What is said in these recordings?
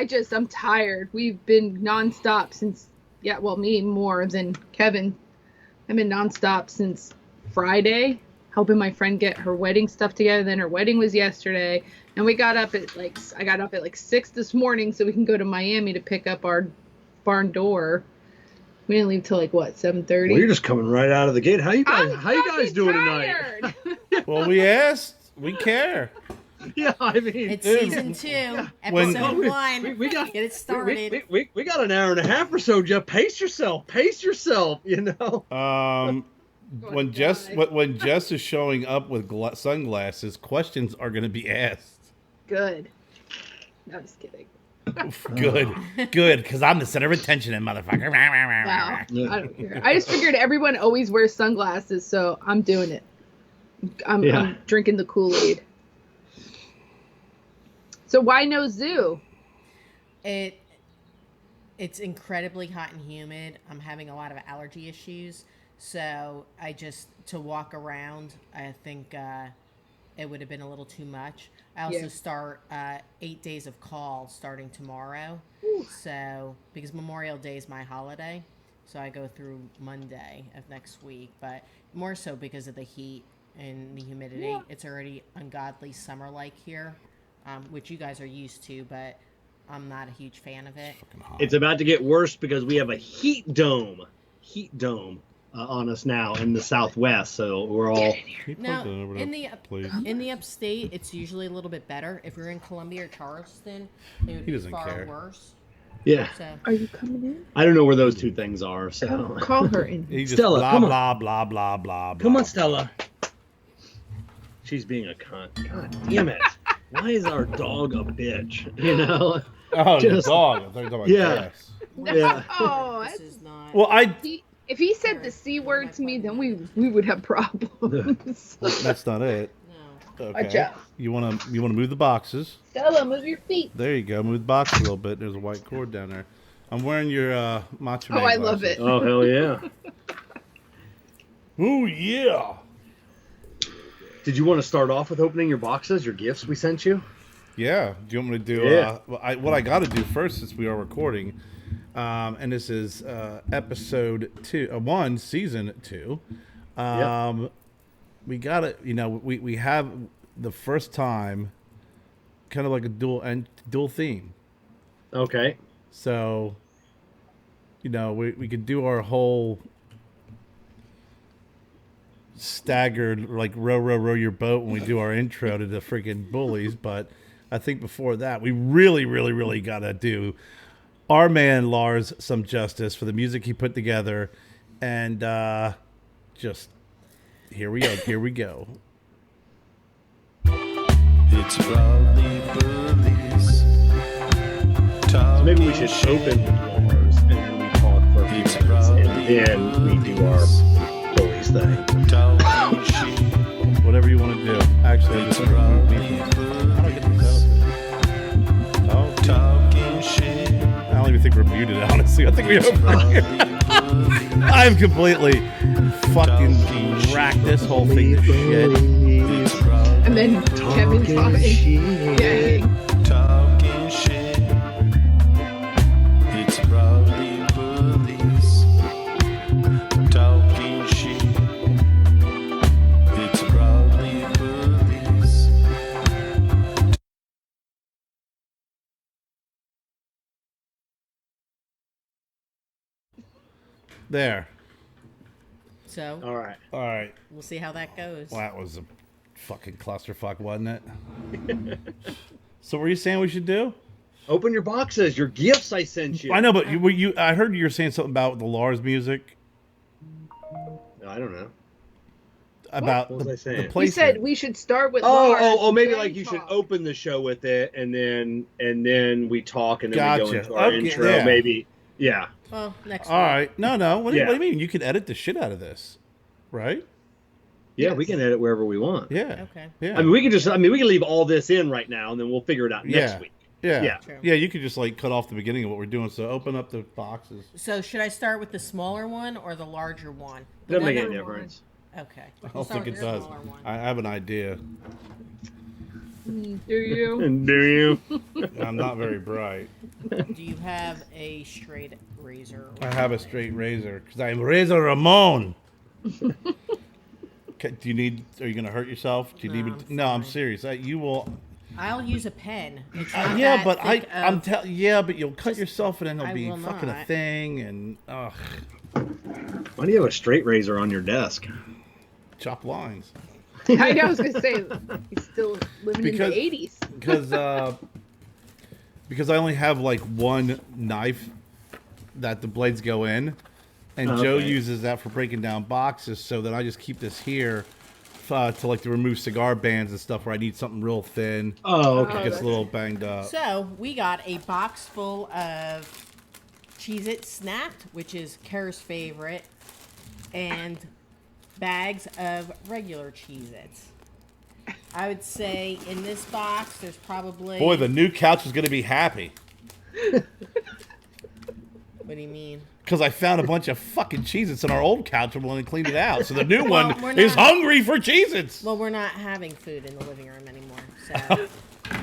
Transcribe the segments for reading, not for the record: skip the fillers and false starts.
I'm tired. We've been nonstop since, me more than Kevin. I've been nonstop since Friday, helping my friend get her wedding stuff together. Then her wedding was yesterday. And I got up at like 6 this morning so we can go to Miami to pick up our barn door. We didn't leave till 7:30. Well, you're just coming right out of the gate. How you guys doing tonight? Well, we asked. We care. Yeah, I mean, it's season 2, episode 1. We got get it started. We got an hour and a half or so. Jeff, pace yourself. You know. When Jess is showing up with sunglasses, questions are going to be asked. Good. No, just kidding. Good, because I'm the center of attention, and motherfucker. Wow. I don't care. I just figured everyone always wears sunglasses, so I'm doing it. I'm drinking the Kool-Aid. So why no zoo? It's incredibly hot and humid. I'm having a lot of allergy issues, so to walk around, I think it would have been a little too much. I also start 8 days of call starting tomorrow. Ooh. So because Memorial Day is my holiday, so I go through Monday of next week, but more so because of the heat and the humidity. Yeah. It's already ungodly summer-like here, which you guys are used to, but I'm not a huge fan of it. It's about to get worse because we have a heat dome on us now in the Southwest, so we're all. Now, in the upstate, it's usually a little bit better. If you're in Columbia or Charleston, it would be far worse. Yeah. So. Are you coming in? I don't know where those two things are. So call her in. Stella, blah, come on. blah blah blah blah. Come on, Stella. She's being a cunt. God damn it! Why is our dog a bitch? You know. Oh, the dog. I thought you were talking about Cass. Yeah. Oh, this is not. Well, if he said the C word to me, then we would have problems. That's not it. No. Okay. You wanna move the boxes? Stella, move your feet. There you go. Move the box a little bit. There's a white cord down there. I'm wearing your Macho Man I glasses. love it. Oh hell yeah. Oh yeah. Did you want to start off with opening your boxes, your gifts we sent you? Yeah. Do you want me to do? What I got to do first, since we are recording, and this is episode 1, season 2. We got it. You know, we have the first time, kind of like a dual theme. Okay. So, you know, we could do our whole staggered, like row your boat when we do our intro to the freaking bullies, but I think before that we really gotta do our man Lars some justice for the music he put together, and just here we go. It's Broadleaf Bullies. So maybe we should open with Lars and then we talk for a few minutes and then we do our bullies thing. Whatever you want to do. Actually, how do I get this out? I don't even think we're muted, honestly. I think we are. I've completely fucking racked this whole thing to shit. And then Kevin talking. Yeah. Talking shit. It's Broadleaf Bullies. Talking shit. It's Broadleaf Bullies. There. So. All right. We'll see how that goes. Well, that was a fucking clusterfuck, wasn't it? So what are you saying we should do? Open your boxes, your gifts I sent you. I know, but I heard you were saying something about the Lars music. No, I don't know. About what was I saying? the placement. You said we should start with Lars. Maybe like you should open the show with it and then we talk and then we go into our intro. Yeah. Maybe. Yeah. Well, next All right. No. What do Yeah. you mean? You can edit the shit out of this, right? Yeah, we can edit wherever we want. Yeah. Okay. Yeah. I mean, we can leave all this in right now, and then we'll figure it out next week. Yeah. True. Yeah, you could just like cut off the beginning of what we're doing. So open up the boxes. So should I start with the smaller one or the larger one? Doesn't make any difference. Okay. I don't think it does. I have an idea. Do you? And do you? I'm not very bright. Do you have a straight razor? I have a straight razor because I'm Razor Ramon. Okay, do you need? Are you gonna hurt yourself? Do you No, need? I'm No, I'm fine. serious. You will. I'll use a pen. It's not Yeah, that but thick of- yeah, but you'll cut Just- yourself and then I it'll be will fucking a not. thing and ugh, Why do you have a straight razor on your desk? chop lines. I know, I was gonna say he's still living Because- in the 80s. Because I only have like one knife that the blades go in, and Oh, Joe okay. uses that for breaking down boxes. So then I just keep this here to remove cigar bands and stuff where I need something real thin. Oh, It okay. gets a little banged up. So we got a box full of Cheez-It Snapped, which is Kerr's favorite, and bags of regular Cheez-Its. I would say in this box, there's probably... Boy, the new couch is gonna be happy What do you mean? because I found a bunch of fucking Cheez-Its in our old couch and we cleaned it out. So the new Well, one we're is not- hungry for Cheez-Its. Well, we're not having food in the living room anymore, so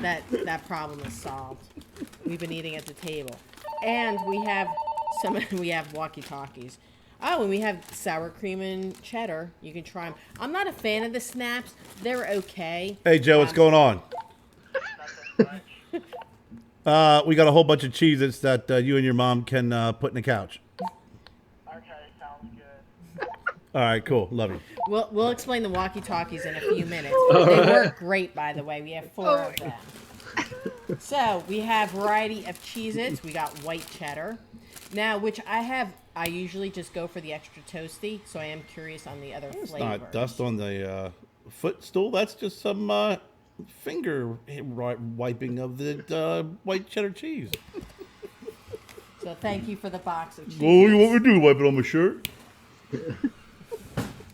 that problem is solved. We've been eating at the table, and we have we have walkie-talkies. Oh, and we have sour cream and cheddar. You can try them. I'm not a fan of the snaps. They're okay. Hey Joe, what's going on? We got a whole bunch of Cheez-Its that you and your mom can put in the couch. Okay, sounds good. All right, cool. Love you. We'll explain the walkie-talkies in a few minutes. They work great, by the way. We have 4 of them. So we have variety of Cheez-Its. We got white cheddar. Now, which I usually just go for the extra toasty, so I am curious on the other It's flavors. not dust on the footstool. That's just some finger wiping of the white cheddar cheese. So thank you for the box of cheese. Well, what do you want me to do? Wipe it on my shirt?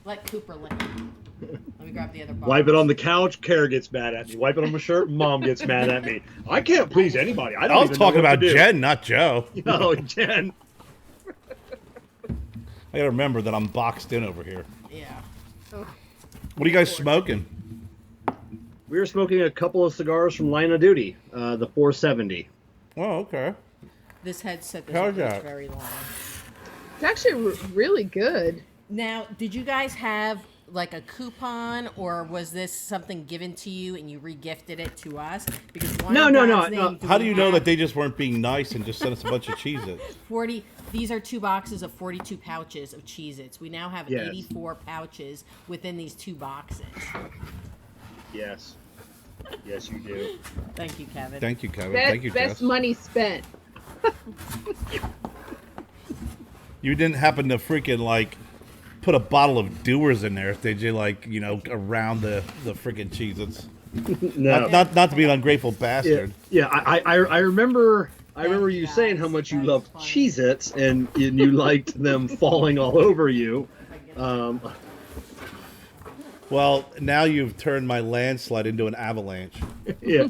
Let Cooper lick it. Let me grab the other box. Wipe it on the couch. Kerr gets mad at me. Wipe it on my shirt. Mom gets mad at me. I can't please anybody. I don't I was even know talking what about to do. Jen, not Joe. Oh, Jen. I gotta remember that I'm boxed in over here. Yeah. What are you guys smoking? We were smoking a couple of cigars from Line of Duty, the 470. Oh, okay. This headset How's doesn't go that? very long. It's actually really good. Now, did you guys have like a coupon, or was this something given to you and you regifted it to us? Because one No, of no, God's no, name, no. How do we you know have that they just weren't being nice and just sent us a bunch of Cheez-Its? 40? These are 2 boxes of 42 pouches of Cheez-Its. We now have Yes. 84 pouches within these 2 boxes. Yes. Yes, you do. Thank you, Kevin. Thank you, Kevin. Best, Thank you, best Jess. money spent. You didn't happen to freaking like put a bottle of Doers in there if they did like around the freaking Cheez-Its. No. Not to be an ungrateful Yeah, bastard. yeah. I remember. I remember Thank you you, saying how guys. much you That's loved funny. Cheez-Its and you liked them falling all over you. Well, now you've turned my landslide into an avalanche Yeah.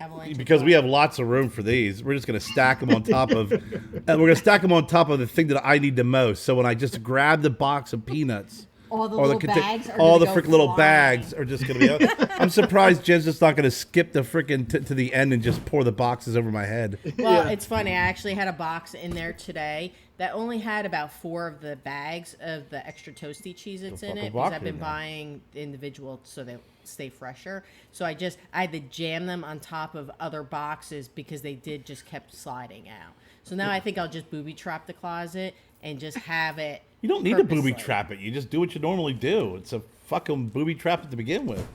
Avalanche because we of have lots of room for these. We're just gonna stack them on top of, and we're gonna stack them on top of the thing that I need the most. So when I just grab the box of peanuts. all the Or little the bags are all the gonna go freaking little flying. bags are just gonna be. I'm surprised Jen's just not gonna skip the freaking to the end and just pour the boxes over my head. Well, Yeah. it's funny. I actually had a box in there today that only had about 4 of the bags of the extra toasty Cheez-Its in fucking it, box because I've been in there. buying individual so they stay fresher. So I had to jam them on top of other boxes because they did just kept sliding out. So now I think I'll just booby trap the closet and just have it. You don't need to booby purposely. trap it. You just do what you normally do. It's a fucking booby trap to begin with.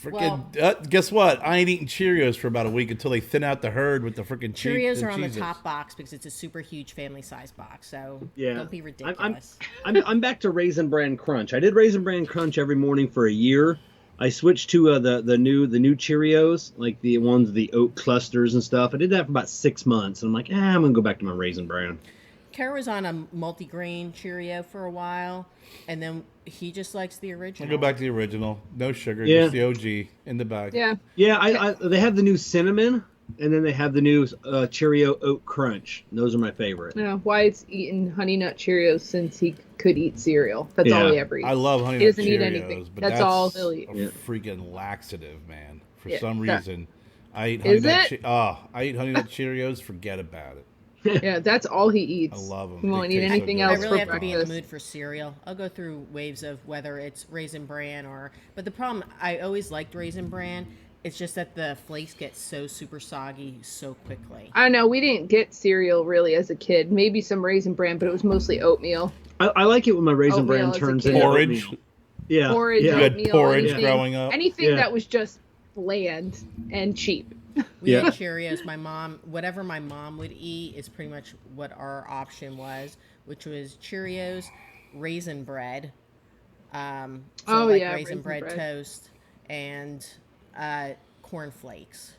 Freaking. Guess what? I ain't eating Cheerios for about a week until they thin out the herd with the freaking Cheerios are on the Cheez-Its. top box because it's a super huge family size box. So Yeah. don't be I'm, ridiculous. I'm back to Raisin Bran Crunch. I did Raisin Bran Crunch every morning for a year. I switched to the new Cheerios, like the ones, the oat clusters and stuff. I did that for about 6 months, and I'm like, I'm gonna go back to my Raisin Bran. Kerr was on a multi-grain Cheerio for a while, and then he just likes the I original. go back to the original. No sugar, Yeah. just the OG in the bag. Yeah. Yeah, I they have the new cinnamon. And then they have the new Cheerio Oat Crunch. Those are my favorite. Yeah, Wyatt's eaten Honey Nut Cheerios since he could eat cereal. That's all Yeah. he ever eats. I love Honey He Nut doesn't eat Cheerios, anything. but That's all he'll eat. a Yeah. freaking laxative, man. For Yeah, some that- reason, I eat Honey Is Nut. it? I eat Honey Nut Cheerios. Forget about it. Yeah, that's all he eats. I love 'em. He won't They eat taste so anything good. I else really for have to be in the breakfast. mood for cereal. I'll go through waves of whether it's Raisin Bran but the problem, I always liked Raisin Bran. It's just that the flakes get so super soggy so quickly. I know we didn't get cereal really as a kid. Maybe some Raisin Bran, but it was mostly oatmeal. I like it when my Raisin Oatmeal Bran as a turns kid. into Porridge. oatmeal. Yeah. Porridge, yeah. You had oatmeal, porridge anything, growing up? anything Yeah. that was just bland and cheap. We Yeah. had Cheerios. My mom, whatever my mom would eat is pretty much what our option was, which was Cheerios, raisin bread, Oh, like yeah, raisin raisin bread bread. toast, and corn flakes.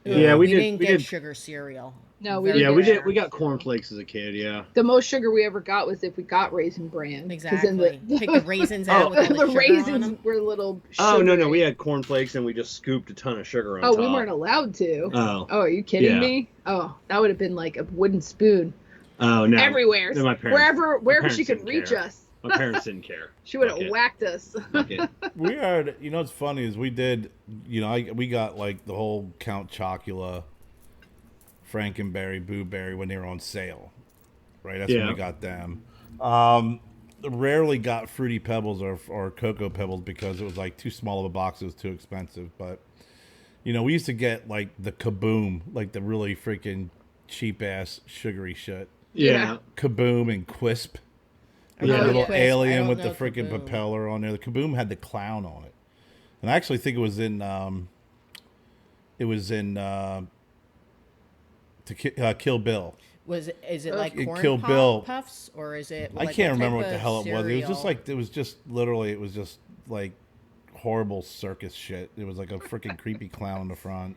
Yeah, we didn't did. get sugar cereal. No, we Very didn't Yeah, we get did. We got cornflakes as a kid. Yeah. The most sugar we ever got was if we got Raisin Bran. 'Cause Exactly. then Pick the raisins out with all the, the sugar on raisins them. were little. Oh no, sugary. we had cornflakes and we just scooped a ton of sugar on Oh, top. we weren't allowed to. Oh. Oh, are you kidding Yeah. me? Oh, that would have been like a wooden spoon Oh no. everywhere, no, my parents- wherever parents she could didn't reach care. us. My parents didn't care. She would have Okay. whacked us. Okay. We are, you know, what's funny is we did, you know, we got like the whole Count Chocula, Frankenberry, Blueberry when they were on sale, right? That's when Yeah. we got them. Rarely got Fruity Pebbles or Cocoa Pebbles because it was like too small of a box. It was too expensive. But, you know, we used to get like the Kaboom, like the really freaking cheap ass sugary shit. Yeah. Kaboom and Quisp. I The know little Quisp. I alien don't with the know freaking Kaboom. propeller on there. The Kaboom had the clown on it, and I actually think it was in Kill Bill. Is it like It corn Kill Bill. puffs or is it? I like, can't what remember type what the of hell it was. cereal? It was just literally like horrible circus shit. It was like a freaking creepy clown in the front.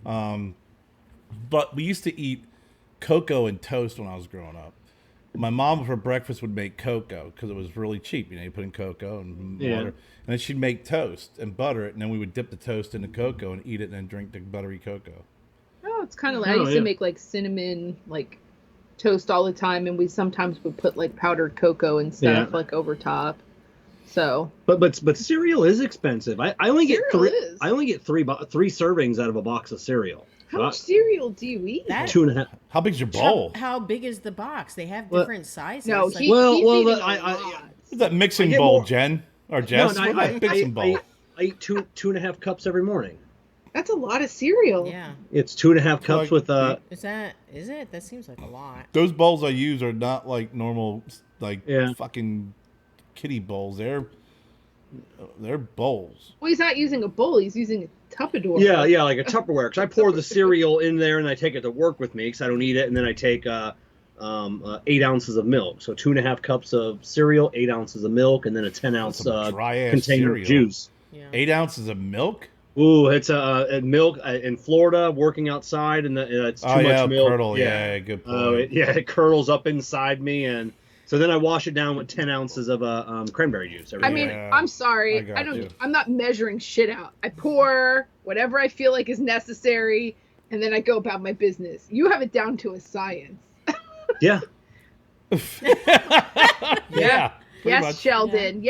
But we used to eat cocoa and toast when I was growing up. My mom for breakfast would make cocoa because it was really cheap. You know, you put in cocoa and water, Yeah. and then she'd make toast and butter it, and then we would dip the toast in the cocoa and eat it, and then drink the buttery cocoa. Oh, it's kind of like I Oh, used yeah. to make like cinnamon like toast all the time, and we sometimes would put like powdered cocoa and stuff Yeah. like over top. So But cereal is expensive. I only get Cereal three. is. I only get three servings out of a box of cereal. how much cereal do you eat? That- 2.5. How big's your bowl? How big is the box? They have Well, different sizes. No, like- he's Well, eating a I- lot. What's that mixing I get bowl, more- Jen or Jess? No, What's that mixing bowl? I eat two and a half cups every morning. That's a lot of cereal. yeah. It's 2.5 cups Like- with Is it? That seems like a lot. Those bowls I use are not like normal, like Yeah. fucking kiddie bowls. They're bowls. Well, he's not using a bowl. He's using a Tupperware. Yeah, like a Tupperware. Because I pour the cereal in there and I take it to work with me because I don't eat it, and then I take 8 ounces of milk. So 2.5 cups of cereal, 8 ounces of milk, and then a 10-ounce Some dry-ass container cereal. of juice. Yeah. 8 ounces of milk? Ooh, it's a milk in Florida, working outside, and it's too much milk. curdle. Yeah, good point. Oh, it curdles up inside me, and so then I wash it down with 10 ounces of cranberry juice. I mean, Yeah, I'm sorry. I got I don't. you. I'm not measuring shit out. I pour whatever I feel like is necessary, and then I go about my business. You have it down to a science. yeah. Yeah. pretty Yes, much. Sheldon.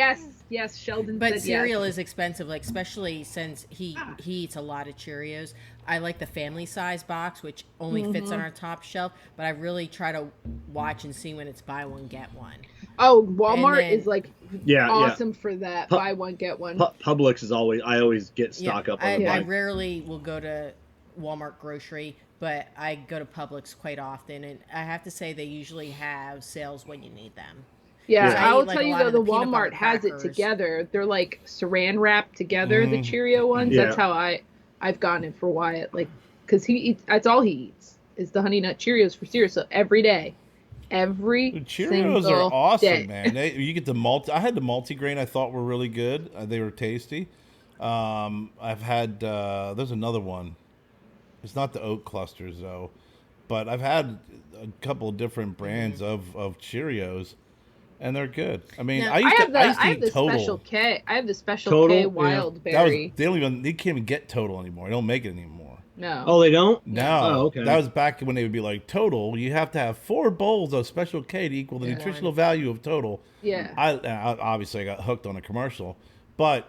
Yes, Sheldon. But said cereal yes. is expensive, like especially since he eats a lot of Cheerios. I like the family size box, which only fits Mm-hmm. on our top shelf. But I really try to watch and see when it's buy one get one. Oh, Walmart And then- is like Yeah, awesome for that. Pu- Buy one get one. Publix is always. I always get stock up on I, the I buy. rarely will go to Walmart grocery, but I go to Publix quite often, and I have to say they usually have sales when you need them. Yeah, Yeah. I will I eat, like, tell a you lot though, of the the peanut butter Walmart has it crackers. together. They're like saran wrapped together, the Cheerio ones. Yeah. That's how I've gotten it for Wyatt, like, because he eats. That's all he eats is the Honey Nut Cheerios for cereal. So every day, every The Cheerios single are awesome, day. man. You get the I had the multigrain. I thought were really good. They were tasty. I've had. There's another one. It's not the oat clusters though, but I've had a couple of different brands of Cheerios, and they're good. I mean, Now, I used to have eat the Total. special K. I have the special Total, K yeah. wild That was berry. they can't even get Total anymore. They don't make it anymore. No. Oh, they don't? No. Oh, okay. That was back when they would be like, total, you have to have 4 bowls of Special K to equal the nutritional value of total. Yeah. I obviously I got hooked on a commercial, but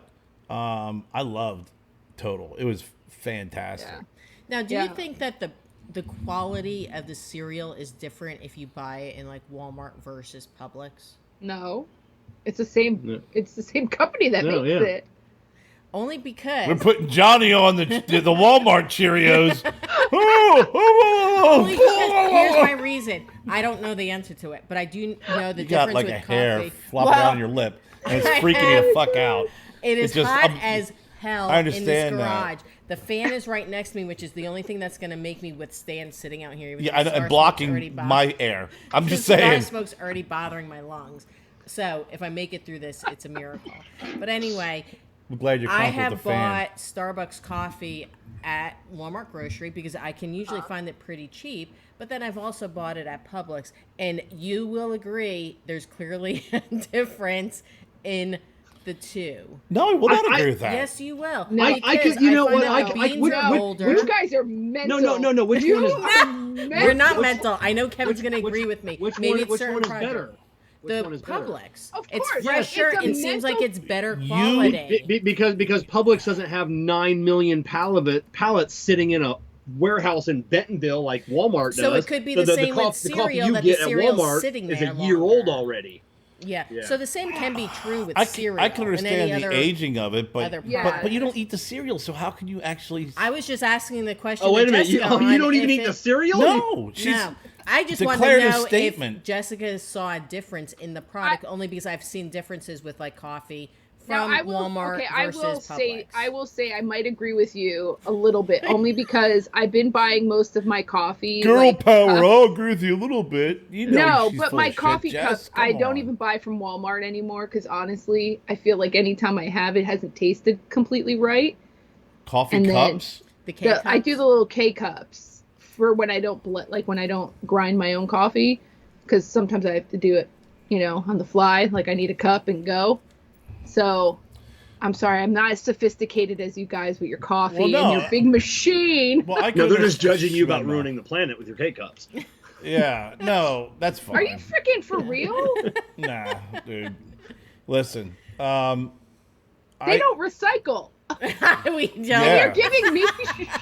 I loved total. It was fantastic. Yeah. Now, do you think that the quality of the cereal is different if you buy it in like Walmart versus Publix? No. It's the same. It's the same company that makes it. Only because We're putting Johnny on the Walmart Cheerios. Only because here's my reason. I don't know the answer to it, but I do know the You got difference like with a coffee. hair flopping down your lip, and it's freaking you the fuck out. It is just- hot I'm- as hell I in this understand that. garage. The fan is right next to me, which is the only thing that's going to make me withstand sitting out here. Even Yeah, though and cigar smoke's blocking already my air. I'm just cigar saying. smoke's already bothering my lungs. So if I make it through this, it's a miracle. But anyway, I'm glad you're I comfortable have with the fan. bought Starbucks coffee at Walmart grocery because I can usually find it pretty cheap. But then I've also bought it at Publix, and you will agree there's clearly a difference in the two. No, I will not agree with that. Yes, you will. No, I could- you know what, Beans are older. You guys are mental. No. Which one is We're not mental. I know Kevin's going to agree with me. Which Maybe one, it's which certain one is projects. better? Which The one is better? Publix. Of It's course. fresher It's a and seems like mental- it's better quality. Because Publix doesn't have 9 million pallets sitting in a warehouse in Bentonville like Walmart does. So it could be the same with the coffee cereal you that the get at cereal's Walmart sitting is there a year old longer. already. Yeah. Yeah. So the same can be true with I cereal. can and understand any the other- aging of it, but other but you don't eat the cereal, so how can you actually? I was just asking the question. Oh, wait to a minute. You Jessica don't on even if eat the it- cereal? No, she's No, I just wanted declared to a know statement. if Jessica saw a difference in the product, only because I've seen differences with like coffee from Walmart versus Publix. I will say I might agree with you a little bit, only because I've been buying most of my coffee. Girl like, power. cups. I'll agree with you a little bit. You know No, she's but full my of shit, coffee Jess. cups Come I don't on. even buy from Walmart anymore because honestly, I feel like anytime I have it hasn't tasted completely right. Coffee and then- cups. The K I do the little K cups for when I don't when I don't grind my own coffee, because sometimes I have to do it, on the fly. Like I need a cup and go. So, I'm sorry, I'm not as sophisticated as you guys with your coffee Well, no. and your big machine. Well, I No, could they're just judging you about No, no. ruining the planet with your K-cups. Yeah, no, that's fine. Are you freaking for real? Nah, dude. Listen, They I- don't recycle. we don't. Yeah. You're giving me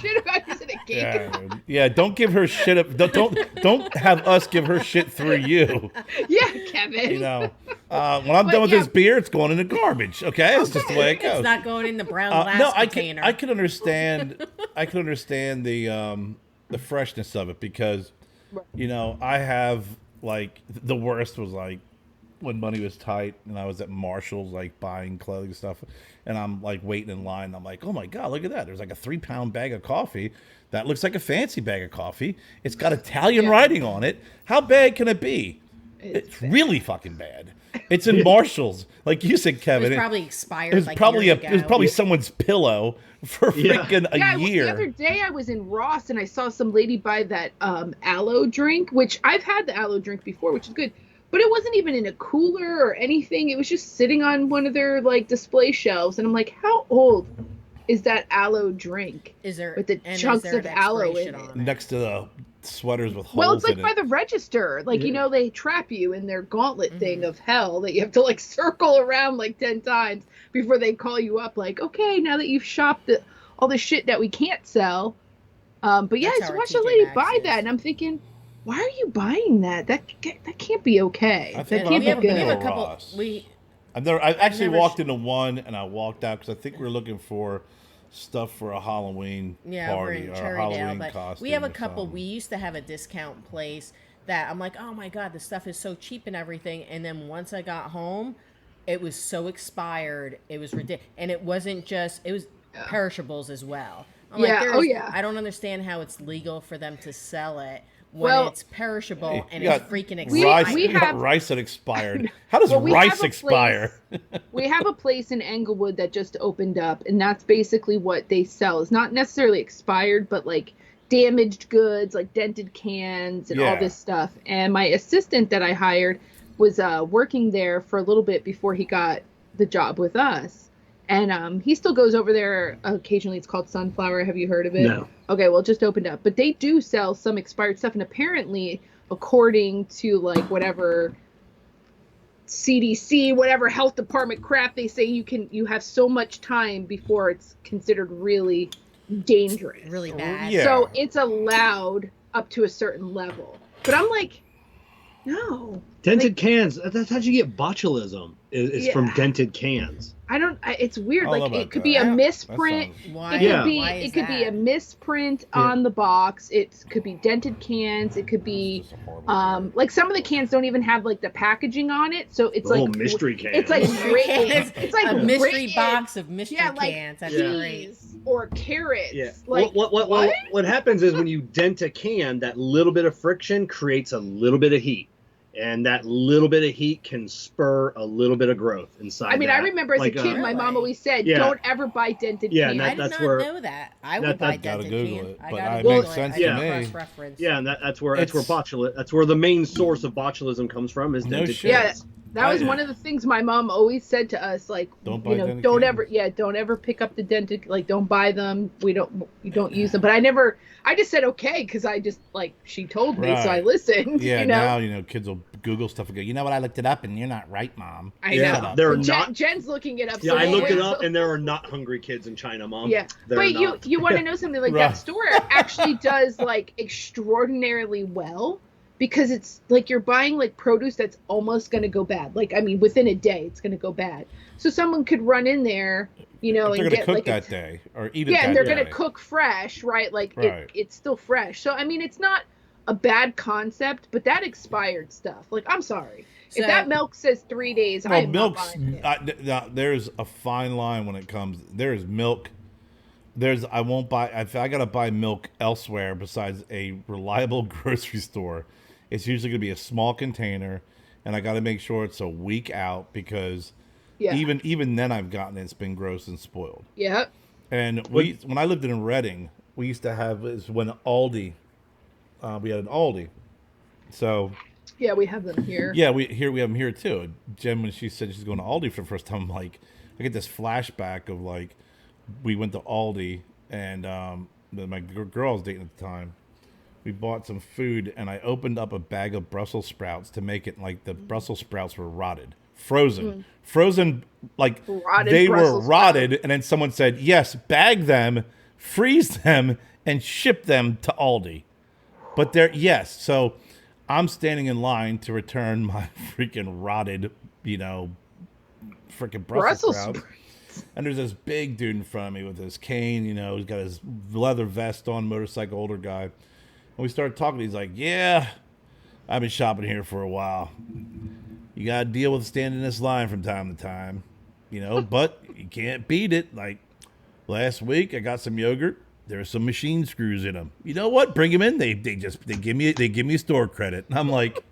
shit about using a cake. yeah, dude. Yeah, don't give her shit up. Don't have us give her shit through you. Yeah, Kevin. You know, when I'm But done with yeah. this beer, it's going in the garbage. Okay, it's just the way it goes. It's not going in the brown glass No, container. I can understand. I can understand the freshness of it because, I have like the worst was like when money was tight and I was at Marshall's like buying clothing and stuff, and I'm like waiting in line. And I'm like, oh my god, look at that! There's like a 3-pound bag of coffee that looks like a fancy bag of coffee. It's got Italian writing on it. How bad can it be? It's really fucking bad. It's in Marshall's, like you said, it Kevin. was probably expired. It was like probably years it was ago. probably someone's pillow for freaking a Yeah, year. the other day I was in Ross and I saw some lady buy that aloe drink, which I've had the aloe drink before, which is good. But it wasn't even in a cooler or anything. It was just sitting on one of their like display shelves, and I'm like, how old is that aloe drink? Is there with the and is chunks there of an aloe expiration in it? on it? Next to the sweaters with holes Well, it's like in by it. the register. Like, they trap you in their gauntlet thing of hell that you have to like circle around like 10 times before they call you up like, okay, now that you've shopped all the shit that we can't sell. But yeah, That's I how our watched a TJ lady Maxx buy is. that and I'm thinking, why are you buying that? That can't be okay. I That think can't I've be never been good. to We a have a couple. Ross. We I actually never walked into one and I walked out because I think we were looking for stuff for a Halloween over party in or a Cherrydale, Halloween but costume. we have a or couple. something. We used to have a discount place that I'm like, oh my god, this stuff is so cheap and everything. And then once I got home, it was so expired. It was ridiculous, and it wasn't just. It was perishables as well. I'm Yeah, like, oh, yeah. I don't understand how it's legal for them to sell it when Well, it's perishable Hey, and you it's got freaking rice, expired. you got have- rice that expired. How does Well, we have rice a expire? We have a place in Englewood that just opened up, and that's basically what they sell. It's not necessarily expired, but like damaged goods, like dented cans and all Yeah. this stuff. And my assistant that I hired was working there for a little bit before he got the job with us. And he still goes over there occasionally. It's called Sunflower. Have you heard of it? No. Okay, well, it just opened up. But they do sell some expired stuff. And apparently, according to like whatever CDC, whatever health department crap, they say you have so much time before it's considered really dangerous. Really bad. Yeah. So it's allowed up to a certain level. But I'm like, no. Dented cans. That's how you get botulism. Is from Yeah. dented cans. It's weird. I Like don't know it about could that. be a That misprint. sounds- Why? It Yeah. could be Why is it could be a that? misprint on the box. It could be dented cans. It could be This is a horrible like some of the cans don't even have like the packaging on it. So it's The like whole mystery can. It's like Cans. it's like a mystery written, box of mystery yeah, like cans. That's Yeah. great. peas or carrots. Yeah. Like What happens is when you dent a can, that little bit of friction creates a little bit of heat. And that little bit of heat can spur a little bit of growth inside. I mean, I remember as a like kid, my mom Really? always said, Yeah. "Don't ever buy dented Yeah, cans." and I did that's not where- know that. I would buy Gotta dented Google can. it, I but gotta it Google makes it. sense I to gotta me. cross-reference. Yeah, and that's where botulism. That's where the main source of botulism comes from. Is No dented shit. Yeah, cans. that was I- one of the things my mom always said to us, like, Don't buy you know, dented don't cans. don't ever pick up the dented, like, don't buy them. We don't use them. But I just said okay because I just like she told me, so I Right. listened. Yeah, you know, now kids will Google stuff and go, you know what? I looked it up, and you're not right, Mom. I Yeah, know. they're But not. Jen's looking it up. Yeah, so I looked it wait up, till- and there are not hungry kids in China, Mom. Yeah, They're but not. you want to know something like Right. that store actually does like extraordinarily well because it's like you're buying like produce that's almost going to go bad. Like I mean, within a day, it's going to go bad. So someone could run in there, you know, If they're and gonna get cook like that day or eat it yeah, that and they're day. going to cook fresh, right? Like Right. it's still fresh. So I mean, it's not a bad concept, but that expired stuff. Like I'm sorry, So- if that milk says 3 days, I Well, am milk's not buying it. there's a fine line when it comes. There's milk. I won't buy. If I gotta buy milk elsewhere besides a reliable grocery store, it's usually gonna be a small container, and I gotta make sure it's a week out because Yeah, even then I've gotten it's been gross and spoiled. yeah. And when I lived in Reading, we used to have is when Aldi, we had an Aldi, so. Yeah, we have them here. Yeah, we have them here too. Jen, when she said she's going to Aldi for the first time, I'm like, I get this flashback of like, we went to Aldi and my girl I was dating at the time. We bought some food and I opened up a bag of Brussels sprouts to make it like the Brussels sprouts were rotted, frozen, like Rotted they were Brussels rotted. And then someone said, yes, bag them, freeze them, and ship them to Aldi. But yes, so. I'm standing in line to return my freaking rotted, freaking Brussels sprouts. And there's this big dude in front of me with his cane, he's got his leather vest on, motorcycle, older guy. And we started talking. He's like, yeah, I've been shopping here for a while. You got to deal with standing in this line from time to time, but you can't beat it. Like last week, I got some yogurt. There's some machine screws in them. You know what? Bring them in. They give me store credit. And I'm like,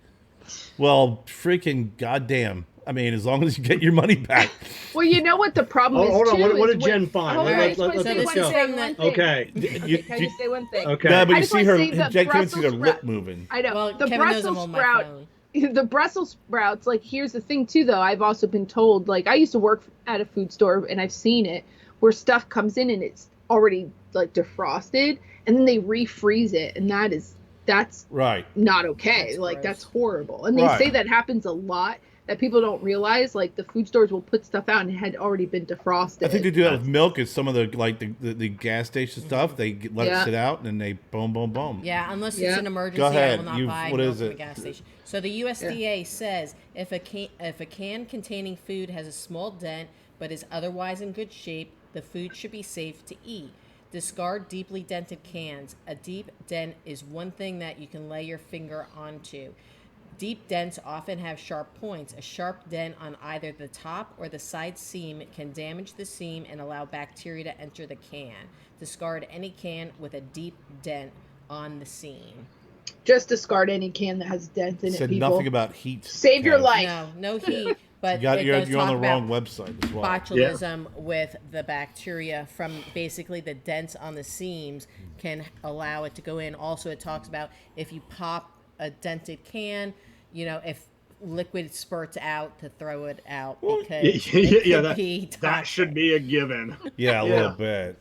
well, freaking goddamn. I mean, as long as you get your money back. Well, you know what the problem is Hold on. too. What is did when- Jen find? Hold on, Let's- I just want to let's- say let's one go. thing, one thing. Okay. Okay, can I just say one thing? Okay. Yeah, but I you just see wanna her. say the Jen can't see her Brussels lip sprout- moving. I know. Well, the Kevin knows I'm Brussels on my sprout. phone. The Brussels sprouts, like, here's the thing, too, though. I've also been told, like, I used to work at a food store, and I've seen it, where stuff comes in and it's already, like, defrosted, and then they refreeze it, and that's Right. not okay. That's Like, gross. that's horrible. And they Right. say that happens a lot, that people don't realize. Like, the food stores will put stuff out and it had already been defrosted. I think they do that with milk. Is some of the gas station stuff. They let Yeah. it sit out and then they boom, boom, boom. Yeah, unless Yeah. it's an emergency, Go I ahead. will not You- buy what milk is from a it? gas station. So the USDA says if a can containing food has a small dent but is otherwise in good shape, the food should be safe to eat. Discard deeply dented cans. A deep dent is one thing that you can lay your finger onto. Deep dents often have sharp points. A sharp dent on either the top or the side seam can damage the seam and allow bacteria to enter the can. Discard any can with a deep dent on the seam. Just discard any can that has dents in it, Said people. nothing about heat. Save your Kev. life. No heat, but You're it does on talk the about wrong website as well. botulism with the bacteria from basically the dents on the seams can allow it to go in. Also, it talks about if you pop a dented can, if liquid spurts out to throw it out Yeah, because yeah, it could be that should toxic. be a given. Yeah, a Yeah. little bit.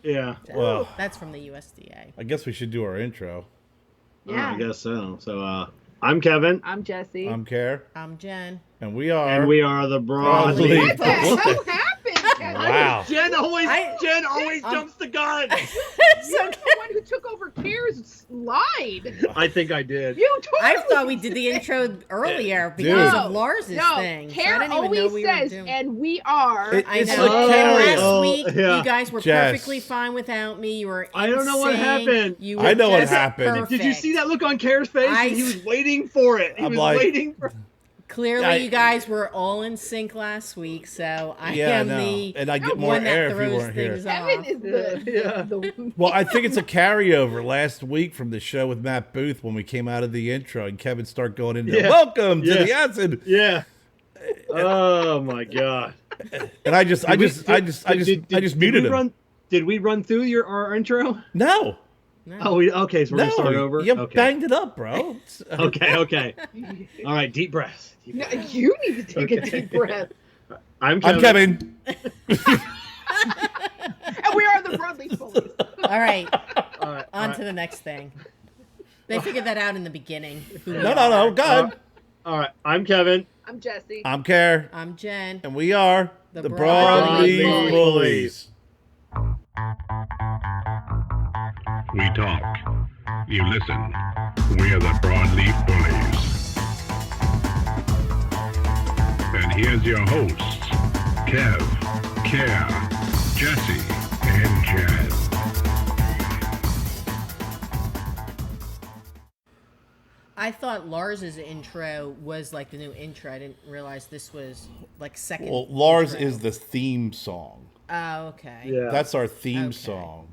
Yeah. Well, That's from the USDA. I guess we should do our intro. Yeah. I guess so. So, I'm Kevin, I'm Jesse. I'm Kerr, I'm Jen. and we are. and we are the Broadleaf Broadleaf. what the hell Bullies. happened, Kevin? Wow. Jen always I'm- jumps the gun. You're the one who took over Kerr's slide. I think I did. You totally I thought we did the intro earlier because No, of Lars's no, thing. So I Kerr didn't even know always we says, were doing. and we are. It- I It's know. like Kerry. Last week, yeah. you guys were Jess. perfectly fine without me. You were. I don't know what insane. happened. You I were know what just happened. perfect. Did you see that look on Kerr's face? I- He was waiting for it. He I'm was like- waiting for. Clearly, you guys were all in sync last week, so I Yeah, am no. the And I get more one air that if you throws weren't here. things Kevin off. is the Well, I think it's a carryover last week from the show with Matt Booth when we came out of the intro and Kevin started going into Yeah. welcome to Yeah. the acid. Yeah. Oh my god. And I just muted him. Did we run through our intro? No. No. Oh, okay. So we're gonna start over. You Okay. banged it up, bro. Okay. All right. Deep breaths. No, you need to take a deep breath. I'm I'm Kevin. Kevin. And we are the Broadleaf Bullies. All right, All right. on to the next thing. They figured that out in the beginning. who we No, are. go ahead. All right. I'm Kevin. I'm Jesse. I'm Kerr, I'm Jen. and we are The the Broadleaf Broadleaf Bullies. Bullies. We talk. You listen. We're the Broadleaf Bullies. And here's your hosts, Kev, Kerr, Jessie, and Jen. I thought Lars's intro was like the new intro. I didn't realize this was like second. Well, Lars intro. is the theme song. Oh, okay. Yeah. That's our theme Okay. song.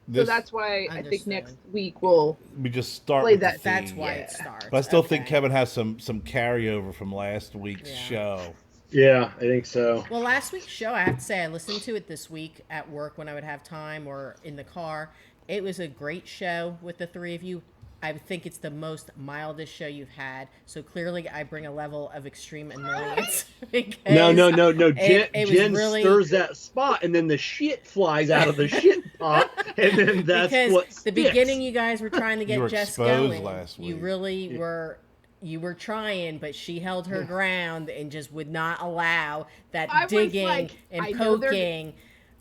So This, that's why I think Understood. next week we'll. we just start play with the that. theme. That's why Yeah. it starts. But I still think Okay. Kevin has some carryover from last week's Yeah. show. Yeah, I think so. Well, last week's show, I have to say, I listened to it this week at work when I would have time or in the car. It was a great show with the three of you. I think it's the most mildest show you've had. So clearly, I bring a level of extreme annoyance. because No. it was Jen really- stirs that spot, and then the shit flies out of the shit pot, and then that's because what the sticks. beginning, you guys were trying to You were get Jess exposed going. last You week. really were. You were trying, but she held her ground and just would not allow that I was digging like, and I know they're- poking.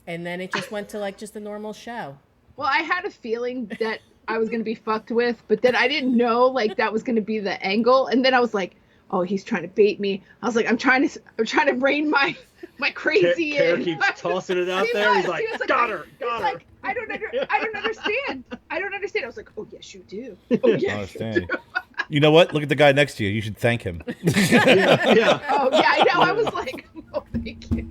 And then it just went to like just a normal show. Well, I had a feeling that I was gonna be fucked with, but then I didn't know like that was gonna be the angle, and then I was like, oh, he's trying to bait me. I was like, I'm trying to rein my crazy Kerr in. keeps tossing it out He there. He's was like, got her. He's like, I don't understand. I don't understand. I was like, oh yes, you do. Oh I yes, you understand. do. You know what? Look at the guy next to you. You should thank him. Yeah. Oh yeah, I know. I was like, oh thank you.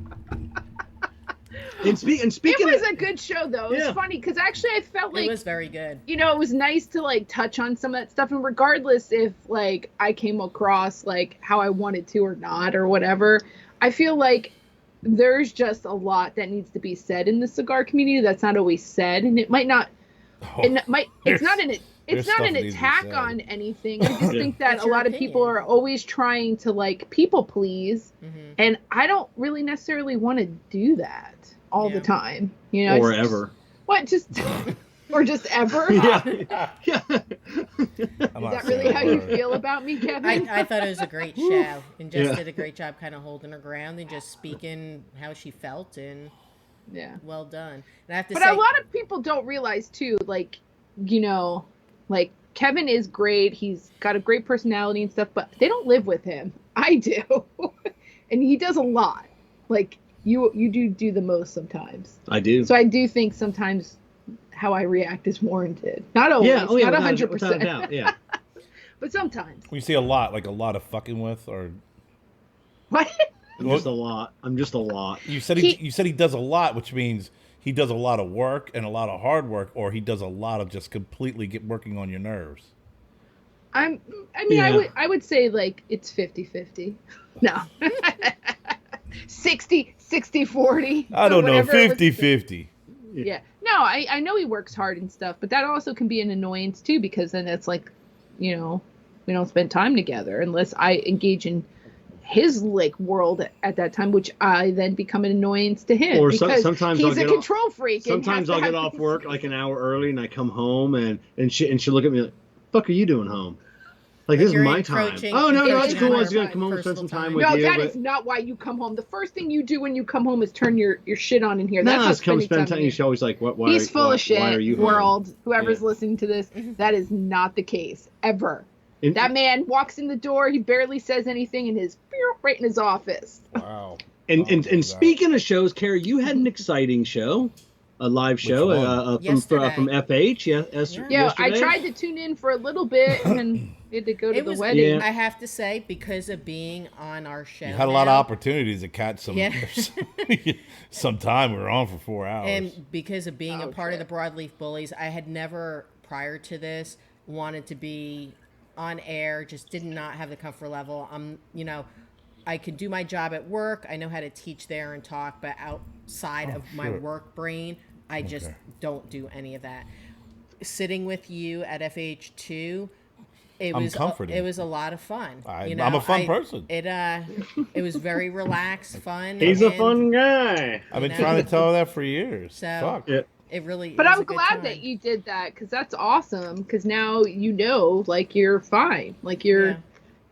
And speaking It was of, a good show though. It was Yeah. funny because actually I felt like It was very good. you know, it was nice to like touch on some of that stuff, and regardless if like I came across like how I wanted to or not or whatever, I feel like there's just a lot that needs to be said in the cigar community that's not always said, and it might not. It's not an there's it's not stuff an that needs to be attack said. on anything. I just think that It's a your lot of people opinion. are always trying to like people please, Mhm. and I don't really necessarily want to do that all Yeah. the time. You know, or it's- ever. What just or just ever? Yeah. I'm Is not that saying really a how you word. feel about me, Kevin? I thought it was a great show, and Jess Yeah. did a great job kind of holding her ground and just speaking how she felt, and Yeah. well done. And I have to But say, a lot of people don't realize too, like, you know, like Kevin is great. He's got a great personality and stuff, but they don't live with him. I do. And he does a lot. Like you do the most sometimes. I do. So I do think sometimes how I react is warranted. Not always, yeah. Oh yeah. not Without 100%. a doubt. Yeah. But sometimes. We see a lot, like a lot of fucking with, or What? I'm just a lot. I'm just a lot. you said he does a lot, which means he does a lot of work and a lot of hard work, or he does a lot of just completely working on your nerves. I mean, Yeah. I would say like it's 50-50. No. 60-40. I don't know, whatever it would be. 50-50. Yeah. No, I know he works hard and stuff, but that also can be an annoyance too, because then it's like, you know, we don't spend time together unless I engage in his like world at that time, which I then become an annoyance to him Or because sometimes he's I'll a control freak. and Sometimes has I'll to get have off things work like an hour early, and I come home, and she'll look at me like, "Fuck, are you doing home?" Like this is you're my time. encroaching- Oh no, that's encroaching cool. on I was gonna my come home and spend personal some time time. with No, you. that but is not why you come home. The first thing you do when you come home is turn your shit on in here. no, That's not it's come spending spend time. time. with She's always like, "What? He's full of shit. Why are you home?" World, whoever's Yeah. listening to this, that is not the case ever. And- That man walks in the door. He barely says anything, and his right in his office. Wow. And speaking of shows, Carrie, you had an exciting show, a live show one? from FH. Yeah, yesterday. I tried to tune in for a little bit, and then we had to go to It the was, wedding. Yeah. I have to say, because of being on our show, You had a lot of now, opportunities to catch some. Yeah. some time. We were on for 4 hours. and because of being a Oh, part shit. of the Broadleaf Bullies, I had never, prior to this, wanted to be on air. Just did not have the comfort level. I could do my job at work. I know how to teach there and talk, but outside of my sure. work brain, I just Okay. don't do any of that. Sitting with you at FH2, I'm it comforted. was a lot of fun. I'm a fun person. It was very relaxed, fun. He's a and fun guy. I've been know. trying to tell her that for years. So Fuck. Yeah. it really. But it was I'm a good glad time. that you did that because that's awesome. Because now you know, like you're fine. Like Yeah.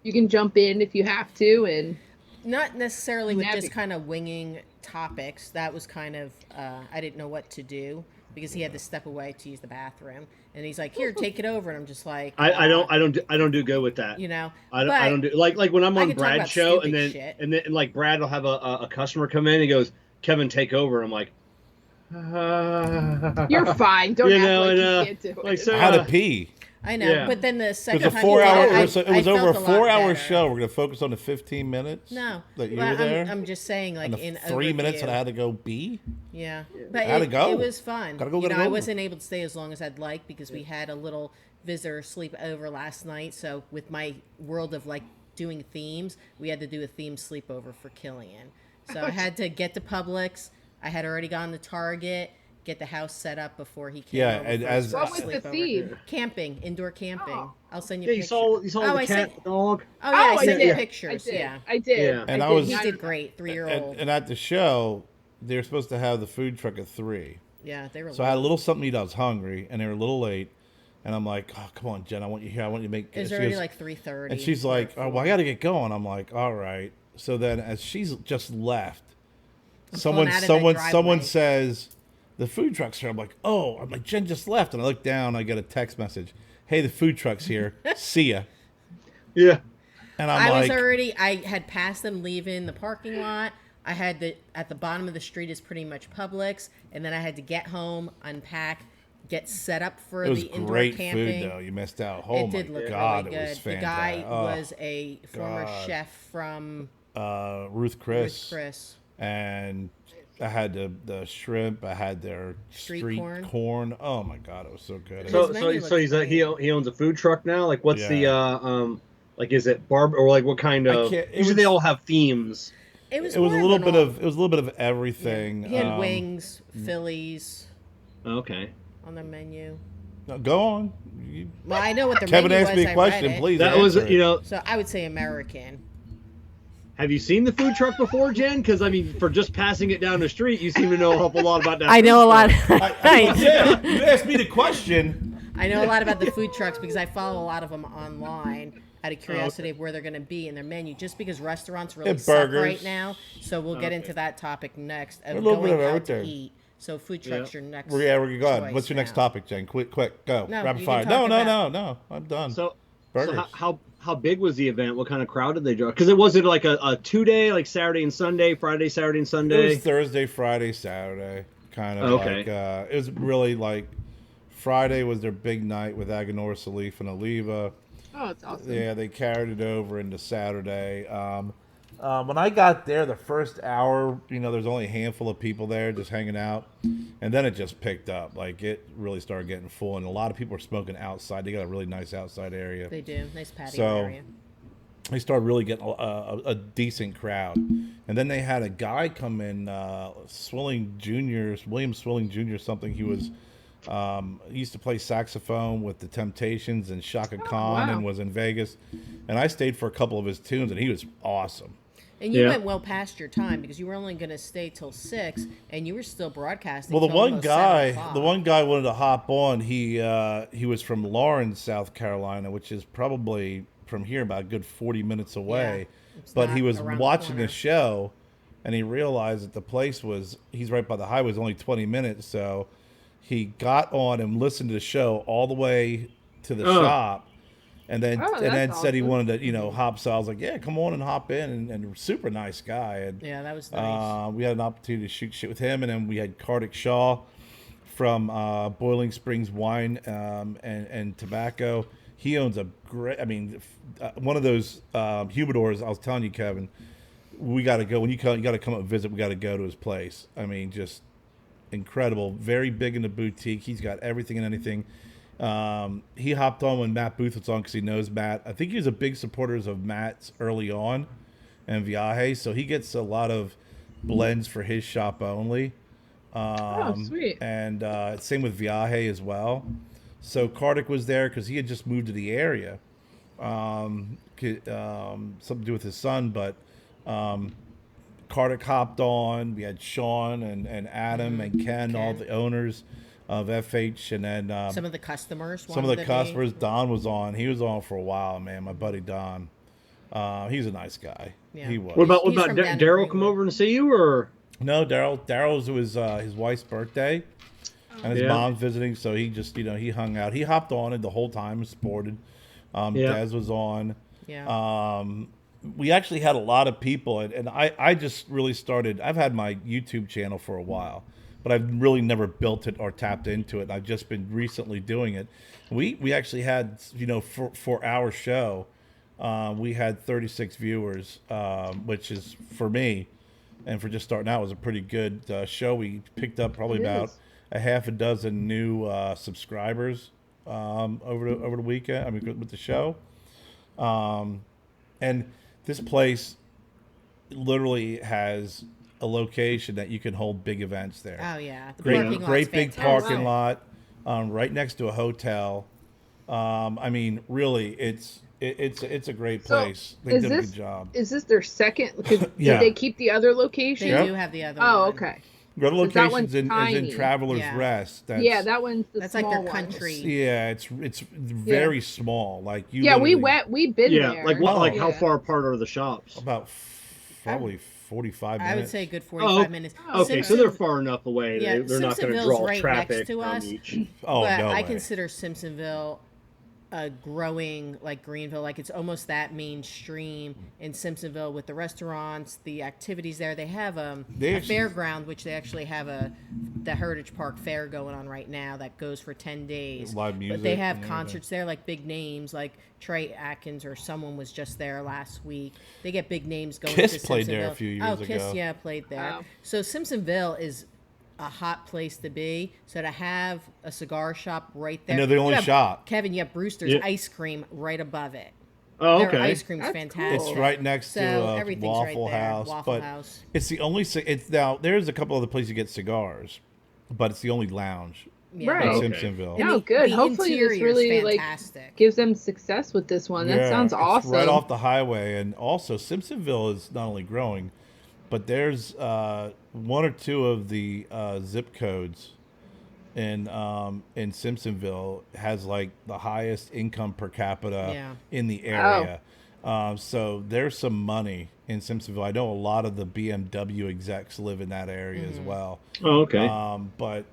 you can jump in if you have to, and Not necessarily with Navigate. just kind of winging topics. That was kind of I didn't know what to do because he had to step away to use the bathroom, and he's like, "Here, take it over," and I'm just like, I don't do good with that. you know, I but don't do like when I'm I on can talk Brad's about show stupid shit. and then like Brad will have a customer come in and he goes, "Kevin, take over." I'm like, you're fine. Don't You act know, like and, you can't do it. like, so- I had to pee. I know. Yeah. But then the It second was a time 4 you did hour. it, It was I over a felt lot 4 hour better. show. We're gonna focus on the 15 minutes. No, that you but were there. I'm just saying, like and the in 3 minutes overview. that I had to go pee. Yeah, but I had to go. it was fun. Gotta go, you gotta know, I go. wasn't able to stay as long as I'd like because we had a little visitor sleep over last night. So with my world of like doing themes, we had to do a theme sleepover for Killian. So I had to get to Publix. I had already gone to Target, get the house set up before he came. Yeah, over and for as- his What first was the sleepover. theme? Camping, indoor camping. Oh. I'll send you. Yeah, you saw pictures. the I cat, sent. the dog. Oh yeah, Oh, I I sent did. you I pictures. did. Yeah, I did. Yeah. And I did. was- he Not- did great. 3-year-old. And at the show, they were supposed to have the food truck at 3. Yeah, they were. So I had a little something to eat. I was hungry, and they were a little late. And I'm like, "Oh, come on, Jen, I want you here. I want you to make." It was she already goes- like 3:30. And she's like, "Oh, well, I got to get going." I'm like, "All right." So then, as she's just left, pulling out of the driveway. someone says, "The food truck's here." I'm like, "Oh!" I'm like, "Jen just left," and I look down. I get a text message, "Hey, the food truck's here. See ya." Yeah. And I'm I like, was already. I had passed them leaving the parking lot. I had at the bottom of the street is pretty much Publix, and then I had to get home, unpack, get set up for "It was the indoor great camping. food, though. You missed out. Oh It did my look god, really it good. was The fantastic." guy Oh, was a former God. chef from Ruth Chris, Chris. and I had the shrimp. I had their Street corn. Oh my god, it was so good. So His menu so he's looks he owns a food truck now. Like what's Yeah. the like is it barb or like what kind I of? can't- it Usually they was- all have themes. It was. It was a more little of bit an of everything. He had wings, Phillies Okay. on the menu. No, go on. Well, I know what the Kevin menu asked was. me a I question. read it. Please. That was answer it. So I would say American. Have you seen the food truck before, Jen? Because I mean, for just passing it down the street, you seem to know an awful lot about that. I know a lot. Yeah, you asked me the question. I know a lot about the food trucks because I follow a lot of them online out of curiosity of where they're going to be in their menu. Just because restaurants really And suck burgers. right now, so we'll get into that topic next of A little bit going of out to everything. eat. So food trucks your next. We're go ahead. choice What's your next now. topic, Jen? Quick, go. No, Rapid you fire. can No, talk no, about- no. I'm done. So Burgers. how big was the event? What kind of crowd did they draw? Because it was like a 2-day, like Saturday and Sunday, Friday, Saturday and It Sunday. was Thursday, Friday, Saturday. Kind of Okay. like it was really like Friday was their big night with Aganor, Salif, and Oliva. Oh, it's awesome. Yeah, they carried it over into Saturday. When I got there, the first hour, there's only a handful of people there just hanging out, and then it just picked up. Like it really started getting full, and a lot of people are smoking outside. They got a really nice outside area. They do nice patio So, area. They started really getting a decent crowd, and then they had a guy come in, William Swilling Jr. Something. He was He used to play saxophone with the Temptations and Shaka Khan, wow. and was in Vegas. And I stayed for a couple of his tunes, and he was awesome. And you Yeah. went well past your time because you were only going to stay till 6, and you were still broadcasting. Well, the till one almost guy, 7 o'clock. the one guy wanted to hop on. He was from Lawrence, South Carolina, which is probably from here about a good 40 minutes away. Yeah, it's But he not was around the watching the corner. show, and he realized that the place he's right by the highway, was only 20 minutes. So he got on and listened to the show all the way to the shop. And then Oh, and then that's said he awesome. wanted to, hop. So I was like, yeah, come on and hop in. And super nice guy. And Yeah, that was nice. we had an opportunity to shoot shit with him. And then we had Kartik Shaw from Boiling Springs Wine and Tobacco. He owns a great, one of those humidors. I was telling you, Kevin, we got to go. When you got to come up and visit, we got to go to his place. I mean, just incredible. Very big in the boutique. He's got everything and anything. He hopped on when Matt Booth was on because he knows Matt. I think he was a big supporter of Matt's early on and Viajante, so he gets a lot of blends for his shop only. Sweet. And same with Viajante as well. So Kartik was there because he had just moved to the area. Something to do with his son, but Kartik hopped on. We had Sean and Adam and Ken, all the owners of FH, and then Some of the customers. some of wanted the to be. customers. Don was on. He was on for a while, man. My buddy Don. He's a nice guy. Yeah. He was. What about He's from down in Daryl? Come Greenwood. over and see you, or No, Daryl's his wife's birthday, and his Yeah. mom's visiting, so he just he hung out. He hopped on it the whole time and supported. Des was on. Yeah. We actually had a lot of people, and I just really started. I've had my YouTube channel for a while, but I've really never built it or tapped into it. I've just been recently doing it. We actually had for our show, we had 36 viewers, which is for me, and for just starting out was a pretty good show. We picked up probably It about is. a half a dozen new subscribers over the weekend. I mean, with the show, and this place literally has a location that you can hold big events there. Oh yeah. The Great, parking lot's great big fantastic. parking lot, right next to a hotel. I mean, really, it's a great So, place. They is did a this good job. is this their second? Yeah. Did they keep the other location? They Yep. do have the other Oh, one. okay. Go to that locations one's is in tiny. Traveler's Yeah. Rest. That's, Yeah, that one's the That's like small their one. country. Yeah, it's very small. Like you. Yeah, literally- we've been yeah, there. like what? Like how Yeah. far apart are the shops? About probably 45 minutes. I would say a good 45 minutes. Okay, so they're far enough away. Yeah, They're not going to Simpsonville's draw right traffic next to from us. each. Oh, but no I way. consider Simpsonville a growing like Greenville. Like it's almost that mainstream in Simpsonville with the restaurants, the activities there. They have a fairground, which they actually have the Heritage Park Fair going on right now that goes for 10 days. Live music But they have and concerts there, like big names, like Trey Atkins or someone was just there last week. They get big names going Kiss to played there a Simpsonville. few years Oh, Kiss, ago. yeah, played there. Wow. So Simpsonville is a hot place to be. So to have a cigar shop right there. And they're the only You have- shop. Kevin, you have Brewster's Yeah. ice cream right above it. Oh, Their okay. ice cream's That's fantastic. cool. It's right next So to everything's Waffle right there. House. Waffle but House. It's the only. It's now there's a couple other places you get cigars, but it's the only lounge Yeah. Right. in Okay. Simpsonville. Yeah. Oh, good. The Hopefully this interior's really, like, fantastic. Gives them success with this one. That Yeah, sounds it's awesome. right off the highway, and also Simpsonville is not only growing, but there's one or two of the zip codes in Simpsonville has like the highest income per capita Yeah. in the area. So there's some money in Simpsonville. I know a lot of the BMW execs live in that area as well. Oh, okay. But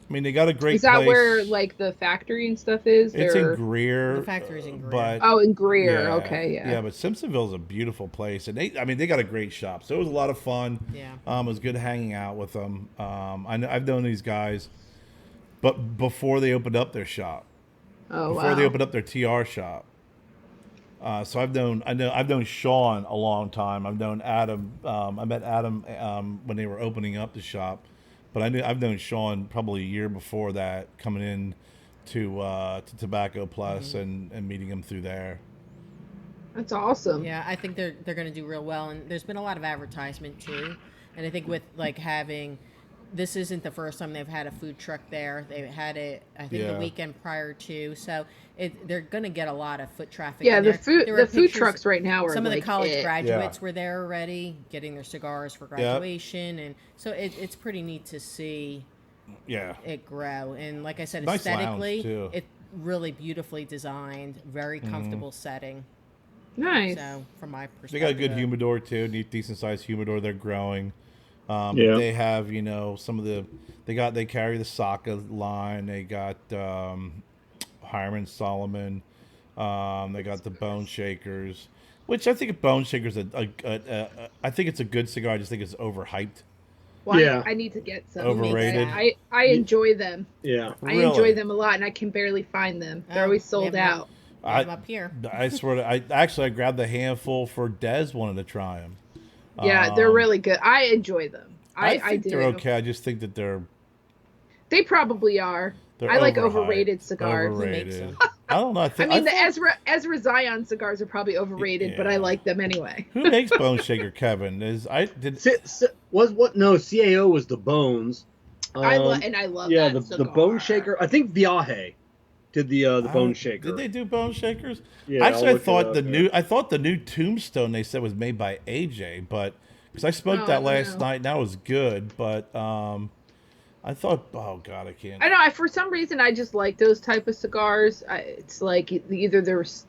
I mean, they got a great Is that place. where like the factory and stuff is? It's or... in Greer. The factory's in Greer. But Oh, in Greer. yeah, Okay, yeah. Yeah, but Simpsonville's a beautiful place, and they got a great shop. So it was a lot of fun. Yeah. It was good hanging out with them. I've known these guys, but before they opened up their shop, Oh, before wow. they opened up their TR shop. So I've known Sean a long time. I've known Adam. I met Adam when they were opening up the shop, but I've known Sean probably a year before that, coming in to Tobacco Plus and meeting him through there. That's awesome. Yeah, I think they're going to do real well, and there's been a lot of advertisement too. And I think with like having this isn't the first time they've had a food truck there. They had it, I think, the weekend prior to. So they're going to get a lot of foot traffic. Yeah, in the there. food trucks right now are some of the like college graduates Yeah. were there already, getting their cigars for graduation, and so it's pretty neat to see it grow. And like I said, Nice aesthetically, lounge, too. it's really beautifully designed, very comfortable setting. nice. So from my perspective, They got a good humidor too, decent sized humidor. They're growing. Yeah. They have, some of they carry the Saka line. They got Hiram Solomon. They got the Bone Shakers, which I think Bone Shakers I think it's a good cigar. I just think it's overhyped. Well, Yeah. I need to get some. Overrated. I enjoy them. Yeah. I enjoy Really? them a lot, and I can barely find them. They're Oh, always we sold have them. out. We have them up here. I swear I grabbed a handful for Dez. Wanted to try them. Yeah, they're really good. I enjoy them. I think do. they're okay. I just think that They probably are. they're I like overhyped. overrated cigars. Overrated. I don't know. I mean, the Ezra Zion cigars are probably overrated, but I Yeah. like them anyway. Who makes Bone Shaker, Kevin? No, CAO was the Bones. I love that the Bone cigar. Shaker. I think Viaje did the Bone Shaker. Did they do Bone Shakers? Yeah, Actually, I'll I look it thought up, the new Tombstone they said was made by AJ, but because I smoked Oh, that I last don't night and that was good, but I thought, oh god, I can't. I know. For some reason, I just like those type of cigars. It's like either there's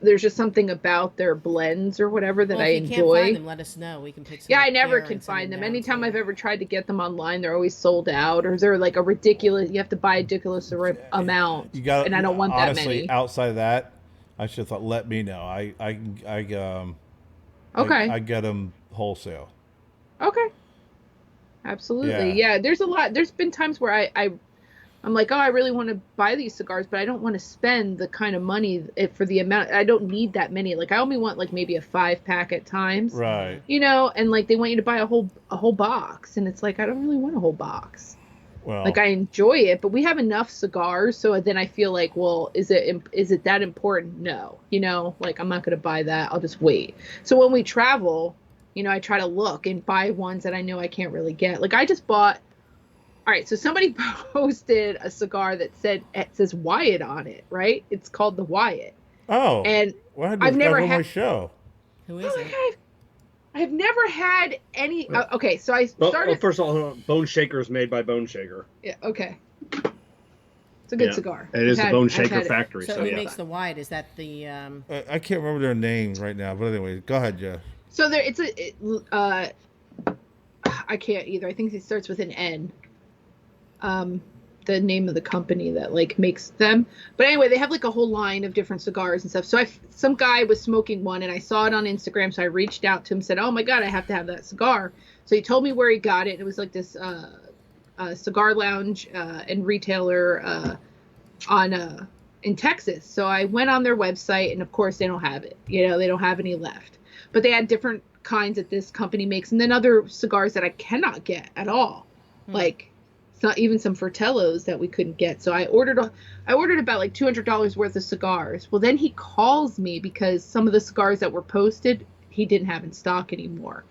just something about their blends or whatever that Well, I if you enjoy. can't find them, let us know. We can pick some. Yeah, up I never here can and send find them. down Anytime to I've you. ever tried to get them online, they're always sold out, or they're like a ridiculous. You have to buy a ridiculous amount, You got, and I don't want honestly, that many. outside of that, I should have thought. Let me know. Okay. I get them wholesale. Okay. Absolutely. Yeah. There's a lot. There's been times where I'm like, oh, I really want to buy these cigars, but I don't want to spend the kind of money for the amount. I don't need that many. Like I only want like maybe a 5-pack at times. Right. And like they want you to buy a whole box, and it's like I don't really want a whole box. Well, Like I enjoy it, but we have enough cigars, so then I feel like, well, is it that important? No. Like I'm not going to buy that. I'll just wait. So when we travel, I try to look and buy ones that I know I can't really get. Like I just bought. All right, so somebody posted a cigar that says Wyatt on it, right? It's called the Wyatt. oh, And well, I've never on my had. show. Who is it? I've never had any. Okay, so I started. First of all, Bone Shaker is made by Bone Shaker. Yeah. Okay. It's a good cigar. It is the Bone I've Shaker had it. factory. So So who yeah. makes the white? Is that the? I can't remember their names right now, but anyway, go ahead, Jeff. So I can't either. I think it starts with an N. The name of the company that like makes them. But anyway, they have like a whole line of different cigars and stuff. So some guy was smoking one and I saw it on Instagram. So I reached out to him, said, oh my God, I have to have that cigar. So he told me where he got it. It was like this cigar lounge and retailer in Texas. So I went on their website and of course they don't have it. They don't have any left. But they had different kinds that this company makes and then other cigars that I cannot get at all. Like not even some Fratellos that we couldn't get. So I ordered about like $200 worth of cigars. Well, then he calls me because some of the cigars that were posted, he didn't have in stock anymore.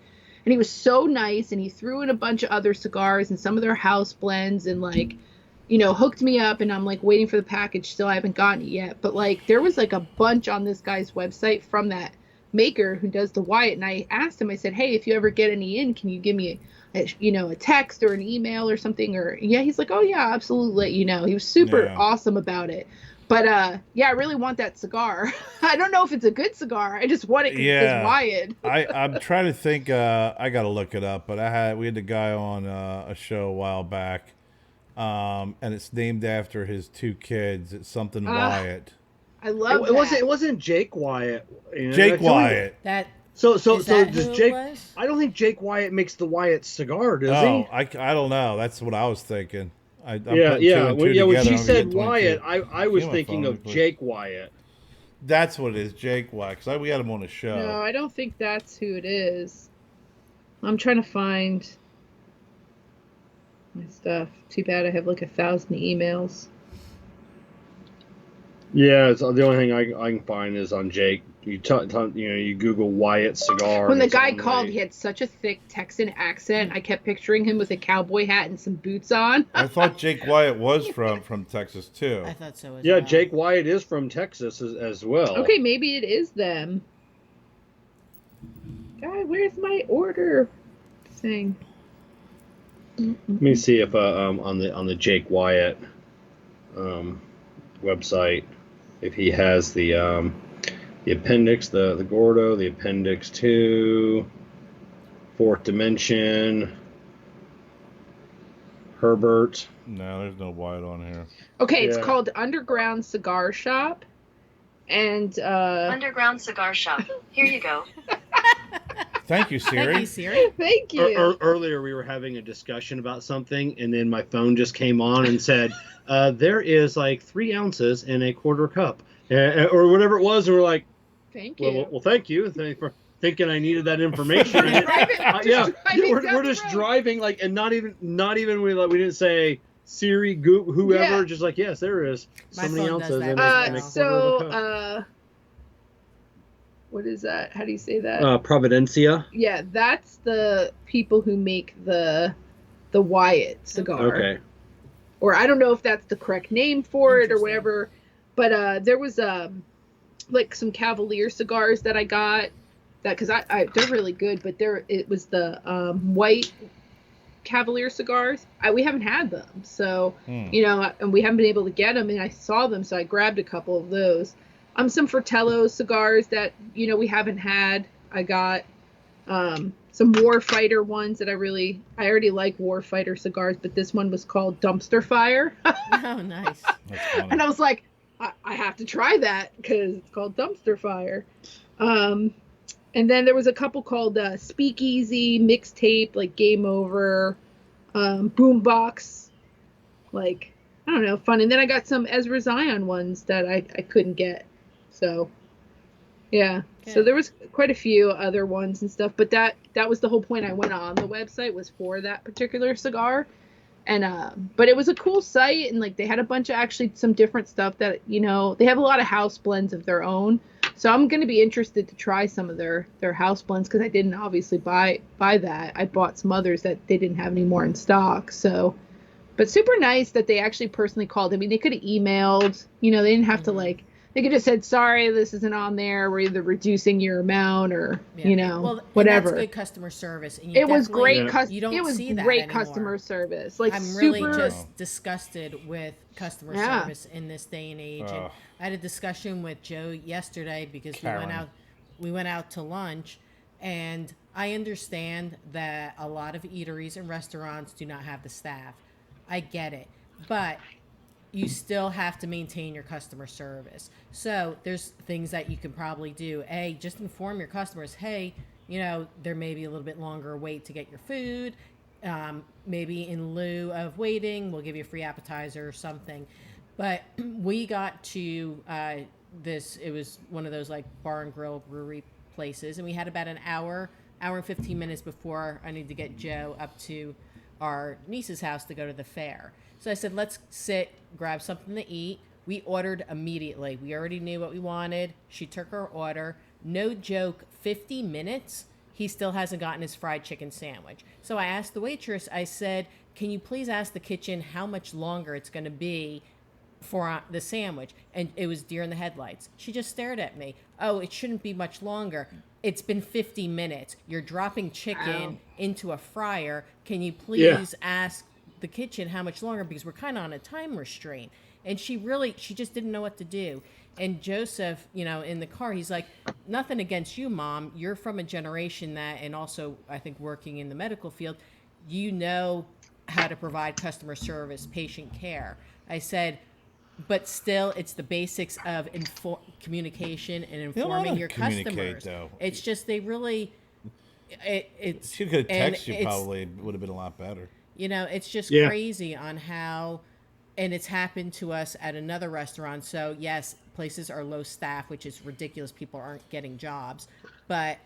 And he was so nice and he threw in a bunch of other cigars and some of their house blends and like, hooked me up and I'm like waiting for the package. Still I haven't gotten it yet. But like there was like a bunch on this guy's website from that maker who does the Wyatt. And I asked him, I said, hey, if you ever get any in, can you give me a text or an email or something? Or he's like, oh yeah, absolutely. He was super awesome about it. But I really want that cigar. I don't know if it's a good cigar. I just want it because it's Wyatt. I'm trying to think. I got to look it up, but we had the guy on a show a while back, and it's named after his 2 kids. It's something Wyatt. I love It wasn't Jake Wyatt. Jake Wyatt. That. So Is does that who it Jake? was? I don't think Jake Wyatt makes the Wyatt cigar, does Oh, he? I don't know. That's what I was thinking. I'm Yeah. putting 2 and 2 When together, she I'm said getting Wyatt, 22. I was Give him a thinking phone, of please. Jake Wyatt. That's what it is, Jake Wyatt. Because we had him on the show. No, I don't think that's who it is. I'm trying to find my stuff. Too bad I have like 1,000 emails. Yeah, it's the only thing I can find is on Jake. You Google Wyatt cigar. When the and guy it's on called, he had such a thick Texan accent. I kept picturing him with a cowboy hat and some boots on. I thought Jake Wyatt was from Texas too. I thought so as Yeah, well. Jake Wyatt is from Texas as well. Okay, maybe it is them. God, where's my order thing? Let me see if on the Jake Wyatt website if he has the appendix, the Gordo, the appendix 2, Fourth Dimension, Herbert. No, there's no Wyatt on here. Okay, it's Yeah. called Underground Cigar Shop. And Underground Cigar Shop. Here you go. Thank you, Siri. Thank you, Siri. thank you. Earlier we were having a discussion about something, and then my phone just came on and said, there is like 3 ounces in a quarter cup, or whatever it was, and we're like, Thank you. well, thank you. Thank for thinking I needed that information. We're just driving, like, and not even we didn't say Siri, whoever, Yeah. just like, yes, there is so My many phone does ounces that in as a well. quarter of a cup. What is that? How do you say that? Providencia. Yeah, that's the people who make the Wyatt cigar. Okay. Or I don't know if that's the correct name for it or Interesting. whatever. But there was like some Cavalier cigars that I got that because I they're really good, but it was the white Cavalier cigars. We haven't had them, so and we haven't been able to get them, and I saw them, so I grabbed a couple of those. Some Fratello cigars that we haven't had. I got some Warfighter ones that I already like Warfighter cigars, but this one was called Dumpster Fire. Oh, nice. That's funny. And I was like, I have to try that because it's called Dumpster Fire. And then there was a couple called Speakeasy, Mixtape, like Game Over, Boombox, like, I don't know, fun. And then I got some Ezra Zion ones that I couldn't get. So, yeah. Good. So there was quite a few other ones and stuff, but that was the whole point I went on the website was for that particular cigar. And but it was a cool site, and like they had a bunch of actually some different stuff that they have a lot of house blends of their own. So I'm gonna be interested to try some of their house blends because I didn't obviously buy that. I bought some others that they didn't have any more in stock. So, but super nice that they actually personally called. I mean, they could have emailed. They didn't have to like. They could have said, sorry, this isn't on there. We're either reducing your amount or, Well, and whatever. that's good customer service. And you It was definitely- great. You don't it was see that great anymore. customer service. Like I'm super, really just disgusted with customer Yeah. service in this day and age. And I had a discussion with Joe yesterday because Karen. we went out to lunch, and I understand that a lot of eateries and restaurants do not have the staff. I get it, but you still have to maintain your customer service. So there's things that you can probably do. Just inform your customers, hey, there may be a little bit longer wait to get your food. Maybe in lieu of waiting, we'll give you a free appetizer or something. But we got to it was one of those like bar and grill brewery places, and we had about an hour and 15 minutes before I need to get Joe up to our niece's house to go to the fair. So I said, let's sit, grab something to eat. We ordered immediately. We already knew what we wanted. She took her order. No joke, 50 minutes, he still hasn't gotten his fried chicken sandwich. So I asked the waitress, I said, can you please ask the kitchen how much longer it's going to be for the sandwich? And it was deer in the headlights. She just stared at me. Oh, it shouldn't be much longer. It's been 50 minutes. You're dropping chicken into a fryer. Can you please ask the kitchen how much longer, because we're kind of on a time restraint? And she just didn't know what to do. And Joseph, in the car, he's like, nothing against you, Mom. You're from a generation that, and also I think working in the medical field, how to provide customer service, patient care. I said, but still, it's the basics of communication and informing your customers. Though. It's just they really, She could have texted you, probably would have been a lot better. It's just crazy on how, and it's happened to us at another restaurant. So yes, places are low staff, which is ridiculous. People aren't getting jobs, but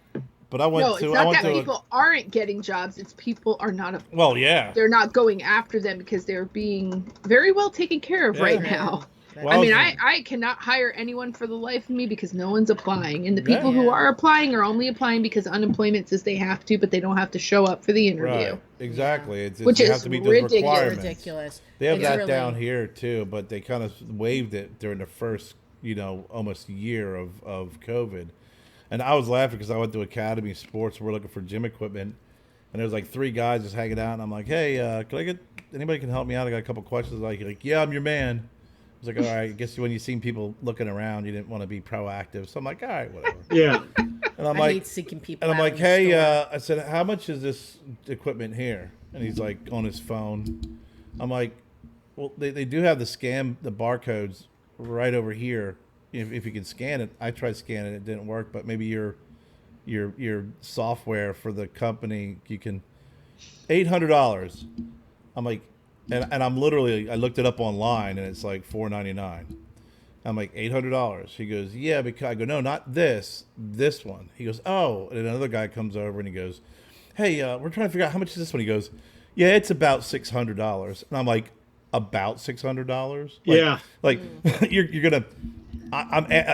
I went no, to. it's not that people aren't getting jobs. It's people are not. Well, yeah. They're not going after them because they're being very well taken care of right now. Well, I mean, I cannot hire anyone for the life of me because no one's applying. And the people who Yeah. are applying are only applying because unemployment says they have to, but they don't have to show up for the interview. Right, exactly. It's Which you is have to meet those ridiculous. requirements. Ridiculous. They have It's that really- down here too, but they kind of waived it during the first, almost year of COVID. And I was laughing because I went to Academy Sports. We're looking for gym equipment, and there was like 3 guys just hanging out. And I'm like, "Hey, anybody can help me out? I got a couple questions." Like, "Yeah, I'm your man." I was like, "All right." I guess when you seen people looking around, you didn't want to be proactive. So I'm like, "All right, whatever." Yeah. And I'm I like, hate seeking people. and I'm out like, in the "Hey," store. I said, "How much is this equipment here?" And he's like on his phone. I'm like, "Well, they do have the barcodes right over here. If you can scan it." I tried scanning it, didn't work. But maybe your software for the company, you can. $800. I'm like, and I'm literally, I looked it up online and it's like $499. I'm like, $800. He goes, "Yeah," because I go, "No, not this one." He goes, "Oh," and another guy comes over and he goes, "Hey, we're trying to figure out how much is this one." He goes, "Yeah, it's about $600." And I'm like, "About $600?" Yeah. Like you're gonna,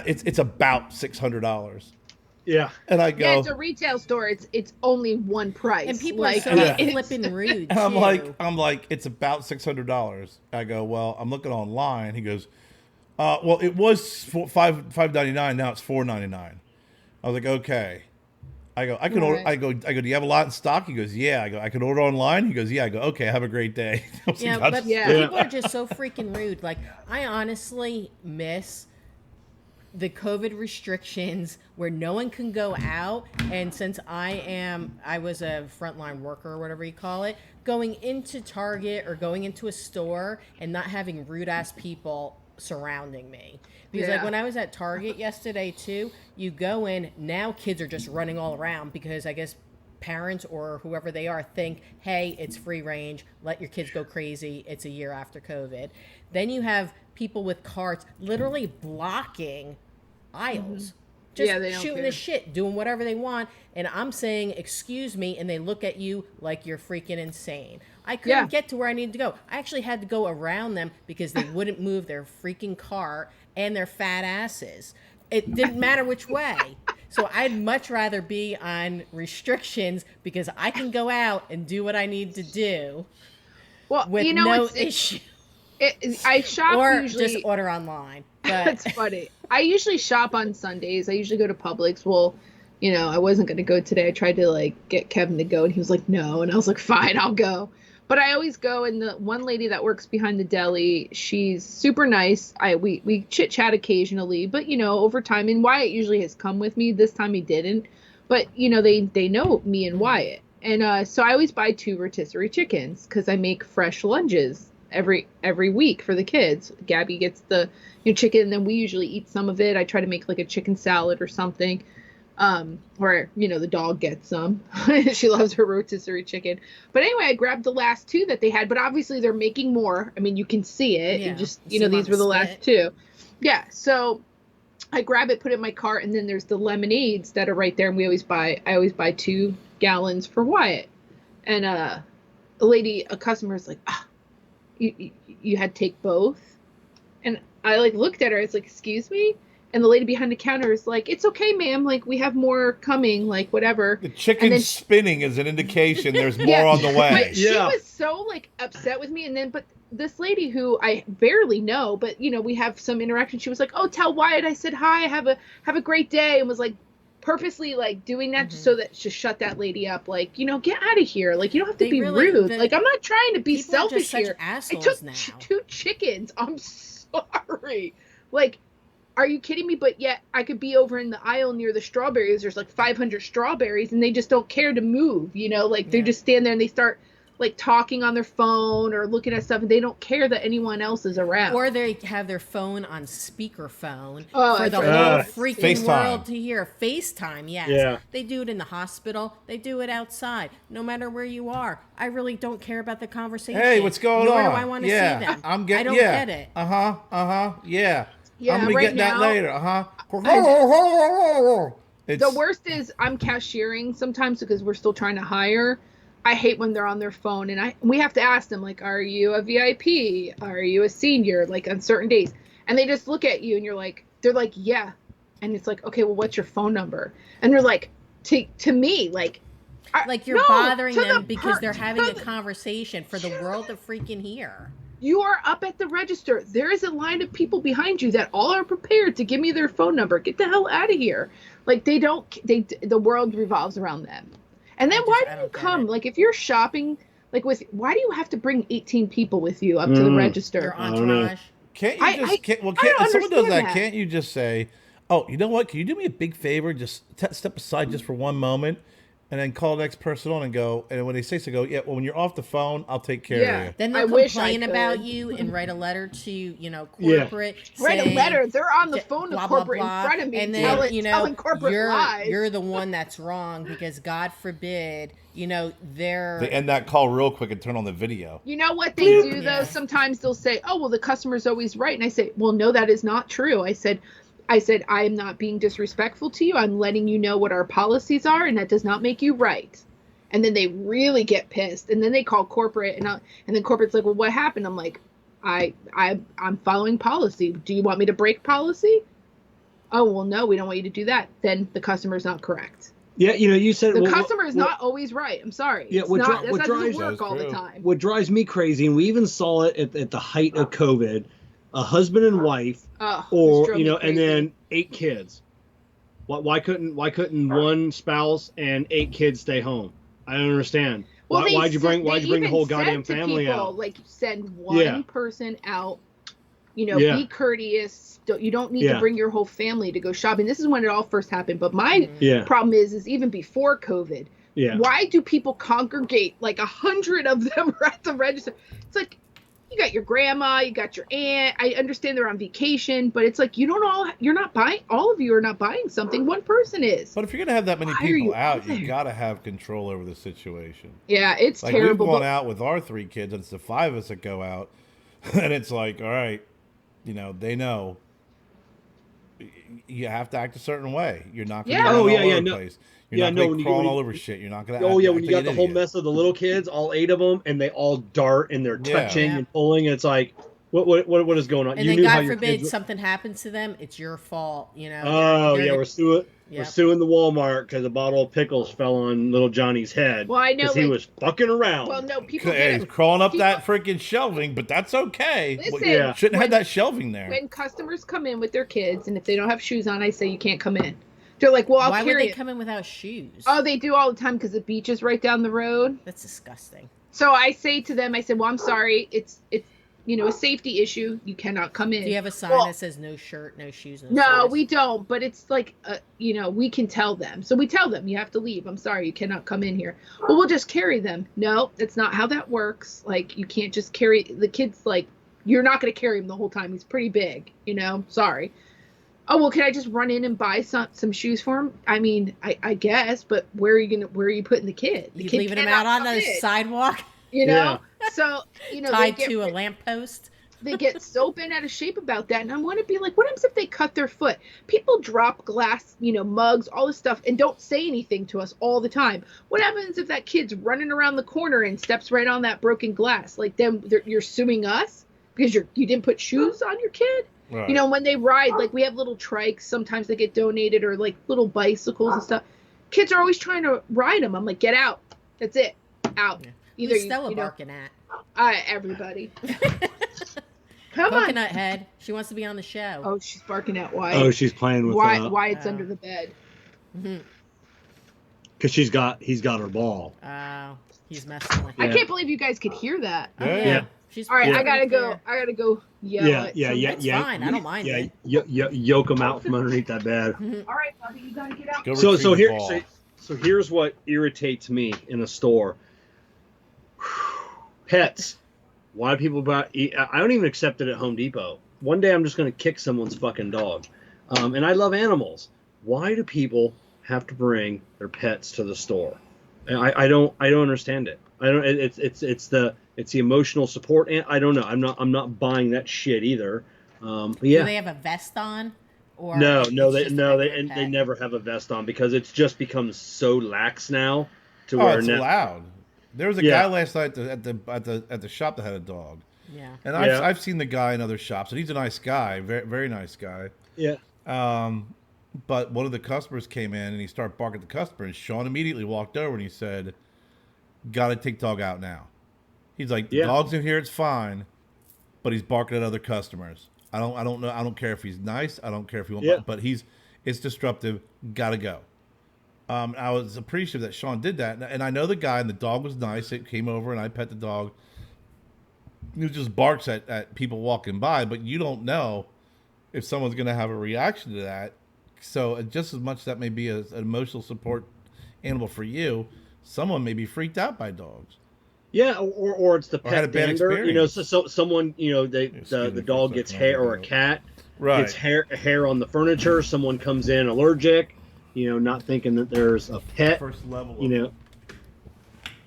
it's about $600. Yeah. And I go, Yeah, it's a retail store. It's only one price. And people like, are so it's- flipping rude. and I'm too. like, "It's about $600. I go, "Well, I'm looking online." He goes, "Well, it was $5.99. Now it's $4.99. I was like, "Okay." I go, "I can order." Right. I go, "Do you have a lot in stock?" He goes, "Yeah." I go, "I can order online." He goes, "Yeah." I go, "Okay, have a great day." I was Yeah, like, but Yeah. people are just so freaking rude. Like, I honestly miss the COVID restrictions where no one can go out. And since I was a frontline worker or whatever you call it, going into Target or going into a store and not having rude ass people surrounding me. Because like Yeah. when I was at Target yesterday too, you go in, now kids are just running all around because I guess parents or whoever they are think, "Hey, it's free range, let your kids go crazy, it's a year after COVID." Then you have people with carts literally blocking aisles. Just Yeah, they don't shooting care. the shit, doing whatever they want, and I'm saying, "Excuse me," and they look at you like you're freaking insane. I couldn't Yeah. get to where I needed to go. I actually had to go around them because they wouldn't move their freaking cart and their fat asses. It didn't matter which way. So I'd much rather be on restrictions because I can go out and do what I need to do well, with you know, no it's issue. I shop Or usually. just order online. But That's funny. I usually shop on Sundays. I usually go to Publix. Well, I wasn't going to go today. I tried to like get Kevin to go and he was like, "No." And I was like, "Fine, I'll go." But I always go, and the one lady that works behind the deli, she's super nice. We chit chat occasionally, but over time, and Wyatt usually has come with me. This time he didn't. But they know me and Wyatt. And so I always buy 2 rotisserie chickens because I make fresh lunches every week for the kids. Gabby gets the chicken, and then we usually eat some of it. I try to make like a chicken salad or something, or the dog gets some. She loves her rotisserie chicken. But anyway, I grabbed the last 2 that they had, but obviously they're making more. I mean, you can see it. Yeah, You just see them these on were the the last spit. 2. Yeah, so I grab it, put it in my cart, and then there's the lemonades that are right there, and I always buy 2 gallons for Wyatt. And a customer is like, you had to take both? And I like looked at her, it's like, "Excuse me?" And the lady behind the counter is like, "It's okay, ma'am, like we have more coming, like whatever." The chicken And then spinning is an indication there's more Yeah. on the way. But she Yeah. was so like upset with me, but this lady who I barely know, but we have some interaction, she was like, "Oh, tell Wyatt I said hi, have a great day," and was like purposely like doing that just so that to shut that lady up, like, get out of here, like you don't have to They be really- rude, the- like I'm not trying to be people are selfish just such here. I assholes took now. 2 chickens. I'm sorry. Like, are you kidding me? But yet I could be over in the aisle near the strawberries. There's like 500 strawberries and they just don't care to move, like they Yeah. just stand there and they start like talking on their phone or looking at stuff and they don't care that anyone else is around. Or they have their phone on speakerphone Oh, for the that's whole right. freaking FaceTime. world to hear. FaceTime, yes. Yeah. They do it in the hospital. They do it outside. No matter where you are. I really don't care about the conversation. Hey, what's going Nor on? do I want to Yeah, see them. I'm getting. I don't yeah. get it. Yeah. Yeah, I'm gonna right get that now, later. It's, the worst is I'm cashiering sometimes because we're still trying to hire. I hate when they're on their phone and we have to ask them like, "Are you a VIP? Are you a senior?" Like on certain days. And they just look at you and they're like, yeah. And it's like, okay, well, what's your phone number? And they're like, to me, like you're no, bothering to them the because they're having a conversation for the world to freaking hear. You are up at the register. There is a line of people behind you that all are prepared to give me their phone number. Get the hell out of here. Like the world revolves around them. And then why do you come? Like if you're shopping, like why do you have to bring 18 people with you up to the register? Your entourage. Can't you just, if someone does that, can't you just say, oh, you know what? Can you do me a big favor? Just step aside just for one moment. And then call the next person on and go, and when they say so, go, yeah, well, when you're off the phone, I'll take care of you. Then they'll complain about you and write a letter to, corporate. Write a letter. They're on the phone to corporate in front of me. And then, telling corporate lies. You're the one that's wrong because God forbid, they're... They end that call real quick and turn on the video. You know what they do, though? Sometimes they'll say, oh, well, the customer's always right. And I say, well, no, that is not true. I said, I am not being disrespectful to you. I'm letting you know what our policies are, and that does not make you right. And then they really get pissed, and then they call corporate, and then corporate's like, well, what happened? I'm like, I'm following policy. Do you want me to break policy? Oh, well, no, we don't want you to do that. Then the customer's not correct. Yeah, you said the customer is not always right. I'm sorry. Yeah, what doesn't work all the time. What drives me crazy, and we even saw it at the height of COVID. A husband and wife, and then 8 kids. Why couldn't one spouse and 8 kids stay home? I don't understand. Well, why'd you bring the whole goddamn family out? Like send one person out. Be courteous. You don't need to bring your whole family to go shopping. This is when it all first happened. But my problem is even before COVID. Yeah. Why do people congregate like 100 of them are at the register? It's like. You got your grandma, you got your aunt. I understand they're on vacation, but it's like all of you are not buying something. One person is. But if you're gonna have that many people out, you gotta have control over the situation. Yeah, it's like terrible. We've gone out with our 3 kids, and it's the 5 of us that go out, and it's like, all right, they know you have to act a certain way. You're not gonna be all over the place. You're not going to crawl all over shit. You're not going to. Oh, when you got the whole mess of the little kids, all 8 of them, and they all dart and they're touching and pulling. And it's like, what is going on? And then God forbid something happens to them, it's your fault. Oh yeah, we're suing the Walmart because a bottle of pickles fell on little Johnny's head. Well, I know because he was fucking around. Well, no, people he's crawling up that freaking shelving, but that's okay. Listen, shouldn't have that shelving there. When customers come in with their kids, and if they don't have shoes on, I say you can't come in. They're like, well, why would they come in without shoes? Oh, they do all the time because the beach is right down the road. That's disgusting. So I say to them, well, I'm sorry, it's a safety issue. You cannot come in. Do you have a sign that says no shirt, no shoes, no socks? We don't. But it's like, we can tell them. So we tell them you have to leave. I'm sorry, you cannot come in here. Well, we'll just carry them. No, that's not how that works. Like you can't just carry the kids. Like you're not going to carry him the whole time. He's pretty big. Sorry. Oh, well, can I just run in and buy some shoes for him? I mean, I guess, but where are you putting the kid? You leaving him out on the sidewalk? So, tied to a lamppost? They get so bent out of shape about that. And I want to be like, what happens if they cut their foot? People drop glass, mugs, all this stuff, and don't say anything to us all the time. What happens if that kid's running around the corner and steps right on that broken glass? Like, then you're suing us because you didn't put shoes on your kid? Right. When they ride, like we have little trikes, sometimes they get donated or like little bicycles and stuff. Kids are always trying to ride them. I'm like, get out. That's it. Out. Yeah. Who's Stella barking at? Everybody. Come on. Coconut Head. She wants to be on the show. Oh, she's barking at Wyatt. Oh, she's playing with Wyatt's under the bed. Because he's got her ball. Oh, he's messing with her. I can't believe you guys could hear that. Yeah. All right, I gotta go yell at somebody. It's fine. I don't mind it. Yoke them out from underneath that bed. All right, buddy, you gotta get out. So here's what irritates me in a store. Pets. Why do people buy? I don't even accept it at Home Depot. One day I'm just gonna kick someone's fucking dog. And I love animals. Why do people have to bring their pets to the store? And I don't understand it. I don't. It's the emotional support, and I don't know. I'm not buying that shit either. But yeah. Do they have a vest on? Or no, they never have a vest on because it's just become so lax now. It's allowed. There was a guy last night at the shop that had a dog, Yeah. And Yeah. I've seen the guy in other shops, and he's a nice guy, very very nice guy. Yeah. But one of the customers came in and he started barking at the customer, and Sean immediately walked over and he said, "Got to take dog out now." He's like, "The dog's in here, it's fine, but he's barking at other customers. I don't know. I don't care if he's nice. I don't care if he won't. But it's disruptive. Gotta go." I was appreciative that Sean did that, and I know the guy, and the dog was nice. It came over and I pet the dog. He just barks at people walking by, but you don't know if someone's going to have a reaction to that. So just as much that may be an emotional support animal for you, someone may be freaked out by dogs. Yeah, or it's the pet dander. You know, so someone, you know, the dog gets hair, or a cat gets hair on the furniture. Someone comes in allergic, you know, not thinking that there's a pet. First level, you know.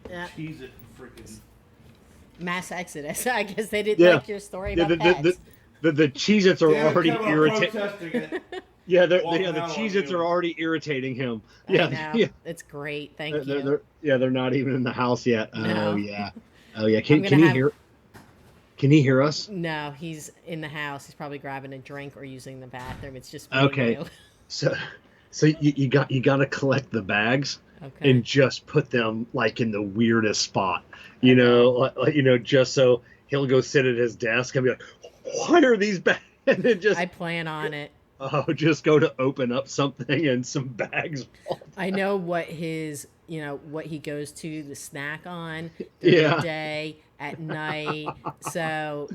Yeah. Cheese it, freaking mass exodus. I guess they didn't like your story about pets. The Cheez-Its are already irritating. Yeah, the Cheez-Its are already irritating him. Yeah, it's great. Thank you. They're not even in the house yet. No. Oh yeah. Can he hear? Can he hear us? No, he's in the house. He's probably grabbing a drink or using the bathroom. It's just okay. So you got to collect the bags and just put them like in the weirdest spot. You know, just so he'll go sit at his desk and be like, "What are these bags?" And then I plan on it. Oh, just go to open up something and some bags. I know what what he goes to snack on during the day, at night. So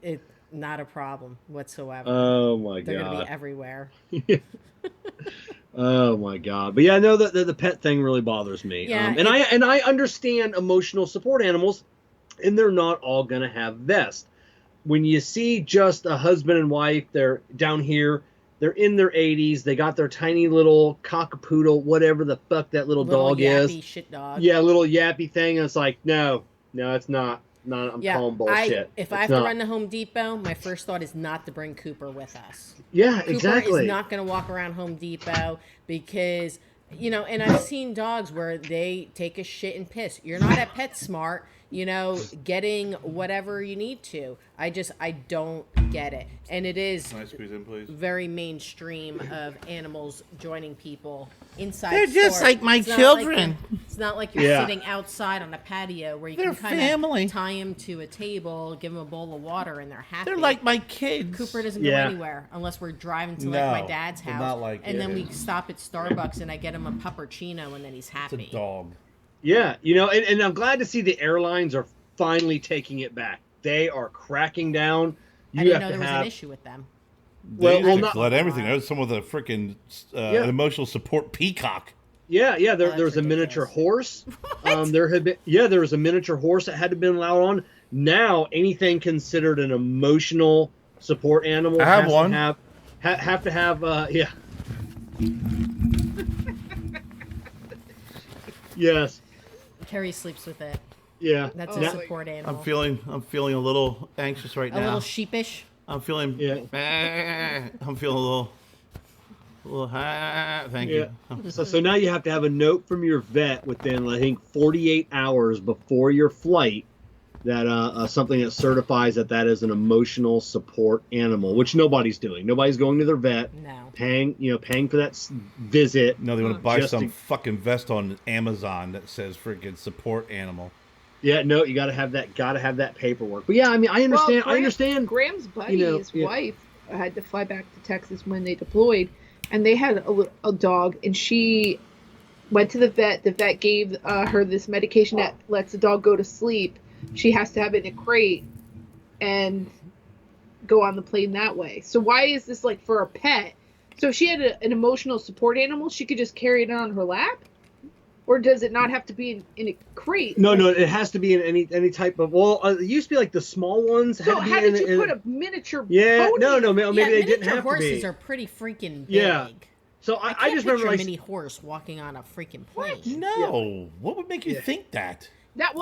it's not a problem whatsoever. Oh my God. They're going to be everywhere. Oh my God. But yeah, I know that the pet thing really bothers me. Yeah, and I understand emotional support animals, and they're not all going to have vests. When you see just a husband and wife, they're down here, they're in their 80s, they got their tiny little cockapoodle, whatever the fuck that little dog yappy is. Shit dog. Yeah, little yappy thing. And it's like, no, it's not. I'm calling bullshit. If I have to run to Home Depot, my first thought is not to bring Cooper with us. Yeah, Cooper exactly. is not going to walk around Home Depot because, and I've seen dogs where they take a shit and piss. You're not at PetSmart, getting whatever you need to. I don't get it. And it is very mainstream of animals joining people inside They're just like my children. It's not like you're sitting outside on a patio where you They're can kind of tie them to a table, give them a bowl of water, and they're happy. They're like my kids. Cooper doesn't go anywhere unless we're driving to my dad's house. Then we stop at Starbucks and I get him a puppuccino and then he's happy. It's a dog. Yeah, and I'm glad to see the airlines are finally taking it back. They are cracking down. I didn't know there was an issue with them. They let everything. That was some of the freaking emotional support peacock. Yeah. There was a miniature horse. There was a miniature horse that had to be allowed on. Now anything considered an emotional support animal have to have Yes. Kerry sleeps with it. Yeah. That's a support animal. I'm feeling a little anxious right now. A little sheepish. I'm feeling I'm feeling a little thank you. So now you have to have a note from your vet within, I think, 48 hours before your flight that something that certifies that is an emotional support animal, which nobody's doing. Nobody's going to their vet, paying for that visit. No, they want to buy some fucking vest on Amazon that says freaking support animal. Yeah, no, you got to have that paperwork. But yeah, I mean, I understand. Well, I understand. Graham's buddy, his wife, had to fly back to Texas when they deployed, and they had a dog, and she went to the vet. The vet gave her this medication that lets the dog go to sleep. She has to have it in a crate and go on the plane that way. So why is this like for a pet? So if she had an emotional support animal, she could just carry it on her lap? Or does it not have to be in a crate? No, it has to be in any type of. Well, it used to be like the small ones. So how did you put a miniature? Pony? No, maybe they didn't have to be. Horses are pretty freaking big. Yeah. So I just remember a mini horse walking on a freaking plane. No, what would make you think that?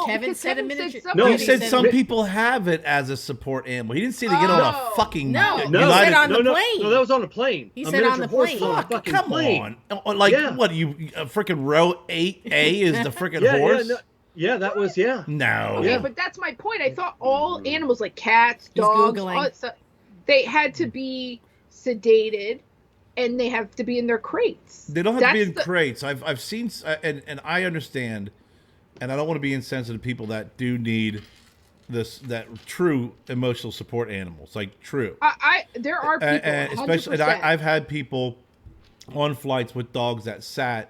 Kevin said a miniature. No, he said some people have it as a some He didn't say to get on a fucking. No, he said on the plane. No, that was on a plane. He said on the plane. Come on, like what? You freaking row 8A is the freaking horse. Yeah, that was No. Okay, Yeah. but that's my point. I thought all animals, like cats, He's dogs, Googling. all that stuff, they had to be sedated, and they have to be in their crates. They don't have to be That's in crates. I've seen, and I understand, and I don't want to be insensitive to people that do need that true emotional support animals, like true. There are people, And especially, 100%. and I've had people on flights with dogs that sat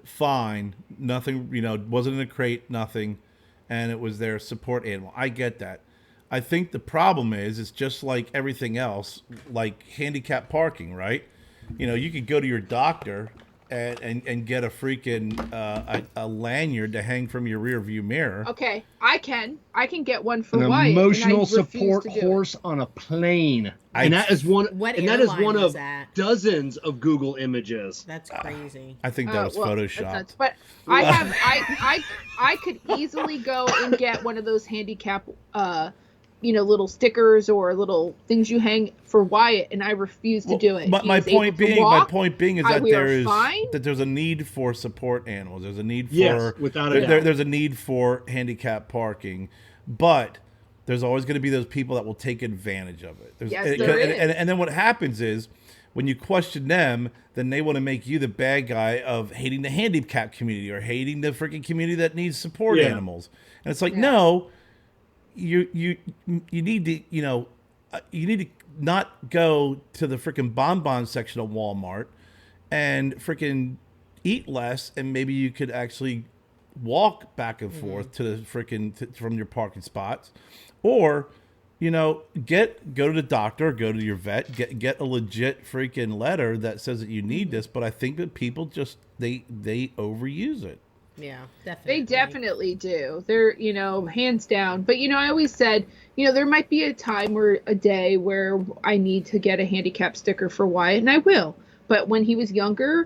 fine, nothing, wasn't in a crate, nothing, and it was their support animal. I get that. I think the problem is it's just like everything else, like handicap parking, right? You could go to your doctor and get a freaking a lanyard to hang from your rear view mirror. Okay, I can get one for An Wyatt. emotional and I refuse support to do it. horse on a plane. And that is one What and that is airline one was of that? dozens of Google images. That's crazy. I think that was Well, that's photoshopped. nuts. But I could easily go and get one of those handicap little stickers or little things you hang for Wyatt, and I refuse to do it. But my He's able point to being, walk. is that we are there is fine. that there's a need for support animals. There's a need for Yes, without a doubt. there's a need for handicap parking, but there's always going to be those people that will take advantage of it. Yes, there is. And then what happens is when you question them, then they want to make you the bad guy of hating the handicap community or hating the freaking community that needs support animals. And it's like, no, you need to, you need to not go to the freaking bonbon section of Walmart and freaking eat less, and maybe you could actually walk back and forth to the freaking from your parking spots, or go to the doctor, go to your vet, get a legit freaking letter that says that you need this. But I think that people just they overuse it. Yeah, definitely. They definitely do. They're, hands down. But, I always said, there might be a day where I need to get a handicap sticker for Wyatt, and I will. But when he was younger,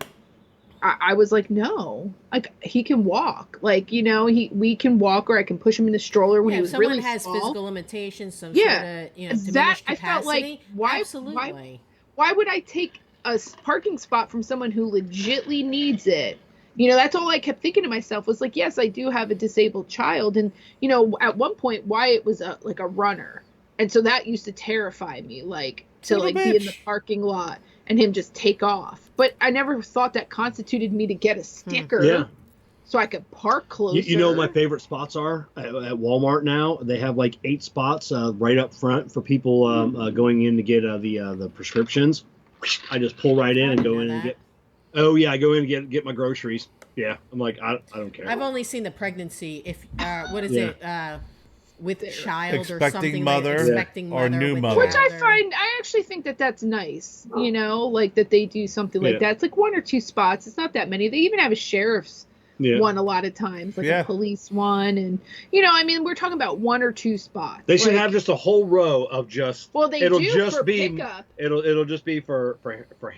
I was like, no, like he can walk, like, we can walk, or I can push him in the stroller when he was really small. If someone has physical limitations, some Yeah, sort of, that diminished I felt like, capacity, absolutely. Why would I take a parking spot from someone who legitly needs it? That's all I kept thinking to myself was like, yes, I do have a disabled child. And, at one point, Wyatt was like a runner. And so that used to terrify me, like to like be in the parking lot and him just take off. But I never thought that constituted me to get a sticker so I could park closer. You know what my favorite spots are at Walmart now? They have like 8 spots right up front for people going in to get the prescriptions. I just pull right in and go in and get. Oh yeah, I go in and get my groceries. Yeah, I'm like I don't care. I've only seen the pregnancy. If what is it? With child Expecting or something mother, like expecting or mother new with mother. Which I actually think that's nice, like that they do something like that. It's like 1 or 2 spots. It's not that many. They even have a sheriff's one a lot of times, like a police one. And, we're talking about 1 or 2 spots. They should have just a whole row of just. Well, it'll just be pickup. It'll just be for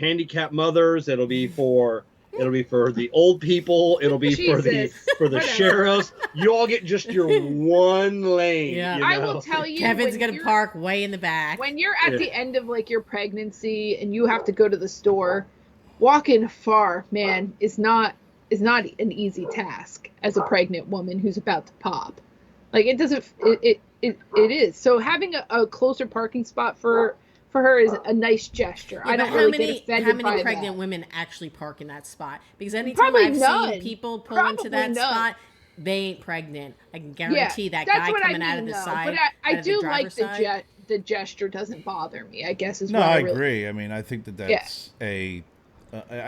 handicapped mothers. It'll be for the old people. It'll be for the sheriffs. You all get just your one lane. Yeah, I will tell you. Kevin's gonna park way in the back. When you're at the end of like your pregnancy and you have to go to the store, walking far, man, is not an easy task as a pregnant woman who's about to pop. Like it doesn't. It is. So having a closer parking spot for her is a nice gesture. Yeah, I don't really get offended how many by pregnant that. women actually park in that spot? Because anytime Probably I've none. seen people pull into that spot, they ain't pregnant. I can guarantee that guy coming out of the side. But I do like the the gesture doesn't bother me, I guess is No, what I really agree. I mean, I think that's I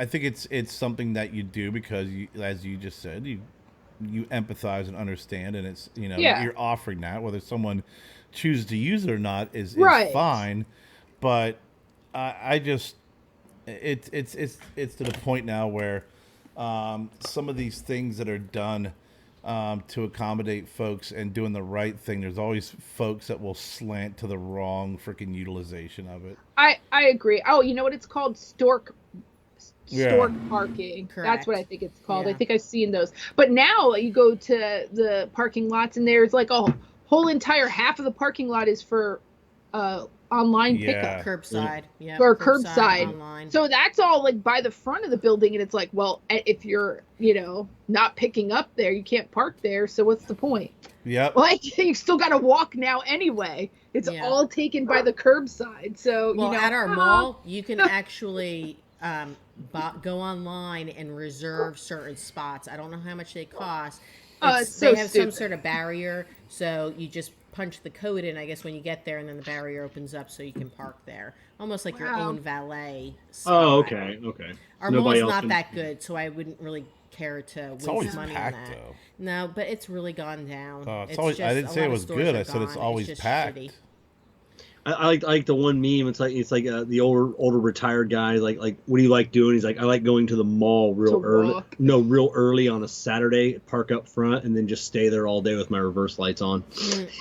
think it's something that you do because you, as you just said, you empathize and understand, and it's you're offering that. Whether someone chooses to use it or not is fine, but I just it's to the point now where some of these things that are done to accommodate folks and doing the right thing, there's always folks that will slant to the wrong freaking utilization of it. I agree. Oh, you know what it's called? Stork parking. Correct. That's what I think it's called. Yeah. I think I've seen those. But now you go to the parking lots and there's like a whole entire half of the parking lot is for online Yeah. pickup. Curbside. Yeah. Or curbside. Online. So that's all like by the front of the building, and it's like, well, if you're, not picking up there, you can't park there. So what's the point? Yep. Like you still got to walk now anyway. It's Yeah. all taken by the curbside. So Well, at our mall, you can actually go online and reserve certain spots. I don't know how much they cost. It's so they have stupid. some sort of barrier, so you just punch the code in, I guess, when you get there, and then the barrier opens up so you can park there. Almost like your own valet spot. Oh, okay. Our Nobody mall's else not can- that good, so I wouldn't really care to It's always waste money packed, on that. though. No, but it's really gone down. It's always. I didn't say it was good. I said it's always packed. Shitty. I like the one meme. It's like the older retired guy. Like what do you like doing? He's like, I like going to the mall real To early. walk. No, real early on a Saturday. Park up front and then just stay there all day with my reverse lights on.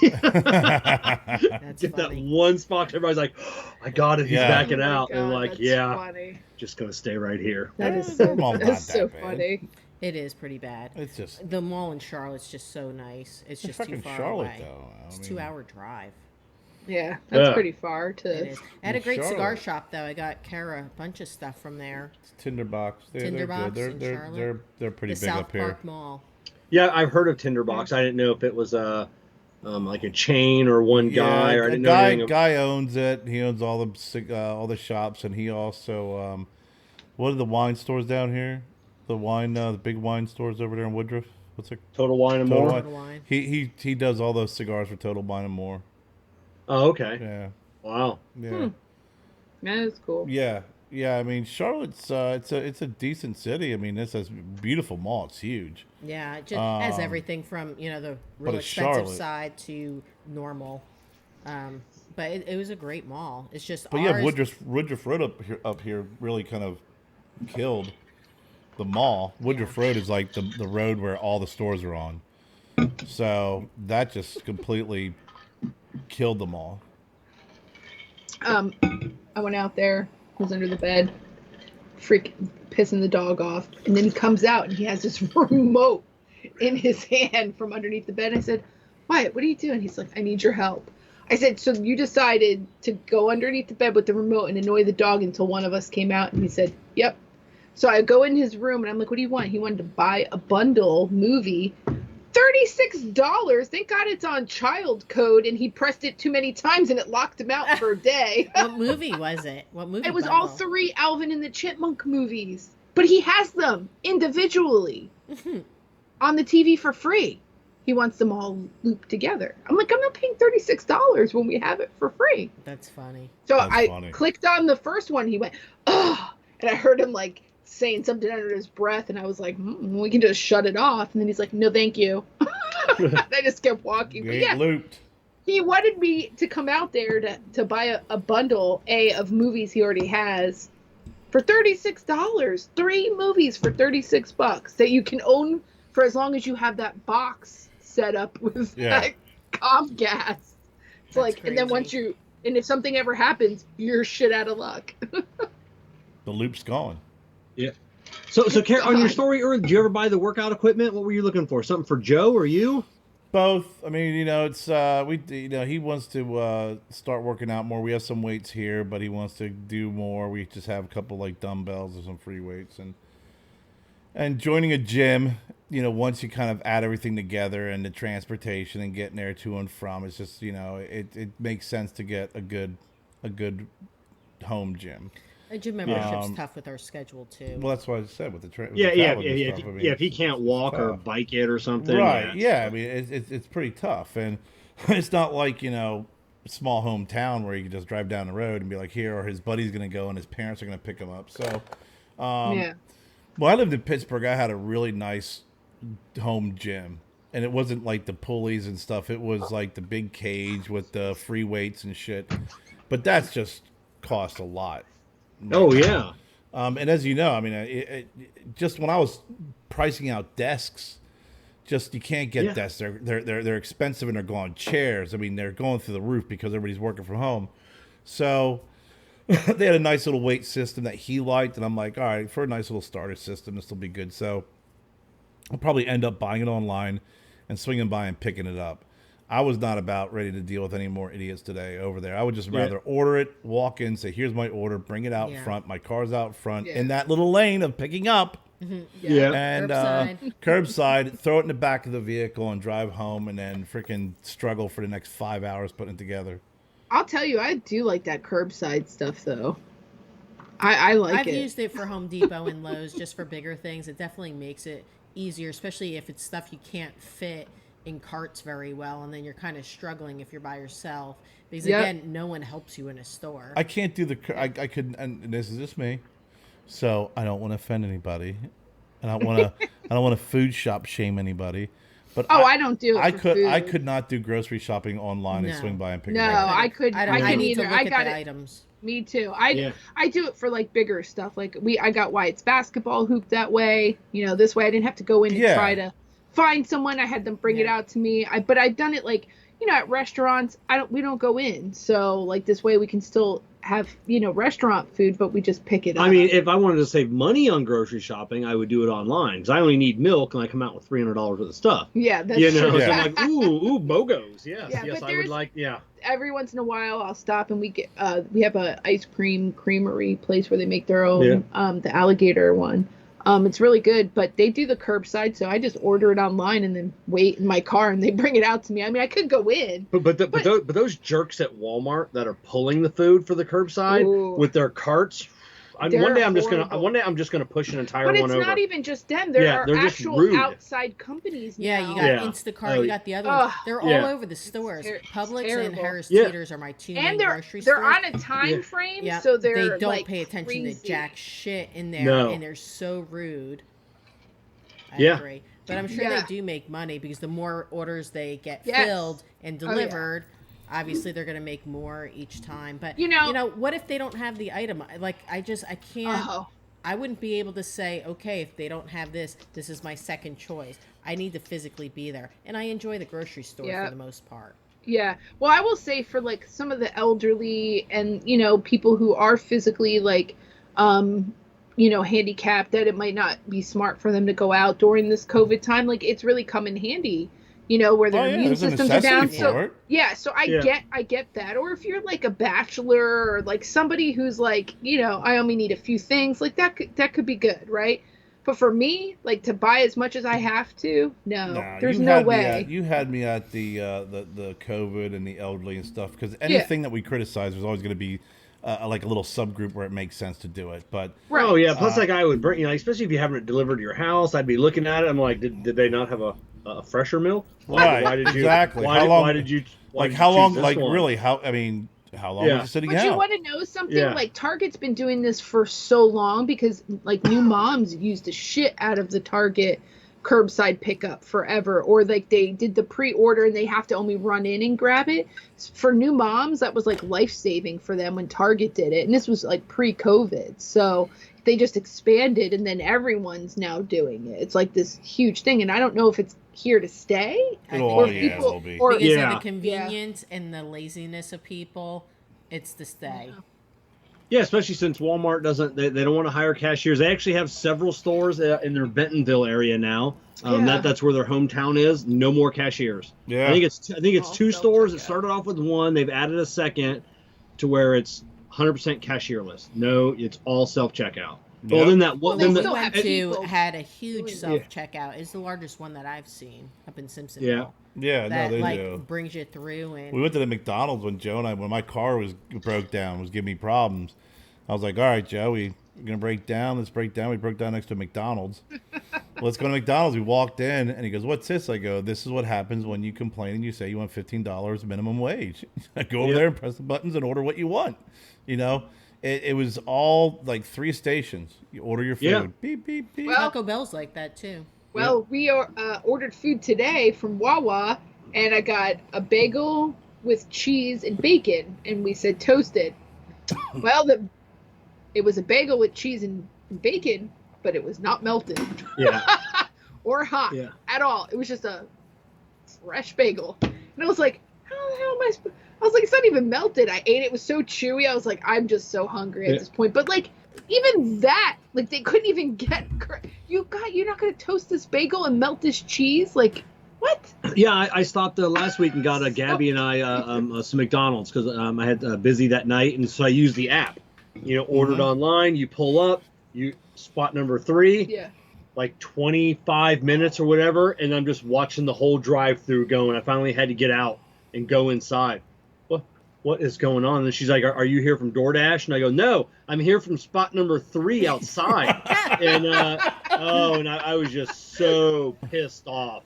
That's Get that funny. one spot. Everybody's like, oh, I got it. He's Yeah. backing Oh my out. And God, like, that's yeah, funny. just gonna stay right here. That is their so, mall's that's not so that bad. funny. It is pretty bad. It's just The mall in Charlotte's just so nice. It's just too fucking far Charlotte, away. though. It's I a mean, 2-hour drive. Yeah, that's Yeah. pretty far to. It is. I had a great cigar Charlotte. shop though. I got Kerr a bunch of stuff from there. Tinderbox. They're Tinderbox good. in They're Charlotte. they're pretty The big South up here. Park Mall. Yeah, I've heard of Tinderbox. I didn't know if it was like a chain or one guy, or I a didn't know anything. guy owns it. He owns all the shops, and he also what are the wine stores down here? The big wine stores over there in Woodruff. What's it? Total Wine and Total More. Wine. Total Wine. He does all those cigars for Total Wine and More. Oh, okay. Yeah, Wow. yeah, That's cool. yeah. I mean, Charlotte's it's a decent city. I mean, it's a beautiful mall. It's huge. Yeah, it just has everything from the real it's expensive Charlotte. side to normal. But it was a great mall. It's just But ours, yeah, Woodruff Road up here really kind of killed the mall. Woodruff Road is like the road where all the stores are on. So that just completely killed the mall. I went out there, was under the bed, freaking pissing the dog off, and then he comes out and he has this remote in his hand from underneath the bed. I said, Wyatt, what are you doing? He's like, I need your help. I said, so you decided to go underneath the bed with the remote and annoy the dog until one of us came out? And he said, yep. So I go in his room and I'm like, what do you want? He wanted to buy a bundle movie. $36. Thank God it's on child code, and he pressed it too many times and it locked him out for a day. What movie was it? What movie? It was bundle? all 3 Alvin and the Chipmunk movies. But he has them individually on the TV for free. He wants them all looped together. I'm like, I'm not paying $36 when we have it for free. That's funny. So That's I funny. clicked on the first one. He went, ugh. And I heard him like saying something under his breath. And I was like, we can just shut it off. And then he's like, no, thank you. I just kept walking. You But ain't yeah, looped. he wanted me to come out there to buy a bundle of movies he already has for $36. 3 movies for $36 that you can own for as long as you have that box set up with that Comcast. It's like, and then once crazy. and if something ever happens, you're shit out of luck. The loop's gone. Yeah. So Kerr, on your God. story earlier, did you ever buy the workout equipment? What were you looking for? Something for Joe or you? Both. I mean, it's he wants to start working out more. We have some weights here, but he wants to do more. We just have a couple like dumbbells and some free weights, and joining a gym. Once you kind of add everything together and the transportation and getting there to and from, it's just it makes sense to get a good home gym. A gym membership's tough with our schedule too. Well, that's what I said with the traveling and stuff. I mean, If he can't walk or tough. bike it or something. Right? Yeah. I mean, it's pretty tough, and it's not like a small hometown where you can just drive down the road and be like, here, or his buddy's gonna go and his parents are gonna pick him up. So, Yeah. Well, I lived in Pittsburgh. I had a really nice home gym, and it wasn't like the pulleys and stuff. It was like the big cage with the free weights and shit. But that's just cost a lot. Oh yeah. And as you know, I mean, just when I was pricing out desks, just you can't get desks. They're expensive and they're going chairs. I mean, they're going through the roof because everybody's working from home. So they had a nice little weight system that he liked, and I'm like, all right, for a nice little starter system, this will be good. So I'll probably end up buying it online and swinging by and picking it up. I was not about ready to deal with any more idiots today over there. I would just rather order it, walk in, say, here's my order, bring it out front. My car's out front in that little lane of picking up. And curbside, throw it in the back of the vehicle and drive home and then freaking struggle for the next 5 hours putting it together. I'll tell you, I do like that curbside stuff, though. I like I've used it for Home Depot and Lowe's just for bigger things. It definitely makes it easier, especially if it's stuff you can't fit in carts very well, and then you're kind of struggling if you're by yourself. Because again, no one helps you in a store. I can't do I could, and this is just me, so I don't want to offend anybody, and I don't want to food shop shame anybody. But I don't do it. I could not do grocery shopping online and swing by and pick it up. No, I couldn't. I need to either. look I got at the it. items. Me too. I do it for like bigger stuff. Like I got Wyatt's basketball hoop that way. This way I didn't have to go in and try to find someone. I had them bring it out to me. But I've done it like at restaurants. We don't go in. So like this way we can still have restaurant food, but we just pick it up. I mean, if I wanted to save money on grocery shopping, I would do it online because I only need milk and I come out with $300 worth of stuff. Yeah, that's true. So I'm like, ooh, BOGOs. Yes, I would like. Every once in a while I'll stop and we have a ice cream creamery place where they make their own the alligator one. It's really good, but they do the curbside, so I just order it online and then wait in my car and they bring it out to me. I mean, I could go in. But those jerks at Walmart that are pulling the food for the curbside with their carts. One day I'm just gonna push an entire one over. But it's not even just them. There are actual outside companies now. Yeah, you got Instacart, you got the other ones. They're all over the stores. Publix and Harris Teeter's are my two main grocery stores. They're on a time frame, so they don't pay attention to jack shit in there, and they're so rude. I agree. But I'm sure they do make money because the more orders they get filled and delivered, obviously they're going to make more each time. But what if they don't have the item? Like I can't. I wouldn't be able to say, okay, if they don't have this is my second choice. I need to physically be there, and I enjoy the grocery store for the most part. Yeah. Well, I will say for like some of the elderly and people who are physically like handicapped, that it might not be smart for them to go out during this COVID time. Like it's really come in handy. Where their immune systems are down. So I get that. Or if you're like a bachelor or like somebody who's like, I only need a few things, like that could be good, right? But for me, like to buy as much as I have to, there's no way. You had me at the COVID and the elderly and stuff, because anything that we criticize was always going to be like a little subgroup where it makes sense to do it. But plus like I would bring, especially if you haven't delivered to your house, I'd be looking at it. I'm like, did they not have a fresher milk? Why did you exactly? Why did you how long? Like one? Really? How long was it sitting out? But you want to know something? Like Target's been doing this for so long because like new moms used the shit out of the Target curbside pickup forever, or like they did the pre-order and they have to only run in and grab it. For new moms, that was like life-saving for them when Target did it, and this was like pre-COVID, so they just expanded and then everyone's now doing it. It's like this huge thing, and I don't know if it's here to stay it will be. Because of the convenience and the laziness of people, it's to stay. Yeah, especially since Walmart they don't want to hire cashiers. They actually have several stores in their Bentonville area now. That's where their hometown is. No more cashiers. Yeah, I think it's two stores. It started off with one. They've added a second to where it's 100% cashierless. No, it's all self checkout. Yep. Well, then that one. Had a huge self checkout. It's the largest one that I've seen up in Simpsonville. Yeah, that no, they do. Brings you through. And we went to the McDonald's when Joe and I, when my car broke down, was giving me problems. I was like, all right, Joe, we're gonna break down. Let's break down. We broke down next to McDonald's. Let's go to McDonald's. We walked in, and he goes, "What's this?" I go, "This is what happens when you complain and you say you want $15 minimum wage." I go over there and press the buttons and order what you want. It was all like 3 stations. You order your food. Yeah. Beep, beep, beep. Well, Taco Bell's like that too. Well, we ordered food today from Wawa, and I got a bagel with cheese and bacon, and we said toasted. Well, it was a bagel with cheese and bacon, but it was not melted. Yeah. Or hot at all. It was just a fresh bagel. And I was like, how the hell am I supposed... I was like, it's not even melted. I ate it. It was so chewy. I was like, I'm just so hungry at this point. But like, even that, like, they couldn't even get. You're not gonna toast this bagel and melt this cheese, like. What? Yeah, I stopped last week and got Gabby and I some McDonald's because I had busy that night, and so I used the app. Ordered online. You pull up, you spot number 3. Yeah. Like 25 minutes or whatever, and I'm just watching the whole drive-through going. I finally had to get out and go inside. What is going on? And she's like, "Are you here from DoorDash?" And I go, "No, I'm here from spot number 3 outside." and I was just so pissed off.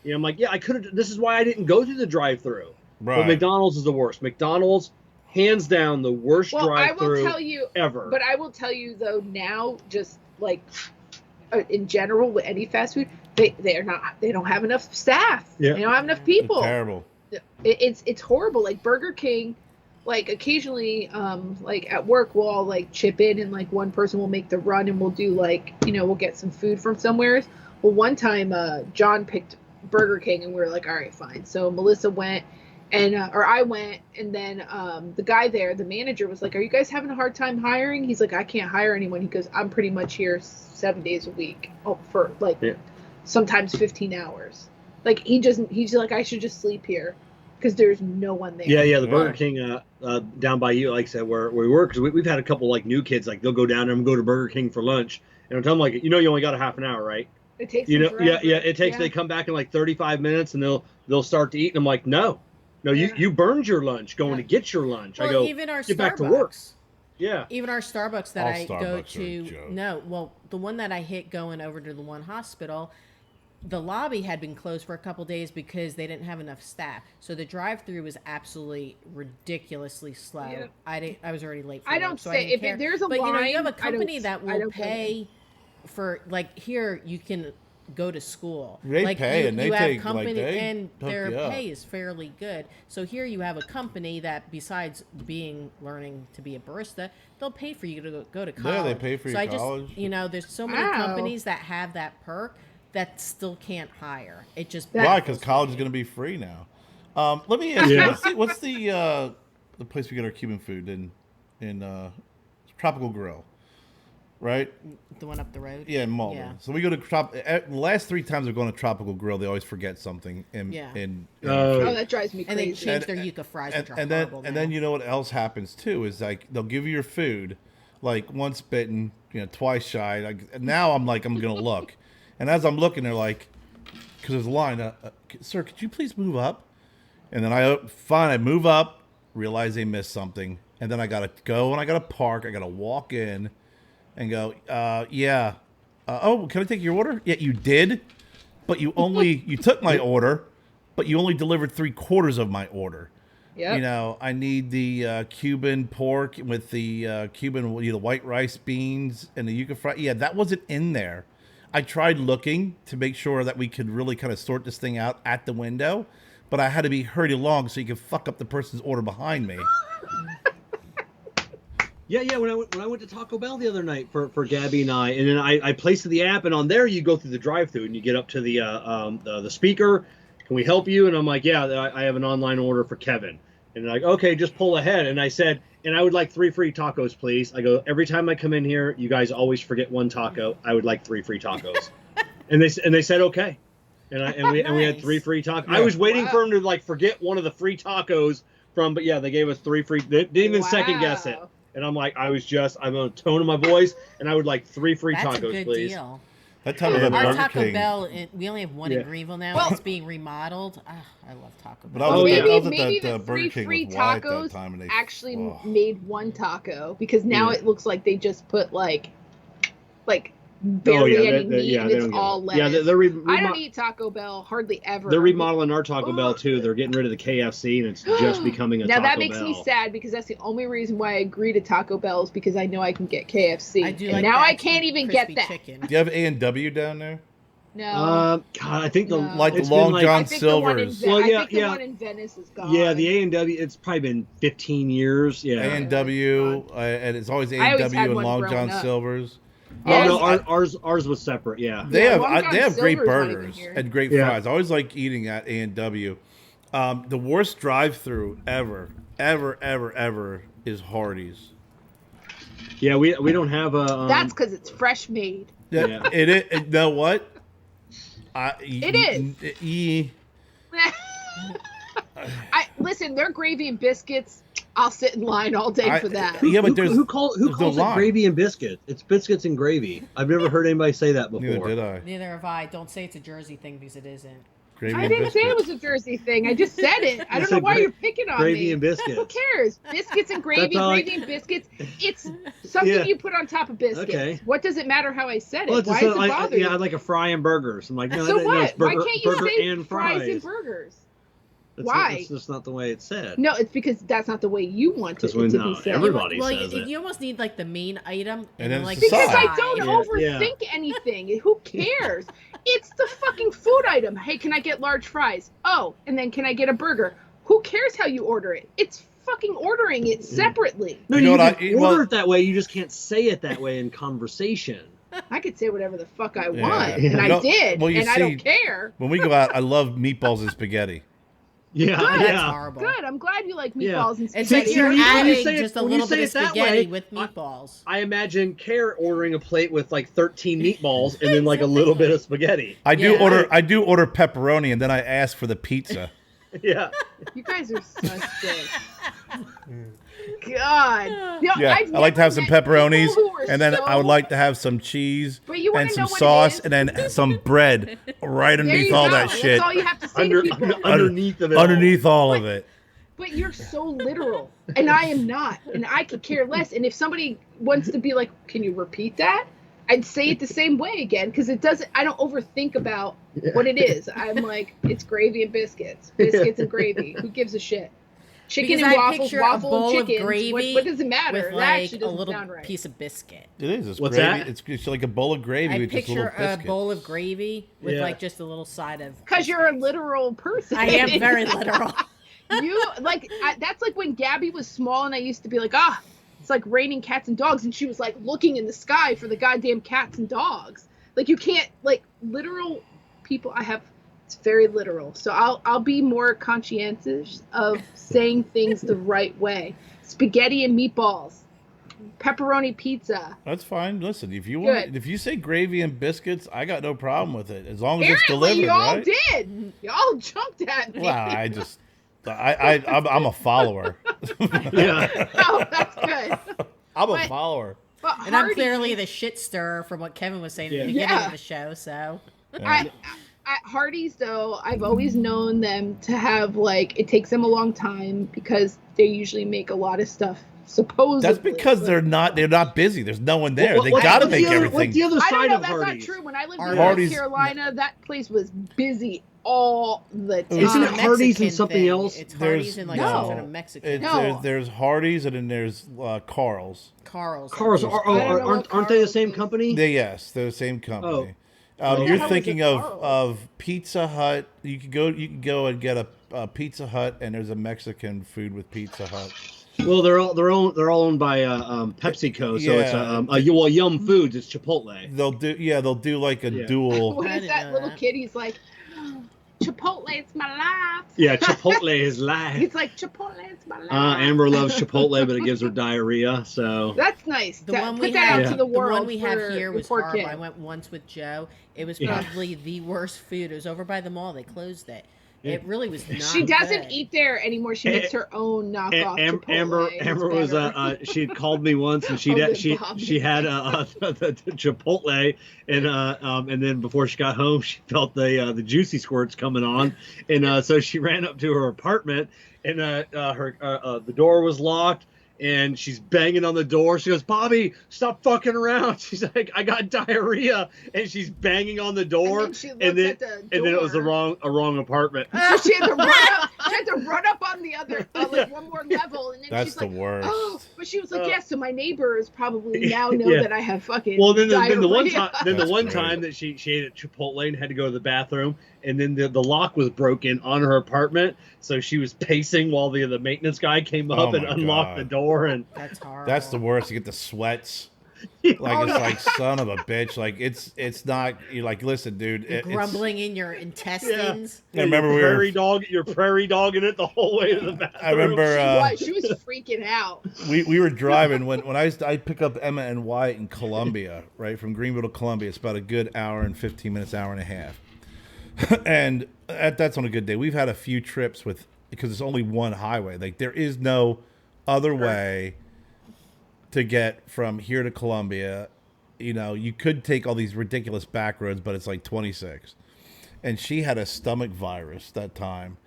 I'm like, yeah, I could have. This is why I didn't go through the drive-through. Right. But McDonald's is the worst. McDonald's, hands down, the worst drive-through I will tell you, ever. But I will tell you though, now just like in general with any fast food, they don't have enough staff. Yeah. They don't have enough people. It's terrible. It's horrible. Like Burger King, like occasionally, like at work we'll all like chip in and like one person will make the run and we'll do like we'll get some food from somewhere. Well, one time John picked Burger King and we were like, all right, fine. So Melissa went and or I went, and then the guy there, the manager, was like, are you guys having a hard time hiring? He's like, I can't hire anyone. He goes, I'm pretty much here 7 days a week for like sometimes 15 hours. Like he's like, I should just sleep here because there's no one there. Yeah, the Burger King down by you, like I said, where we work, because we've had a couple like new kids, like they'll go down there and go to Burger King for lunch, and I'll tell them like, you only got a half an hour, right? It takes forever. It takes. They come back in like 35 minutes and they'll start to eat, and I'm like, no, you burned your lunch going to get your lunch. Well, I go, even our get Starbucks, back to work. Yeah. Even our Starbucks that All I Starbucks go are a to, joke. no, well, the one that I hit going over to the one hospital, the lobby had been closed for a couple days because they didn't have enough staff. So the drive-through was absolutely ridiculously slow. Yeah. I was already late for I work, don't so say I didn't if care. there's a but line. You have a I company don't- that I will don't pay for, like, here you can go to school. They like pay, you, and they you have take, company, like, they and hook their you up. pay is fairly good. So here you have a company that, besides learning to be a barista, they'll pay for you to go to college. Yeah, they pay for so your I just, college. there's so many Wow. companies that have that perk that still can't hire. It just Why? Because college is going to be free now. Let me ask you, what's the place we get our Cuban food in Tropical Grill, right? the one up the road. Yeah, in Malden. Yeah. So we go to the last 3 times we're going to Tropical Grill, they always forget something. Yeah. Oh, that drives me And they crazy. change their yuca fries, which are and horrible then now. you know what else happens too is like they'll give you your food, like once bitten, twice shy. Like now I'm gonna look, and as I'm looking, they're like, because there's a line, sir, could you please move up? And then I move up, realize they missed something, and then I gotta go and I gotta park, I gotta walk in, and go, yeah. Oh, can I take your order? Yeah, you did, but you took my order, but you only delivered 3/4 of my order. Yeah. I need the Cuban pork with the Cuban, white rice, beans, and the yuca fry. Yeah, that wasn't in there. I tried looking to make sure that we could really kind of sort this thing out at the window, but I had to be hurried along so you could fuck up the person's order behind me. Yeah. When I went to Taco Bell the other night for Gabby and and then I placed the app, and on there you go through the drive-through and you get up to the speaker. Can we help you? And I'm like, yeah, I have an online order for Kevin. And they're like, okay, just pull ahead. And I said, and I would like 3 free tacos, please. I go, every time I come in here, you guys always forget 1 taco. I would like 3 free tacos. and they said okay. And we had 3 free tacos. I was waiting for them to like forget one of the free tacos but yeah, they gave us 3 free. They didn't even second guess it. And I'm like, I'm on the tone of my voice, and I would like 3 free That's tacos, a good please. deal. That time at Our Burger Taco King. Bell, we only have one in Yeah. Greenville now. Well- It's being remodeled. I love Taco But Bell. I was at maybe that the Burger 3 King free with Wyatt that tacos time, and they actually oh. made 1 taco because now Yeah. it looks like they just put like barely any meat and they it's don't get all it. lettuce. Yeah, they're I don't eat Taco Bell hardly ever. They're remodeling our Taco Bell too. They're getting rid of the KFC, and it's just becoming a now Taco Bell. that makes me sad because that's the only reason why I agree to Taco Bell is because I know I can get KFC. I do and like now that I can't even crispy get that. chicken. Do you have A&W down there? No. God, I think No. Like it's Long been like, John I think the one in Silver's. Well, yeah, I think the yeah. one in Venice is gone. Yeah, the A&W. It's probably been 15 years. Yeah. A&W, and it's always I always A&W had and one Long growing John up. Silver's. Yes. Oh no, ours was separate. Yeah. They Yeah, have Long John they have great Silver's not even burgers here. and great Yeah. fries. I always like eating at A&W. The worst drive-through ever is Hardee's. Yeah, we don't have a. That's because it's fresh made. Yeah, Yeah. it is. You know what? It is. I listen. Their gravy and biscuits. I'll sit in line all day for that. Yeah, but there's who calls no it line. gravy and biscuits? It's biscuits and gravy. I've never heard anybody say that before. Neither did I. Neither have I. Don't say it's a Jersey thing because it isn't. Gravy I and didn't say it biscuits. was a Jersey thing. I just said it. I don't know said why you're picking on gravy me. and biscuits. Who cares? Biscuits and gravy, That's all gravy and biscuits. It's something Yeah. you put on top of biscuits. Okay. What does it matter how I said it? Well, it's Why just does it bother you? I like a fry and burgers. I'm like, no, So no, what? it's burger, Why can't you burger say and fries and burgers? Why? That's just not the way it's said. No, it's because that's not the way you want it Because to when be said. everybody Well, says it. you almost need like the main item And then like it's the Because side. I don't Yeah. overthink anything. Who cares? It's the fucking food item. Hey, can I get large fries? Oh, and then can I get a burger? Who cares how you order it? It's fucking ordering it separately. No, You know you what can order it that way. You just can't say it that way in conversation. I could say whatever the fuck I Yeah. want, Yeah. and I No, did, well, you and I see- don't care. When we go out, I love meatballs and spaghetti. Yeah, Good. That's yeah. horrible. Good. I'm glad you like Yeah. meatballs and It's spaghetti. like you're when you adding say it- just a when you little say bit of it that spaghetti way, with meatballs. I imagine Kerr ordering a plate with like 13 meatballs and then like a little bit of spaghetti. I do Yeah. order pepperoni, and then I ask for the pizza. Yeah. You guys are such dicks. God. You know, Yeah, I've I like to have some never met people pepperonis, who are and then so- I would like to have some cheese But you wanna and some know what it sauce, is? and then some bread right There underneath you all go. that That's shit. all you have to say to people. Underneath of it. Underneath all of it. But you're so literal, and I am not, and I could care less. And if somebody wants to be like, "Can you repeat that?" I'd say it the same way again because it doesn't. I don't overthink about what it is. I'm like, it's gravy and biscuits, and gravy. Who gives a shit? Chicken Because and I waffles, picture a waffle bowl and of chickens. gravy What does it matter? with That like actually a doesn't little sound right. piece of biscuit. It is. It's What's gravy. that? It's like a bowl of gravy I with just a little picture a biscuit. bowl of gravy with Yeah. like just a little side of. Because you're a literal person. I am very literal. You like that's like when Gabby was small and I used to be like, it's like raining cats and dogs, and she was like looking in the sky for the goddamn cats and dogs. Like you can't like literal people. It's very literal. So I'll be more conscientious of saying things the right way. Spaghetti and meatballs, pepperoni pizza. That's fine. Listen, if you Good. if you say gravy and biscuits, I got no problem with it as long as it's Apparently, delivered, y'all right? did. Y'all jumped at me. Well, I'm a follower. Yeah. Oh, that's good. I'm a But- follower. But And I'm Hardee's- clearly the shit stirrer from what Kevin was saying at the beginning Yeah. of the show. So At Hardee's, though, I've always known them to have, like, it takes them a long time because they usually make a lot of stuff, supposedly. That's because they're not busy. There's no one there. They What's got to the make other- everything. What's the other I don't side know, of that's Hardee's? not true. When I lived in Hardee's- North Carolina, that place was busy all the time. Isn't it It's a Hardee's and Mexican something thing. else? It's There's- Hardee's and like No. some kind of Mexican. No. There's Hardee's and then there's Carl's. Carl's. Cars I don't know aren't they the what same Carl's company? They're the same company. Oh. You're hell is thinking a of Carl's? Pizza Hut. You could go and get a Pizza Hut, and there's a Mexican food with Pizza Hut. Well, they're all owned by PepsiCo, so it's Yum Foods. It's Chipotle. They'll do like a Yeah. dual. What I is didn't that know little that. kid? He's like, Chipotle, it's my life. Yeah, Chipotle is live. He's like, Chipotle, it's my life. Amber loves Chipotle, but it gives her diarrhea. So That's nice. The one we Put that out have, to the world. the one we have for here your was poor horrible. kid. I went once with Joe. It was Yeah. probably the worst food. It was over by the mall. They closed it. It really was not. She doesn't good. eat there anymore. She makes her own knockoff Chipotle. Amber was she had called me once and she Oh, she had the Chipotle and then before she got home she felt the juicy squirts coming on and so she ran up to her apartment and the door was locked. And she's banging on the door. She goes, "Bobby, stop fucking around." She's like, "I got diarrhea," and she's banging on the door. And then she looks and then at the and then it was a door. wrong apartment. So she had to run up. She had to run up on the other, one more level, and then That's she's the like, worst. "Oh!" But she was like, "Yes." So my neighbors probably now know Yeah. that I have fucking. Well, then the one diarrhea. time, That's great. time that she ate at Chipotle and had to go to the bathroom, and then the lock was broken on her apartment, so she was pacing while the maintenance guy came up Oh and my unlocked God. the door. And That's horrible. That's the worst. You get the sweats. Like it's like son of a bitch. Like it's not. You're like, listen, dude. You're It's, grumbling in your intestines. I remember we you're were. you're prairie dogging it the whole way to the bathroom. I remember She was freaking out. we were driving when I pick up Emma and Wyatt in Columbia, right from Greenville to Columbia. It's about a good hour and 15 minutes, hour and a half. And that's on a good day. We've had a few trips because it's only one highway. Like there is no other way to get from here to Columbia. You know, you could take all these ridiculous back roads, but it's like 26. And she had a stomach virus that time.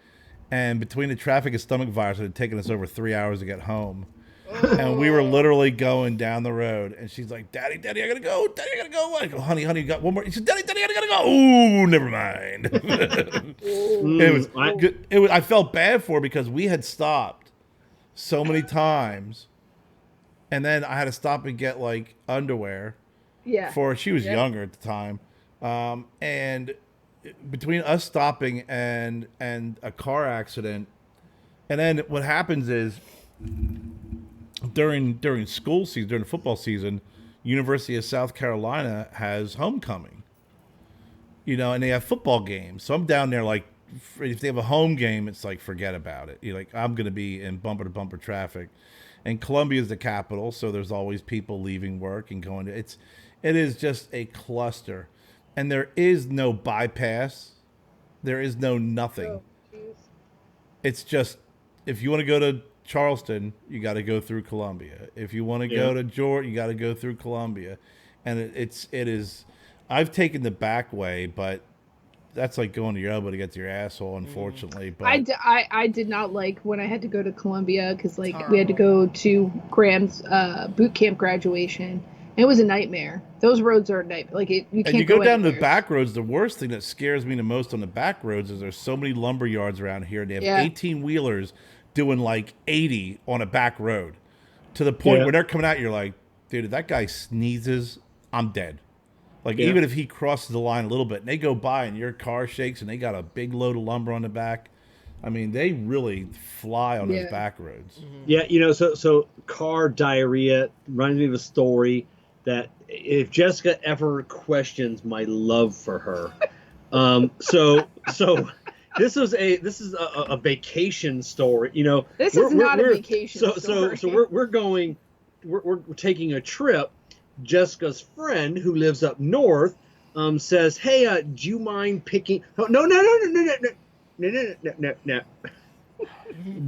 And between the traffic and stomach virus, it had taken us over 3 hours to get home. And we were literally going down the road. And she's like, Daddy, I gotta go. Daddy, I gotta go. I go, honey, you got one more. She said, Daddy, I gotta go. Ooh, never mind. I felt bad for her because we had stopped so many times. And then I had to stop and get like underwear. Yeah. She was younger at the time. And between us stopping and a car accident, and then what happens is during school season, during the football season, University of South Carolina has homecoming. You know, and they have football games. So I'm down there like, if they have a home game, it's like forget about it. You're like, I'm gonna be in bumper to bumper traffic. And Columbia is the capital, so there's always people leaving work and going to it is just a cluster. And there is no bypass. There is no nothing. It's just, if you want to go to Charleston, you got to go through Columbia. If you want to go to Georgia, you got to go through Columbia. And it is, I've taken the back way, but that's like going to your elbow to get to your asshole, unfortunately. But I did not like when I had to go to Columbia because we had to go to Graham's boot camp graduation. It was a nightmare. Those roads are a nightmare. Like you can't. And you go down the back roads. The worst thing that scares me the most on the back roads is there's so many lumber yards around here. They have 18 wheelers doing like 80 on a back road, to the point where they're coming out. You're like, dude, if that guy sneezes, I'm dead. Like even if he crosses the line a little bit, and they go by, and your car shakes, and they got a big load of lumber on the back. I mean, they really fly on those back roads. Mm-hmm. Yeah, you know, so car diarrhea reminds me of a story that if Jessica ever questions my love for her, so this is a vacation story. You know, this is not a vacation story. So we're taking a trip. Jessica's friend who lives up north says, "Hey, do you mind picking? No.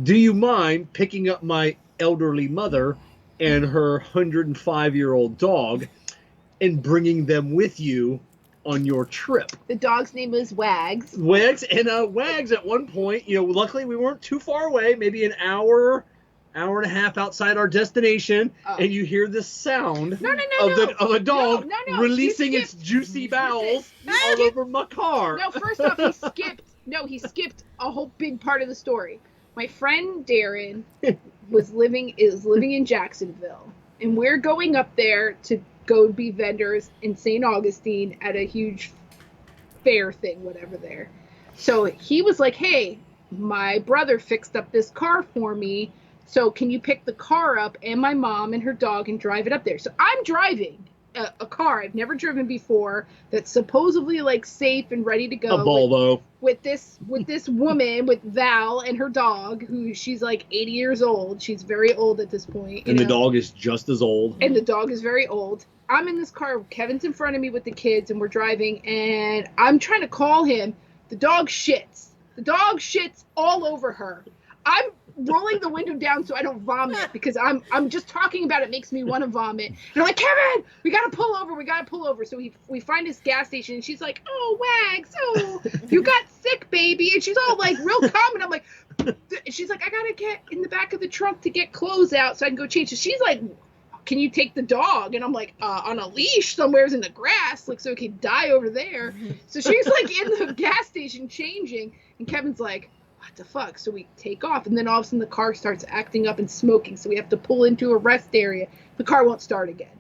Do you mind picking up my elderly mother and her 105-year-old dog and bringing them with you on your trip?" The dog's name was Wags. Wags at one point, you know, luckily we weren't too far away, maybe an hour and a half outside our destination, and you hear this sound of a dog releasing its juicy bowels all over my car. No, first off, he skipped a whole big part of the story. My friend Darren is living in Jacksonville, and we're going up there to go be vendors in St. Augustine at a huge fair thing, whatever there. So he was like, "Hey, my brother fixed up this car for me. So can you pick the car up and my mom and her dog and drive it up there?" So I'm driving a car I've never driven before that's supposedly like safe and ready to go. A Volvo. With this woman, with Val and her dog, who she's like 80 years old. She's very old at this point. And the dog is just as old. And the dog is very old. I'm in this car. Kevin's in front of me with the kids, and we're driving. And I'm trying to call him. The dog shits. The dog shits all over her. I'm rolling the window down so I don't vomit because I'm just talking about it makes me want to vomit. And I'm like, "Kevin, we gotta pull over. So we find this gas station, and she's like, "Oh, Wags, oh, you got sick, baby." And she's all like real calm, and I'm like, she's like, "I gotta get in the back of the trunk to get clothes out so I can go change." So she's like, "Can you take the dog?" And I'm like, "On a leash somewhere's in the grass, like so it can die over there." So she's like in the gas station changing, and Kevin's like, "What the fuck?" So we take off, and then all of a sudden the car starts acting up and smoking, so we have to pull into a rest area. The car won't start again.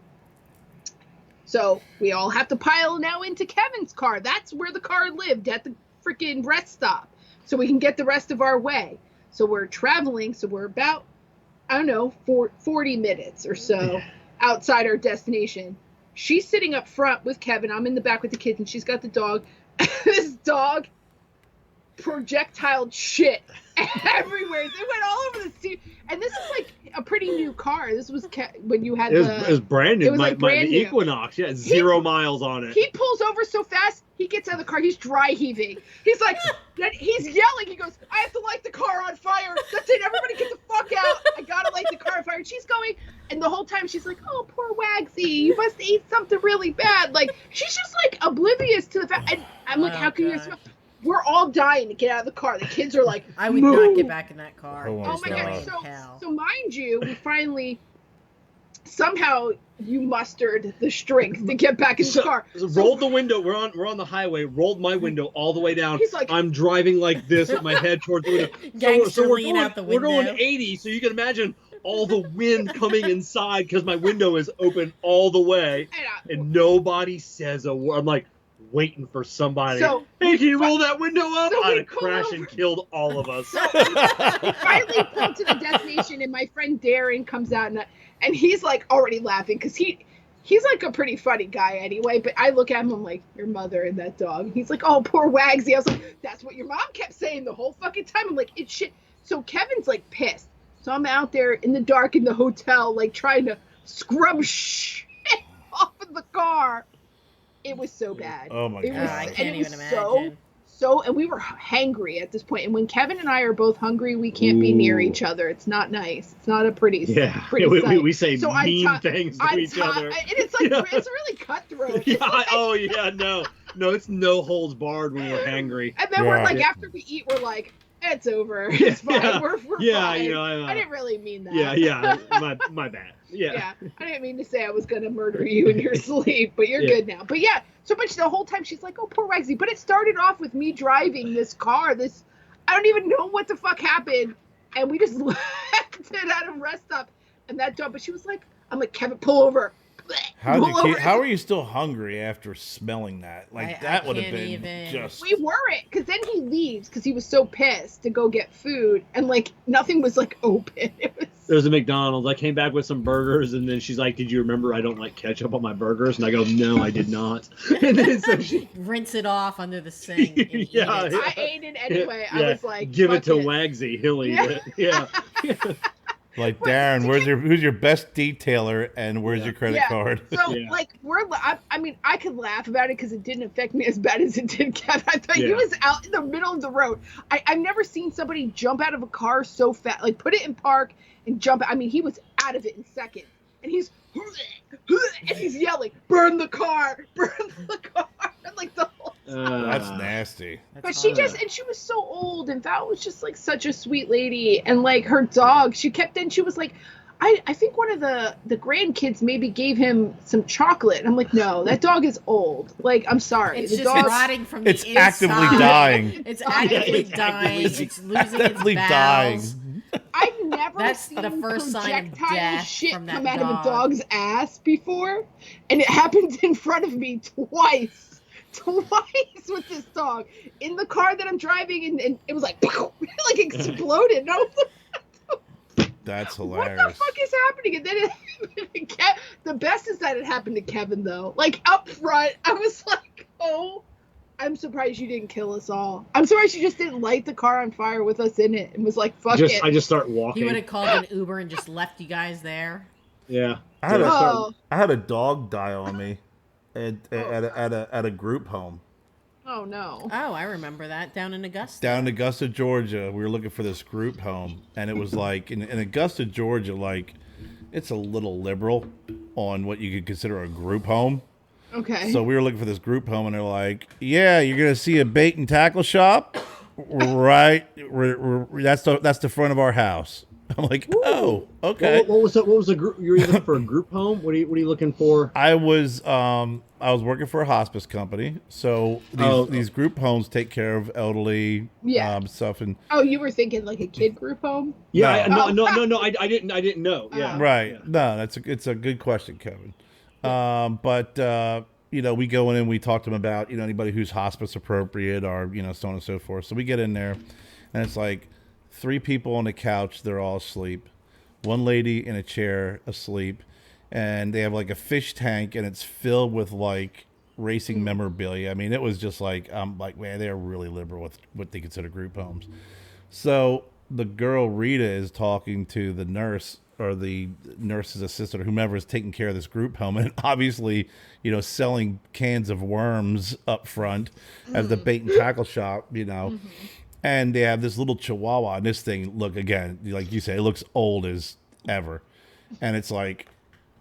So we all have to pile now into Kevin's car. That's where the car lived, at the freaking rest stop, so we can get the rest of our way. So we're traveling, so we're about, I don't know, 40 minutes or so outside our destination. She's sitting up front with Kevin. I'm in the back with the kids, and she's got the dog. This dog projectile shit everywhere. It went all over the seat. And this is like a pretty new car. This was when you had it was brand new. It was like brand the new. Equinox. Yeah, 0 miles on it. He pulls over so fast. He gets out of the car. He's dry heaving. He's like, he's yelling. He goes, I have to light the car on fire. That's it. Everybody get the fuck out. I gotta light the car on fire. And she's going, and the whole time she's like, oh, poor Wagsy. You must eat something really bad. Like, she's just like oblivious to the fact. And I'm like, how can you smell? We're all dying to get out of the car. The kids are like, I would not get back in that car. Oh my God. So mind you, we finally, somehow you mustered the strength to get back in the car. Rolled the window. We're on the highway. Rolled my window all the way down. He's like, I'm driving like this with my head towards the window. So we're going 80. So you can imagine all the wind coming inside because my window is open all the way, and nobody says a word. I'm like waiting for somebody. So, hey, can you roll that window up? So I'd have crashed and killed all of us. So we finally pulled to the destination, and my friend Darren comes out, and he's like already laughing because he's like a pretty funny guy anyway. But I look at him, I'm like, your mother and that dog. He's like, oh, poor Wagsy. I was like, that's what your mom kept saying the whole fucking time. I'm like, it's shit. So Kevin's like pissed. So I'm out there in the dark in the hotel, like trying to scrub shit off of the car. It was so bad. Oh my God. I can't even imagine. And we were hangry at this point. And when Kevin and I are both hungry, we can't be near each other. It's not nice. It's not a pretty sight. We say mean things to each other. And it's like, it's really cutthroat. No, it's no holds barred when we're hangry. And then we're like, after we eat, we're like, it's over. It's fine. We're fine. I didn't really mean that. Yeah. My bad. Yeah. I didn't mean to say I was going to murder you in your sleep, but you're good now. But yeah, so much the whole time she's like, oh, poor Wagsy. But it started off with me driving this car. I don't even know what the fuck happened. And we just left it at a rest stop. And that dog, but she was like, I'm like, Kevin, pull over. How are you still hungry after smelling that? Like, that would have been just... We weren't, because then he leaves because he was so pissed to go get food, and like nothing was like open. There was a McDonald's. I came back with some burgers, and then she's like, did you remember I don't like ketchup on my burgers? And I go, no, I did not. And then so she... Rinse it off under the sink. And eat it. I ate it anyway. I was like, give it to Wagsy. He'll eat it. Yeah. Like, Darren, who's your best detailer, and where's your credit card? So, like, I mean, I could laugh about it because it didn't affect me as bad as it did Kevin. I thought he was out in the middle of the road. I've never seen somebody jump out of a car so fast, like put it in park and jump. I mean, he was out of it in seconds, and he's yelling, burn the car, and like the whole time. That's nasty. But she was so old, and Val was just like such a sweet lady, and like her dog, she was like, I think one of the grandkids maybe gave him some chocolate. And I'm like, no, that dog is old. Like, I'm sorry. It's just rotting from the inside. It's actively dying. It's actively dying. It's losing definitely its bowels. dying. I've never seen the first sign of death shit from that come out dog. of a dog's ass before, and it happened in front of me twice with this dog in the car that I'm driving, and it was like like exploded. And I was like, that's hilarious. What the fuck is happening? And then the best is that it happened to Kevin though. Like up front, I was like, oh. I'm surprised you didn't kill us all. I'm surprised you just didn't light the car on fire with us in it and was like, fuck it. I just start walking. He would have called an Uber and just left you guys there. Yeah. I had a dog die on me at a group home. Oh, no. Oh, I remember that. Down in Augusta. Down in Augusta, Georgia. We were looking for this group home. And it was like, in Augusta, Georgia, like, it's a little liberal on what you could consider a group home. Okay. So we were looking for this group home, and they're like, "Yeah, you're gonna see a bait and tackle shop, right? That's the front of our house." I'm like, "Ooh. Oh, okay." What was the group? You were looking for a group home? What are you looking for? I was working for a hospice company, so these group homes take care of elderly stuff. And you were thinking like a kid group home? Yeah, no, I didn't know. Yeah, right. Yeah. No, it's a good question, Kevin. But we go in and we talk to them about, anybody who's hospice appropriate or, so on and so forth. So we get in there and it's like 3 people on the couch. They're all asleep. 1 lady in a chair asleep, and they have like a fish tank and it's filled with like racing memorabilia. I mean, it was just like, man, they're really liberal with what they consider group homes. So the girl Rita is talking to the nurse or the nurse's assistant or whomever is taking care of this group home, and obviously, selling cans of worms up front as the bait and tackle shop, And they have this little chihuahua, and this thing, look, again, like you say, it looks old as ever. And it's like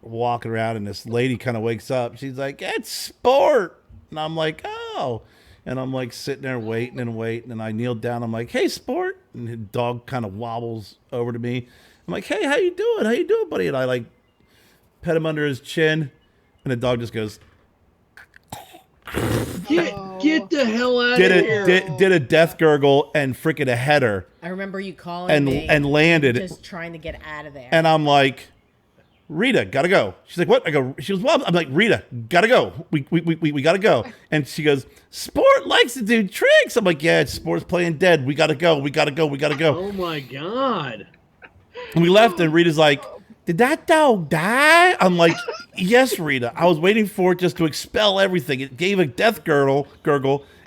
walking around, and this lady kind of wakes up. She's like, "It's Sport." And I'm like, "Oh." And I'm like sitting there waiting, and I kneel down. I'm like, "Hey, Sport." And the dog kind of wobbles over to me. I'm like, "Hey, how you doing? How you doing, buddy?" And I like pet him under his chin, and the dog just goes, Get the hell out of here. Did a death gurgle and freaking a header. I remember you calling me and landed. Just trying to get out of there. And I'm like, "Rita, gotta go." She's like, "What?" She goes, "Well," I'm like, "Rita, gotta go. We gotta go." And she goes, "Sport likes to do tricks." I'm like, "Yeah, Sport's playing dead. We gotta go. We gotta go. Oh my God. And we left, and Rita's like, "Did that dog die?" I'm like, "Yes, Rita. I was waiting for it just to expel everything. It gave a death gurgle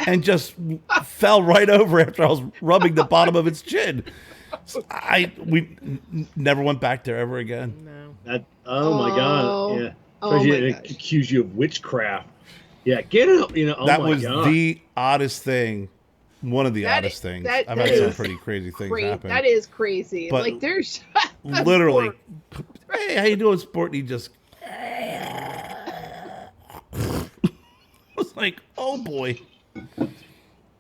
and just fell right over after I was rubbing the bottom of its chin." So we never went back there ever again. No. Oh my God. Yeah. Oh my They gosh. accuse you of witchcraft. Yeah, get it up. Oh That my was God. the oddest thing. One of the oddest things. I've had some pretty crazy things happen. That is crazy. But like there's literally, "Hey, how you doing, Sport?" And he just I was like, "Oh boy."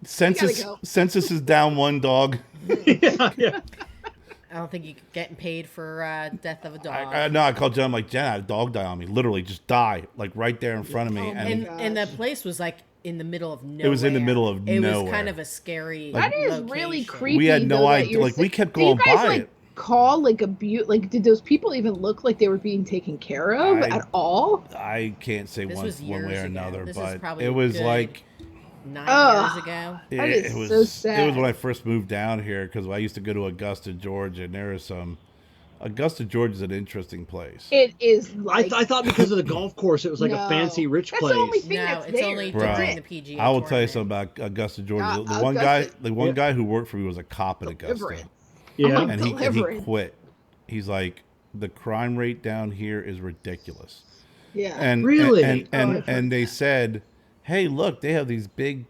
Census is down one dog. yeah. I don't think you're getting paid for death of a dog. No, I called Jen. I'm like, "Jen, I had a dog die on me. Literally, just die, like right there in front of me." And the place was like in the middle of nowhere. It was in the middle of It nowhere. was kind of a scary. that is location. really creepy. We had no though, that idea. you're Like, we kept Did you going guys, by like, it. call like like did those people even look like they were being taken care of at all? I can't say This one was way years or ago. another, This is but probably it was good like 9 years ago. That is it was so sad. It was when I first moved down here because I used to go to Augusta, Georgia, and there is some. Augusta, Georgia is an interesting place. It is like I thought because of the golf course, it was like a fancy rich that's place. the only thing No, that's it's there. only Bro, during the PGA I will tell you tournament. something about Augusta, Georgia. The Augusta. one guy who worked for me was a cop at Augusta, Deliverance. Yeah. I'm like, and he Deliverance. quit. He's like, "The crime rate down here is ridiculous." Yeah. And Really? and they said, "Hey, look, they have these big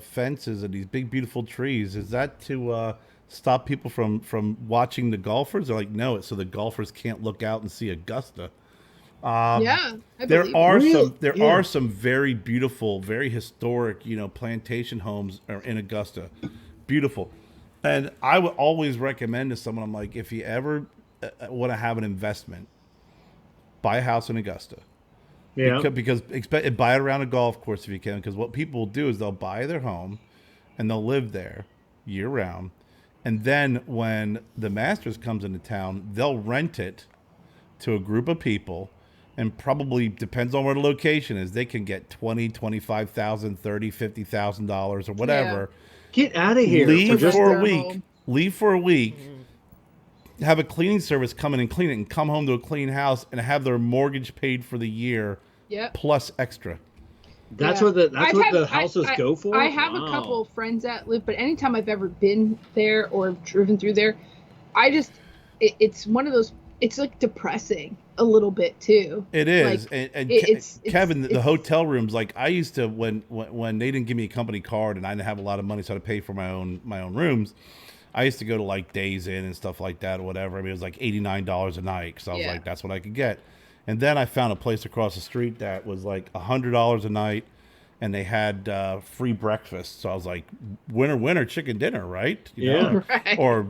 fences and these big beautiful trees. Is that to stop people from watching the golfers?" They're like, "No, it's so the golfers can't look out and see Augusta." Yeah. I There believe are it. are some very beautiful, very historic, plantation homes are in Augusta. Beautiful. And I would always recommend to someone, I'm like, if you ever want to have an investment, buy a house in Augusta. Yeah. Because buy it around a golf course if you can. Because what people will do is they'll buy their home and they'll live there year round. And then when the Masters comes into town, they'll rent it to a group of people, and probably depends on where the location is. They can get $20,000, $25,000, $30,000, $50,000 or whatever. Get out of here. Leave just for their a week. home. Leave for a week. Have a cleaning service come in and clean it, and come home to a clean house and have their mortgage paid for the year Yep. plus extra. That's Yeah. what the I- houses go for. I have a couple of friends that live, but anytime I've ever been there or driven through there, it's one of those. It's like depressing a little bit too. It is, Like, and it's Kevin, the hotel rooms. Like I used to when they didn't give me a company card and I didn't have a lot of money, so I had to pay for my own rooms. I used to go to like Days Inn and stuff like that or whatever. I mean, it was like $89 a night because I was like, that's what I could get. And then I found a place across the street that was like $100 a night, and they had free breakfast. So I was like, winner, chicken dinner, right? You know? Right. Or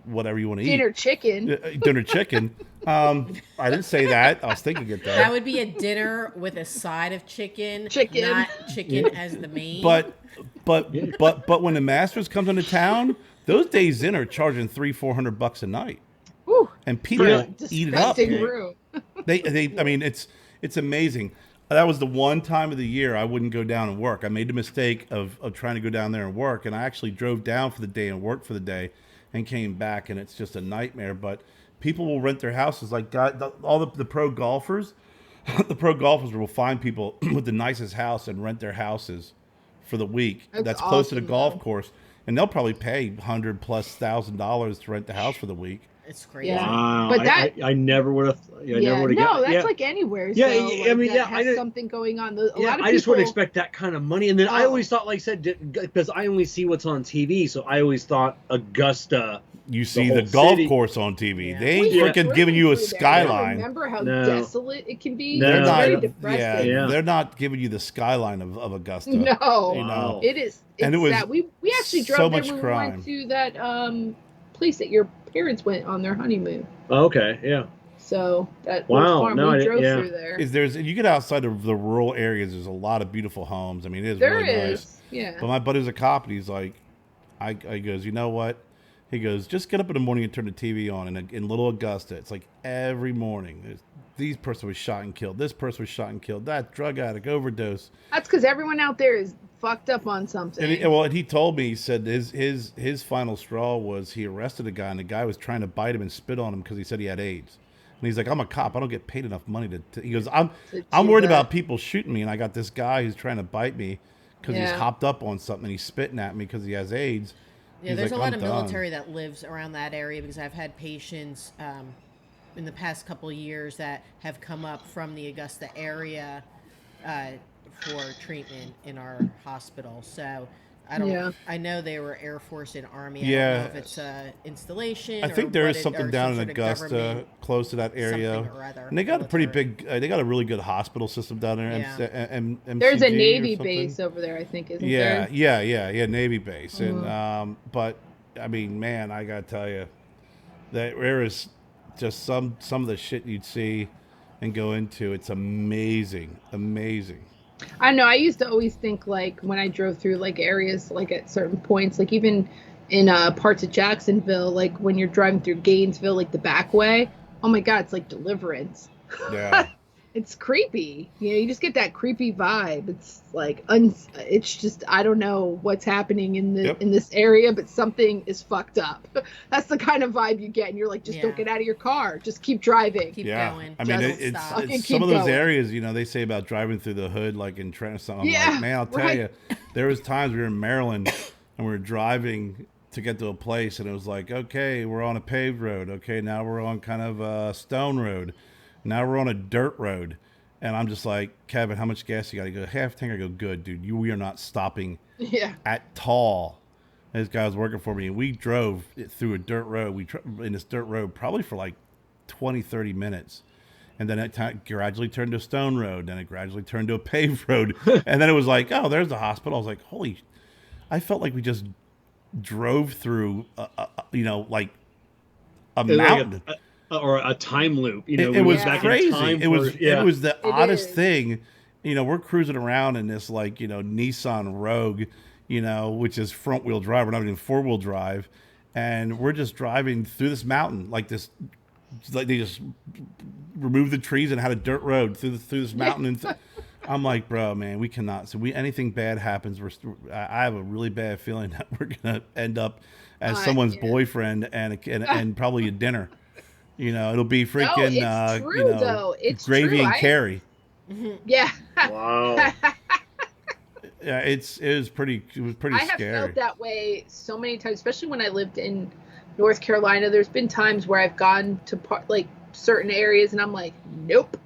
whatever you want to dinner eat. chicken. Dinner chicken. I didn't say that. I was thinking it there. That would be a dinner with a side of chicken, not chicken as the main. But when the Masters comes into town, those Days Inn are charging $300-400 a night. Whew. And people eat it up. Disgusting room. I mean, it's amazing. That was the one time of the year I wouldn't go down and work. I made the mistake of trying to go down there and work, and I actually drove down for the day and worked for the day and came back, and it's just a nightmare. But people will rent their houses. Like all the pro golfers, the pro golfers will find people with the nicest house and rent their houses for the week. That's close to the awesome, golf though. course, and they'll probably pay $100,000+ to rent the house for the week. It's crazy. Yeah. Wow, But that- I never would have. I never Yeah, would have. no, that's yeah. like anywhere. Yeah, so, I like, mean, that yeah, has something going on. A lot of I people, just wouldn't expect that kind of money. And then I Oh. always thought, like I said, because I only see what's on TV, so I always thought Augusta. You see whole the golf city. course on TV. Yeah. They ain't Well, freaking yeah. giving you a Through there. I don't skyline. remember how No. desolate it can be. No. They're It's not. very Yeah. depressing. Yeah. They're not giving you the skyline of Augusta. No, You know. it is. It's And it was sad. We actually so drove there much when crime. we went to that place that your parents went on their honeymoon. Oh, okay, yeah. So that Wow, old farm, no, we I drove yeah. through there. You get outside of the rural areas, there's a lot of beautiful homes. I mean, it is There really is, nice. yeah. But my buddy's a cop, and he's like, I goes, you know what? He goes, just get up in the morning and turn the TV on. And in Little Augusta, it's like every morning, these person was shot and killed. This person was shot and killed. That drug addict overdose. That's because everyone out there is fucked up on something. And he told me, he said his final straw was he arrested a guy, and the guy was trying to bite him and spit on him because he said he had AIDS. And he's like, I'm a cop. I don't get paid enough money to he goes, I'm worried about people shooting me, and I got this guy who's trying to bite me because he's hopped up on something, and he's spitting at me because he has AIDS. Yeah, He's there's like, a lot "I'm of done." military that lives around that area because I've had patients in the past couple of years that have come up from the Augusta area for treatment in our hospital. So I don't. Yeah. I know they were Air Force and Army. I Yeah. don't know if it's installation. I think or there what is something or down some in sort of Augusta, government close to that area, something or other, and they got a pretty military. big. They got a really good hospital system down there. Yeah. There's a MCG or Navy something. base over there, I think, isn't Yeah, there? yeah, Navy base. Mhm. And but I mean, man, I gotta tell you, that there is just some of the shit you'd see and go into. It's amazing. I know. I used to always think, like, when I drove through, like, areas, like, at certain points, like, even in parts of Jacksonville, like, when you're driving through Gainesville, like, the back way, oh, my God, it's like Deliverance. Yeah. It's creepy. You know, you just get that creepy vibe. It's like, it's just, I don't know what's happening in this area, but something is fucked up. That's the kind of vibe you get, and you're like, just don't get out of your car. Just keep driving. Keep Yeah, going. I mean, Just it's stop. some Keep of those going. areas, you know, they say about driving through the hood, like in Trent or something. I'm Yeah, like, man, I'll tell right. you, there was times we were in Maryland and we were driving to get to a place, and it was like, okay, we're on a paved road. Okay, now we're on kind of a stone road. Now we're on a dirt road. And I'm just like, Kevin, how much gas you got? He goes, half tank. I go, good, dude. We are not stopping at all. And this guy was working for me, and we drove through a dirt road. In this dirt road probably for like 20, 30 minutes. And then it gradually turned to a stone road. Then it gradually turned to a paved road. And then it was like, oh, there's the hospital. I was like, holy, I felt like we just drove through, like a mountain. Or a time loop, you know. It was back crazy. in time It was the oddest is. thing. You know, we're cruising around in this Nissan Rogue, which is front wheel drive. We're not even 4-wheel drive, and we're just driving through this mountain like this. Like they just removed the trees and had a dirt road through this mountain. And I'm like, bro, man, we cannot. So anything bad happens, I have a really bad feeling that we're gonna end up as someone's boyfriend and probably a dinner. It'll be freaking, it's true, though. It's Gravy true. and Carrie. Yeah. Wow. Yeah, it was pretty I have scary. felt that way so many times, especially when I lived in North Carolina. There's been times where I've gone to certain areas, and I'm like, nope,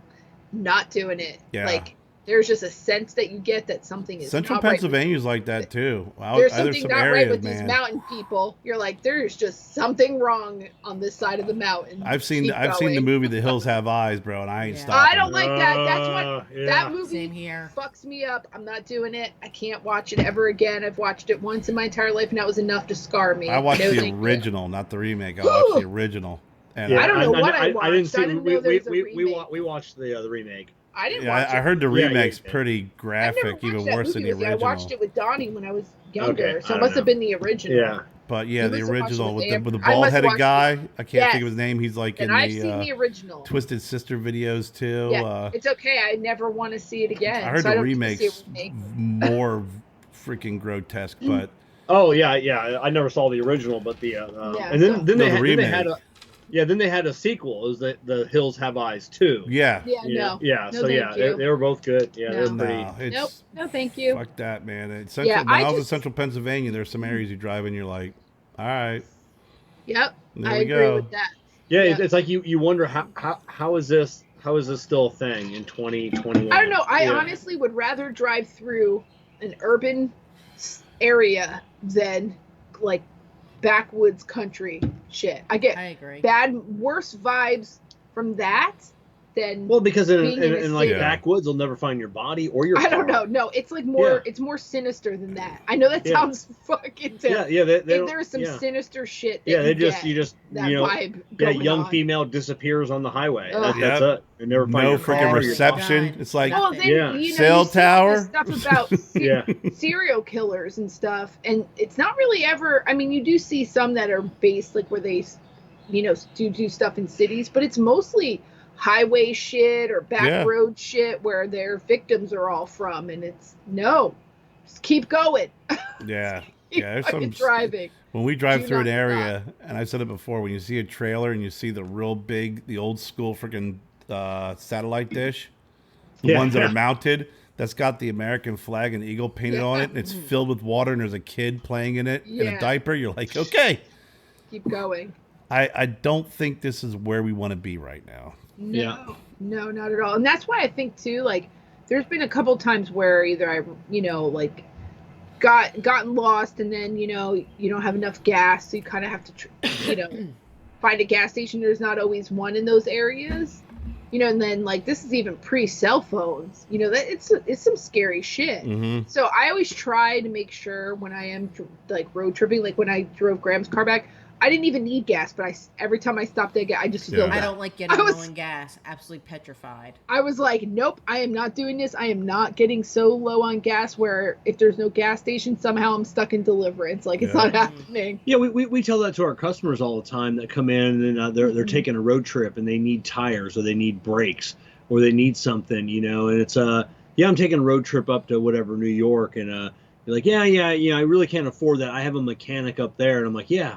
not doing it. Yeah. Like, there's just a sense that you get that something is Central not right. Pennsylvania's like that too. There's something some not areas, right with man. these mountain people. You're like, there's just something wrong on this side of the mountain. I've seen Keep the going. movie The Hills Have Eyes, bro, and I ain't Yeah. stopping. I don't like that. That's what yeah. that movie Same here. fucks me up. I'm not doing it. I can't watch it ever again. I've watched it once in my entire life, and that was enough to scar me. I watched No, the thank you. original, not the remake. I watched the original. And I don't know what I I didn't watched. see. I didn't know there was a we remake. watched the remake. I didn't Yeah, watch it. I heard the Yeah, remake's yeah. pretty I've never graphic, watched even that worse than the movie with you. original. I watched it with Donnie when I was younger, Okay, so I it must don't have been the original. Yeah. But yeah, You the must have watched original it with with the Amber. I must bald-headed watch guy. it. I can't Yes. think of his name. He's like And in I've the seen the original. Twisted Sister videos too. Yeah, it's okay. I never want to see it again. I heard so the I don't need to see remake's a remake. more freaking grotesque, but Oh yeah. I never saw the original, but the and then so- then No, they the had, then they had remake. Yeah, then they had a sequel. It was the Hills Have Eyes too. Yeah. Yeah, no. Yeah. No, So yeah, thank you. they were both good. Yeah, they No. were pretty. No, it's Nope. No, thank you. fuck that, man. It's Yeah, central, when I I was in just- central Pennsylvania, there's some areas you drive in, you're like, all right, Yep. there I we agree go. with that. Yeah, Yep. it's like you wonder how is this still a thing in 2021? I don't know. I Yeah. honestly would rather drive through an urban area than like backwoods country shit. I get I agree. worse vibes from that than Well, because being in a in like city. backwoods, they'll never find your body or your. I don't car. know. No, it's like more. Yeah. It's more sinister than that. I know that Yeah. sounds fucking terrible. Yeah, they don't- There's some yeah. sinister shit. That Yeah, they you just that you know, vibe yeah, going young on. female disappears on the highway. Ugh. That's Yep. it. They never find No your freaking car or your reception. God. It's like, Well, then Yeah. you know, Cell you see all tower? this stuff about Yeah. serial killers and stuff, and it's not really ever. I mean, you do see some that are based like where they, you know, do stuff in cities, but it's mostly highway shit or back Yeah. road shit where their victims are all from, and it's no, just keep going. yeah. Keep Yeah, there's fucking some- driving. When we drive Do through an not area, and I said it before, when you see a trailer and you see the real big, the old school freaking satellite dish, the Yeah. ones that are mounted, that's got the American flag and eagle painted on it, and it's filled with water, and there's a kid playing in it in a Yeah. diaper, you're like, okay, Keep going. I don't think this is where we want to be right now. No, Yeah. no, not at all. And that's why I think too, like, there's been a couple times where either I, you know, like, gotten lost, and then, you know, you don't have enough gas, so you kind of have to, you know, find a gas station. There's not always one in those areas, you know. And then like this is even pre-cell phones, you know, that it's some scary shit. Mm-hmm. So I always try to make sure when I am like road tripping, like when I drove Graham's car back, I didn't even need gas, but every time I stopped at gas, I just filled Yeah. I up. don't like getting I was- low in gas. Absolutely petrified. I was like, nope, I am not doing this. I am not getting so low on gas where if there's no gas station, somehow I'm stuck in Deliverance. Like, it's Yeah. not happening. Yeah, we tell that to our customers all the time that come in and they're taking a road trip and they need tires or they need brakes or they need something, you know. And it's yeah, I'm taking a road trip up to whatever New York, and you're like, yeah, I really can't afford that. I have a mechanic up there, and I'm like, yeah,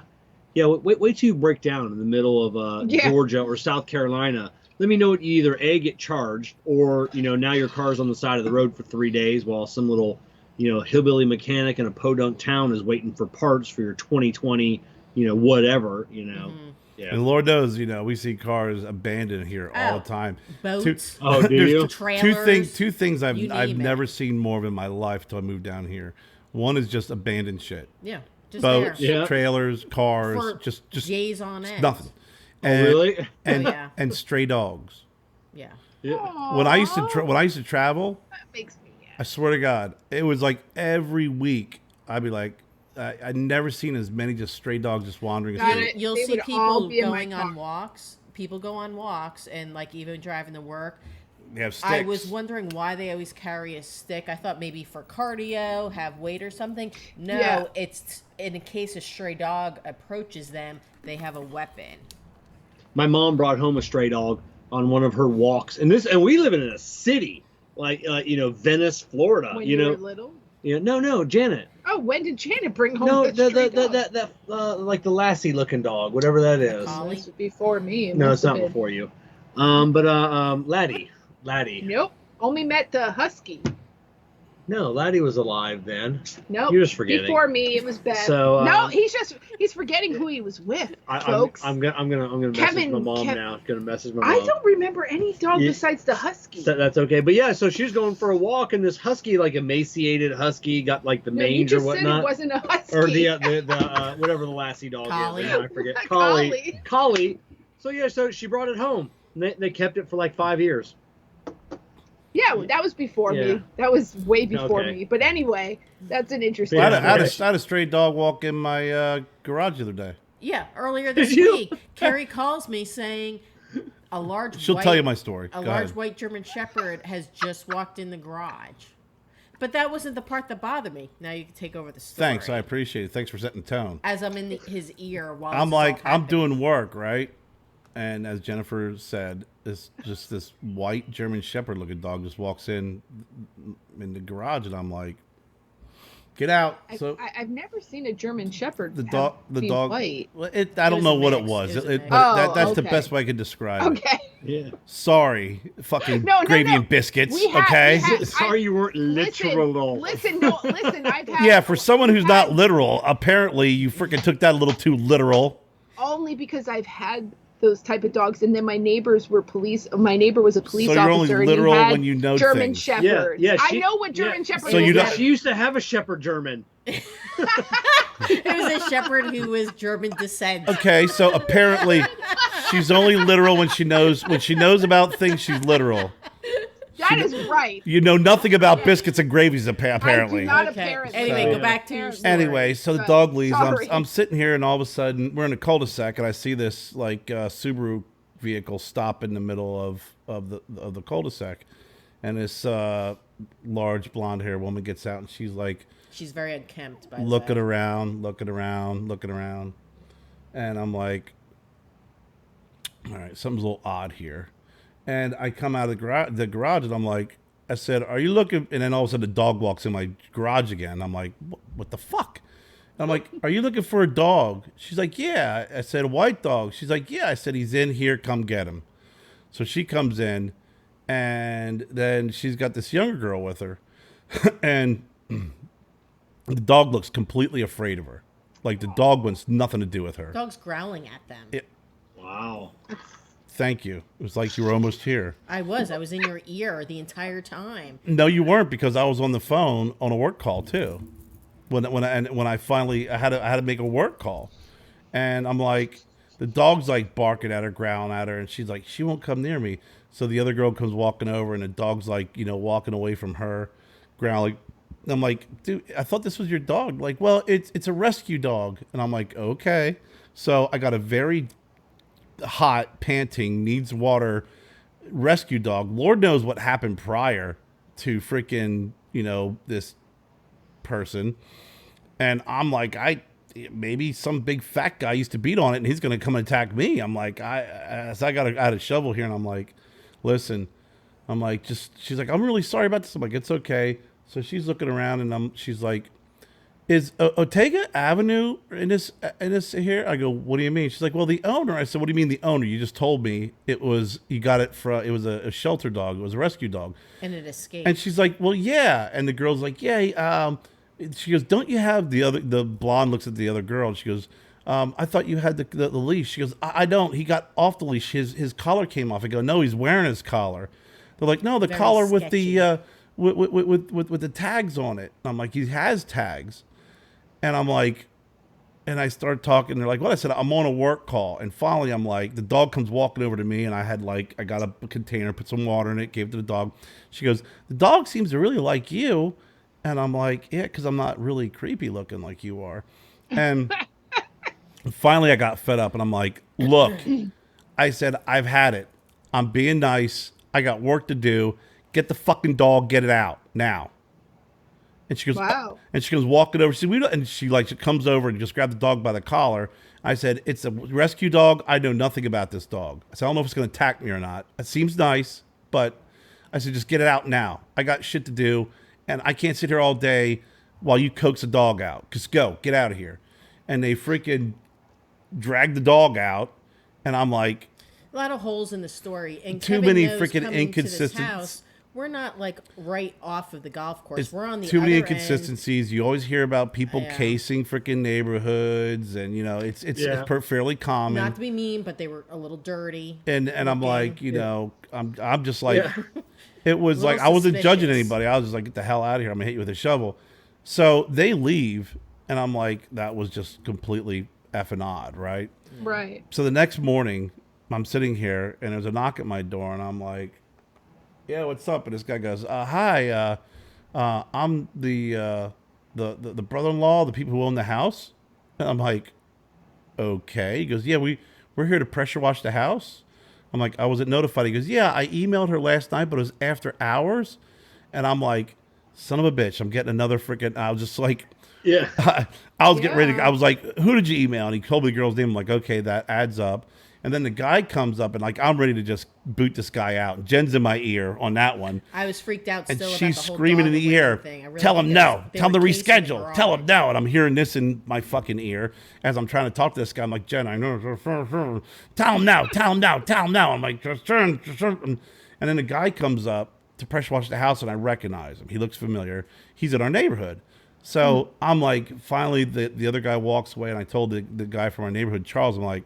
wait till you break down in the middle of Yeah. Georgia or South Carolina. Let me know what you either A, get charged, or, you know, now your car's on the side of the road for 3 days while some little, you know, hillbilly mechanic in a podunk town is waiting for parts for your 2020, you know, whatever, you know. Mhm. Yeah. And Lord knows, you know, we see cars abandoned here all Oh, the time. Boats, Oh, do There's you? trailers. Two things I've you name I've it. never seen more of in my life till I moved down here. One is just abandoned shit. Yeah, just Boats, there. Yeah. trailers, cars, For just days on end. nothing. Oh, And, really? And, yeah. and stray dogs. Yeah. Yeah. When I used to travel, That makes me mad. I swear to God, it was like every week I'd be like, I'd never seen as many just stray dogs just wandering. Got through. it. You'll They see would all people be in my going on car. walks. People go on walks and like even driving to work. They have sticks. I was wondering why they always carry a stick. I thought maybe for cardio, have weight or something. No, Yeah. it's in case a stray dog approaches them, they have a weapon. My mom brought home a stray dog on one of her walks, and we live in a city like you know, Venice, Florida. When you you know, were little. no, Janet. Oh, when did Janet bring home No, the stray dog? that like the lassie looking dog, whatever that is. collie? This was before me. It No, must it's not have been. before you. Laddie. Nope. Only met the husky. No, Laddie was alive then. Nope. You're just forgetting. Before me, it was Beth. So, no, he's forgetting who he was with, folks. I'm gonna message Kevin- my mom Kev- now. Gonna message my mom. I don't remember any dog You- besides the husky. That's okay, but yeah. So she was going for a walk, and this husky, like emaciated husky, got like the No, you mange or just said whatnot. it wasn't a husky. Or the whatever the lassie dog Collie. is. I forget. Collie. Collie. So yeah, so she brought it home. And they kept it for like 5 years. Yeah, well, that was before Yeah. me. That was way before Okay. me. But anyway, that's an interesting. I Yeah. had a stray dog walk in my garage the other day. Yeah, earlier this Did you? week, Carrie calls me saying a large She'll white, tell you my story. a Go large ahead. white German Shepherd has just walked in the garage. But that wasn't the part that bothered me. Now you can take over the story. Thanks, I appreciate it. Thanks for setting the tone. As I'm in his ear while I'm this is all like, I'm happening. doing work, right? And as Jennifer said, this white German Shepherd looking dog just walks in the garage, and I'm like, Get out. I've never seen a German Shepherd. The dog. White. I don't know what it was. That's the okay. best way I could describe it. Okay. Yeah. Sorry, fucking gravy and biscuits. Sorry you weren't literal. Listen, I've had. Yeah, for someone who's not literal, apparently you freaking took that a little too literal. Only because I've had those type of dogs, and then my neighbors were police. My neighbor was a police officer. So you're only literal when you know German things. Shepherds. Yeah, I know what German Shepherds. So she used to have a Shepherd German. It was a shepherd who was German descent. Okay, so apparently she's only literal when she knows about things. She's literal. That is right. You know nothing about biscuits and gravies, apparently. I do not apparently. Anyway, go back to your story. Anyway, so the dog leaves. Sorry. I'm sitting here, and all of a sudden, we're in a cul-de-sac, and I see this like Subaru vehicle stop in the middle of the cul-de-sac, and this large blonde-haired woman gets out, and she's like, she's very unkempt. By looking around, and I'm like, all right, something's a little odd here. And I come out of the garage, and I'm like, I said, are you looking? And then all of a sudden, the dog walks in my garage again. I'm like, what the fuck? And I'm like, are you looking for a dog? She's like, yeah. I said, a white dog. She's like, yeah. I said, he's in here. Come get him. So she comes in, and then she's got this younger girl with her. And the dog looks completely afraid of her. Like the dog wants nothing to do with her. Dog's growling at them. Wow. Thank you. It was like you were almost here. I was in your ear the entire time. No, you weren't, because I was on the phone on a work call too. When I finally I had to make a work call, and I'm like, the dog's like barking at her, growling at her, and she's like, she won't come near me. So the other girl comes walking over, and the dog's like, walking away from her, growling. I'm like, dude, I thought this was your dog. Like, well, it's a rescue dog, and I'm like, okay. So I got a very hot, panting, needs water rescue dog. Lord knows what happened prior to freaking this person, and I'm like, maybe some big fat guy used to beat on it, and he's gonna come and attack me. I'm like, I got a shovel here, and I'm like, listen, I'm like, she's like, I'm really sorry about this. I'm like, it's okay. So she's looking around, and she's like, is Ortega Avenue in this here? I go, what do you mean? She's like, well, the owner. I said, what do you mean the owner? You just told me you got it from, it was a shelter dog. It was a rescue dog. And it escaped. And she's like, well, yeah. And the girl's like, yeah. She goes, don't you have the blonde looks at the other girl, and she goes, I thought you had the leash. She goes, I don't. He got off the leash. His collar came off. I go, no, he's wearing his collar. They're like, no, the Very collar with sketchy. the with the tags on it. I'm like, he has tags. And I'm like, and I start talking. They're like, what? I said, I'm on a work call. And finally, I'm like, the dog comes walking over to me, and I got a container, put some water in it, gave it to the dog. She goes, the dog seems to really like you. And I'm like, yeah, because I'm not really creepy looking like you are. And finally, I got fed up, and I'm like, look, I said, I've had it. I'm being nice. I got work to do. Get the fucking dog, get it out now. And she goes, wow. And she goes walking over. She comes over and just grabbed the dog by the collar. I said, it's a rescue dog. I know nothing about this dog. I said, I don't know if it's going to attack me or not. It seems nice, but I said, just get it out now. I got shit to do, and I can't sit here all day while you coax a dog out. Just go, get out of here. And they freaking dragged the dog out, and I'm like, a lot of holes in the story. And too Kevin many knows freaking coming to this inconsistencies. house, we're not like right off of the golf course. We're on the too many other inconsistencies. You always hear about people casing freaking neighborhoods, and it's fairly common. Not to be mean, but they were a little dirty. And I'm like, I'm just like, it was like I Little wasn't judging suspicious. anybody. I was just like, get the hell out of here. I'm gonna hit you with a shovel. So they leave, and I'm like, that was just completely effing odd, right? Right. So the next morning, I'm sitting here, and there's a knock at my door, and I'm like, yeah, what's up? And this guy goes, hi, I'm the brother-in-law, the people who own the house. And I'm like, okay. He goes, yeah, we're here to pressure wash the house. I'm like, I wasn't notified. He goes, yeah, I emailed her last night, but it was after hours. And I'm like, son of a bitch, I'm getting another freaking, I was just like, yeah. I was getting ready to, I was like, who did you email? And he told me the girl's name. I'm like, okay, that adds up. And then the guy comes up and like I'm ready to just boot this guy out. Jen's in my ear on that one. I was freaked out And still about she's the whole screaming in dog the and ear, women thing. I really tell him think no. they Tell him to were casing the reschedule. Tell him garage. no. And I'm hearing this in my fucking ear as I'm trying to talk to this guy. I'm like, Jen, I know. Tell him no. Tell him no. Tell him no. I'm like, and then the guy comes up to pressure wash the house, and I recognize him. He looks familiar. He's in our neighborhood. So I'm like, finally, the other guy walks away, and I told the guy from our neighborhood, Charles, I'm like,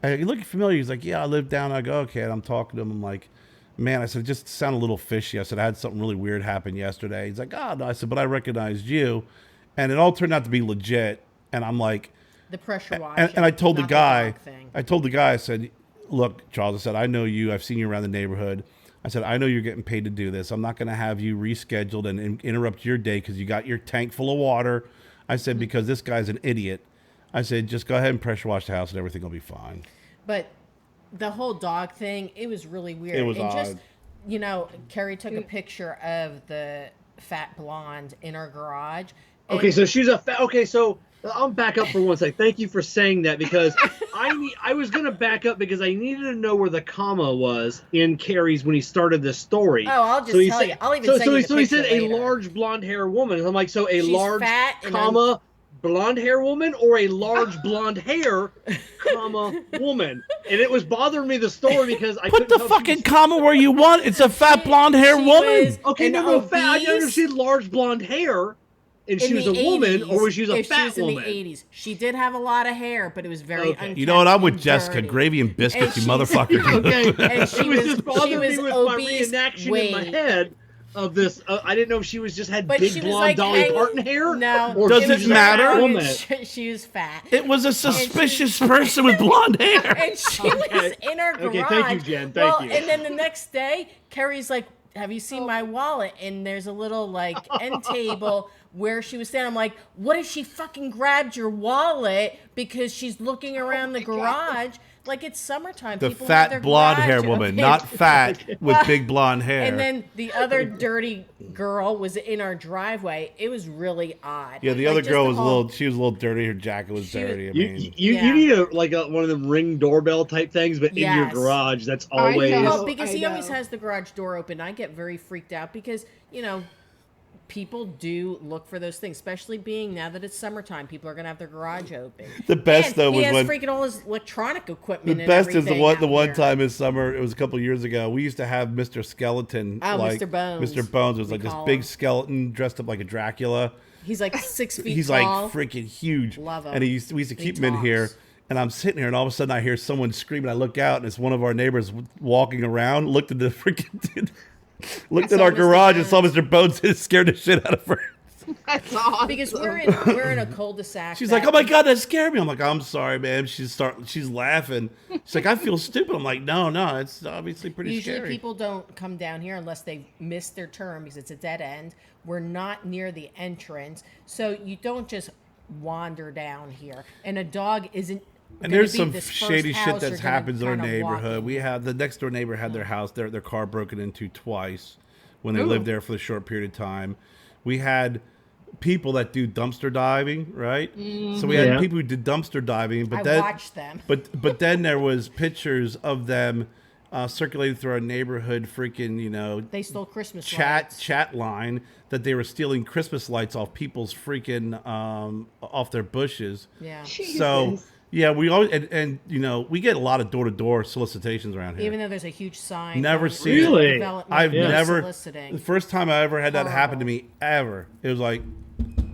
hey, you looking familiar? He's like, yeah, I live down. I go, okay. And I'm talking to him. I'm like, man, I said, it just sounded a little fishy. I said, I had something really weird happen yesterday. He's like, oh, no. I said, but I recognized you. And it all turned out to be legit. And I'm like, The pressure wash. and I told the not guy, dog thing. I said, look, Charles, I said, I know you. I've seen you around the neighborhood. I said, I know you're getting paid to do this. I'm not going to have you rescheduled and interrupt your day because you got your tank full of water. I said, because this guy's an idiot. I said, just go ahead and pressure wash the house and everything will be fine. But the whole dog thing, it was really weird. It was and odd. just, Carrie took a picture of the fat blonde in our garage. Okay, so she's a okay, so I'll back up for one sec. Thank you for saying that because I was gonna back up because I needed to know where the comma was in Carrie's when he started this story. Oh, I'll just tell you. I'll even send you the so he picture said a later. large blonde hair woman. And I'm like, so a She's large fat and comma blonde hair woman or a large blonde hair comma woman. And it was bothering me the story because I Put couldn't the tell if fucking comma where you want. It's a fat blonde hair she woman. was okay, an no, fat. I obese- understood large blonde hair. And she in was the a woman, 80s, or was she a if fat she was woman? in the 80s. She did have a lot of hair, but it was very Okay. unkempt You know what? I'm with and Jessica. dirty. Gravy and biscuits, And you she's- motherfucker. Okay, And she it was was- just bothering she me was with obese. my reenaction in my Wait. head of this. I didn't know if she was just had But big she was blonde like Dolly hanging- Parton hair. No, or Does she it was matter? A fat And woman. she was fat. It was a suspicious person with blonde hair. And she was in our garage. Okay, thank you, Jen. Thank you. And then the next day, Carrie's like, have you seen my wallet? And there's a little like end table where she was standing. I'm like, what if she fucking grabbed your wallet because she's looking around the garage? Like it's summertime. The People have their fat blonde garage hair woman, open. not fat with big blonde hair. And then the other dirty girl was in our driveway. It was really odd. yeah, the Like, other just girl the was whole- she was a little dirty. Her jacket was She was- dirty. I You, mean, you, Yeah. you need one of them Ring doorbell type things, but in your Yes. garage. That's I always. know. Well, because I he always know. has the garage door open. I get very freaked out because, people do look for those things, especially being now that it's summertime. People are going to have their garage open. The best, And though, he was has when- freaking all his electronic equipment. the and best is the everything one out here. time this summer. It was a couple years ago. We used to have Mr. Skeleton. Oh, like, Mr. Bones. Mr. Bones was We like this call big him. skeleton dressed up like a Dracula. He's like 6 feet He's tall. like freaking huge. Love him. And we used to keep He him in here. talks. And I'm sitting here, and all of a sudden I hear someone screaming. I look out, and it's one of our neighbors walking around. Looked at the freaking, looked at saw our Mr. garage and saw Bones. Mr. Bones. It scared the shit out of her. That's awesome. Because we're in a cul-de-sac. She's that- like, "Oh my god, that scared me." I'm like, "I'm sorry, man." She's laughing. She's like, "I feel stupid." I'm like, "No, it's obviously pretty Usually scary." people don't come down here unless they miss their turn because it's a dead end. We're not near the entrance, so you don't just wander down here. And a dog isn't. And gonna there's be some this first shady shit house that's you're gonna happens in our kinda walk neighborhood. in. We have the next door neighbor had their house, their car broken into twice when they Ooh. lived there for a short period of time. We had people that do dumpster diving, right? So we had Yeah. people who did dumpster diving, but I then watched them. but then there was pictures of them circulated through our neighborhood, freaking They stole Christmas chat lights. line that they were stealing Christmas lights off people's freaking off their bushes. Yeah. So Jesus. yeah, we always and we get a lot of door-to-door solicitations around here. Even though there's a huge sign. Never on seen it. Really? development I've no never. soliciting. The first time I ever had that happen to Horrible. me ever, it was like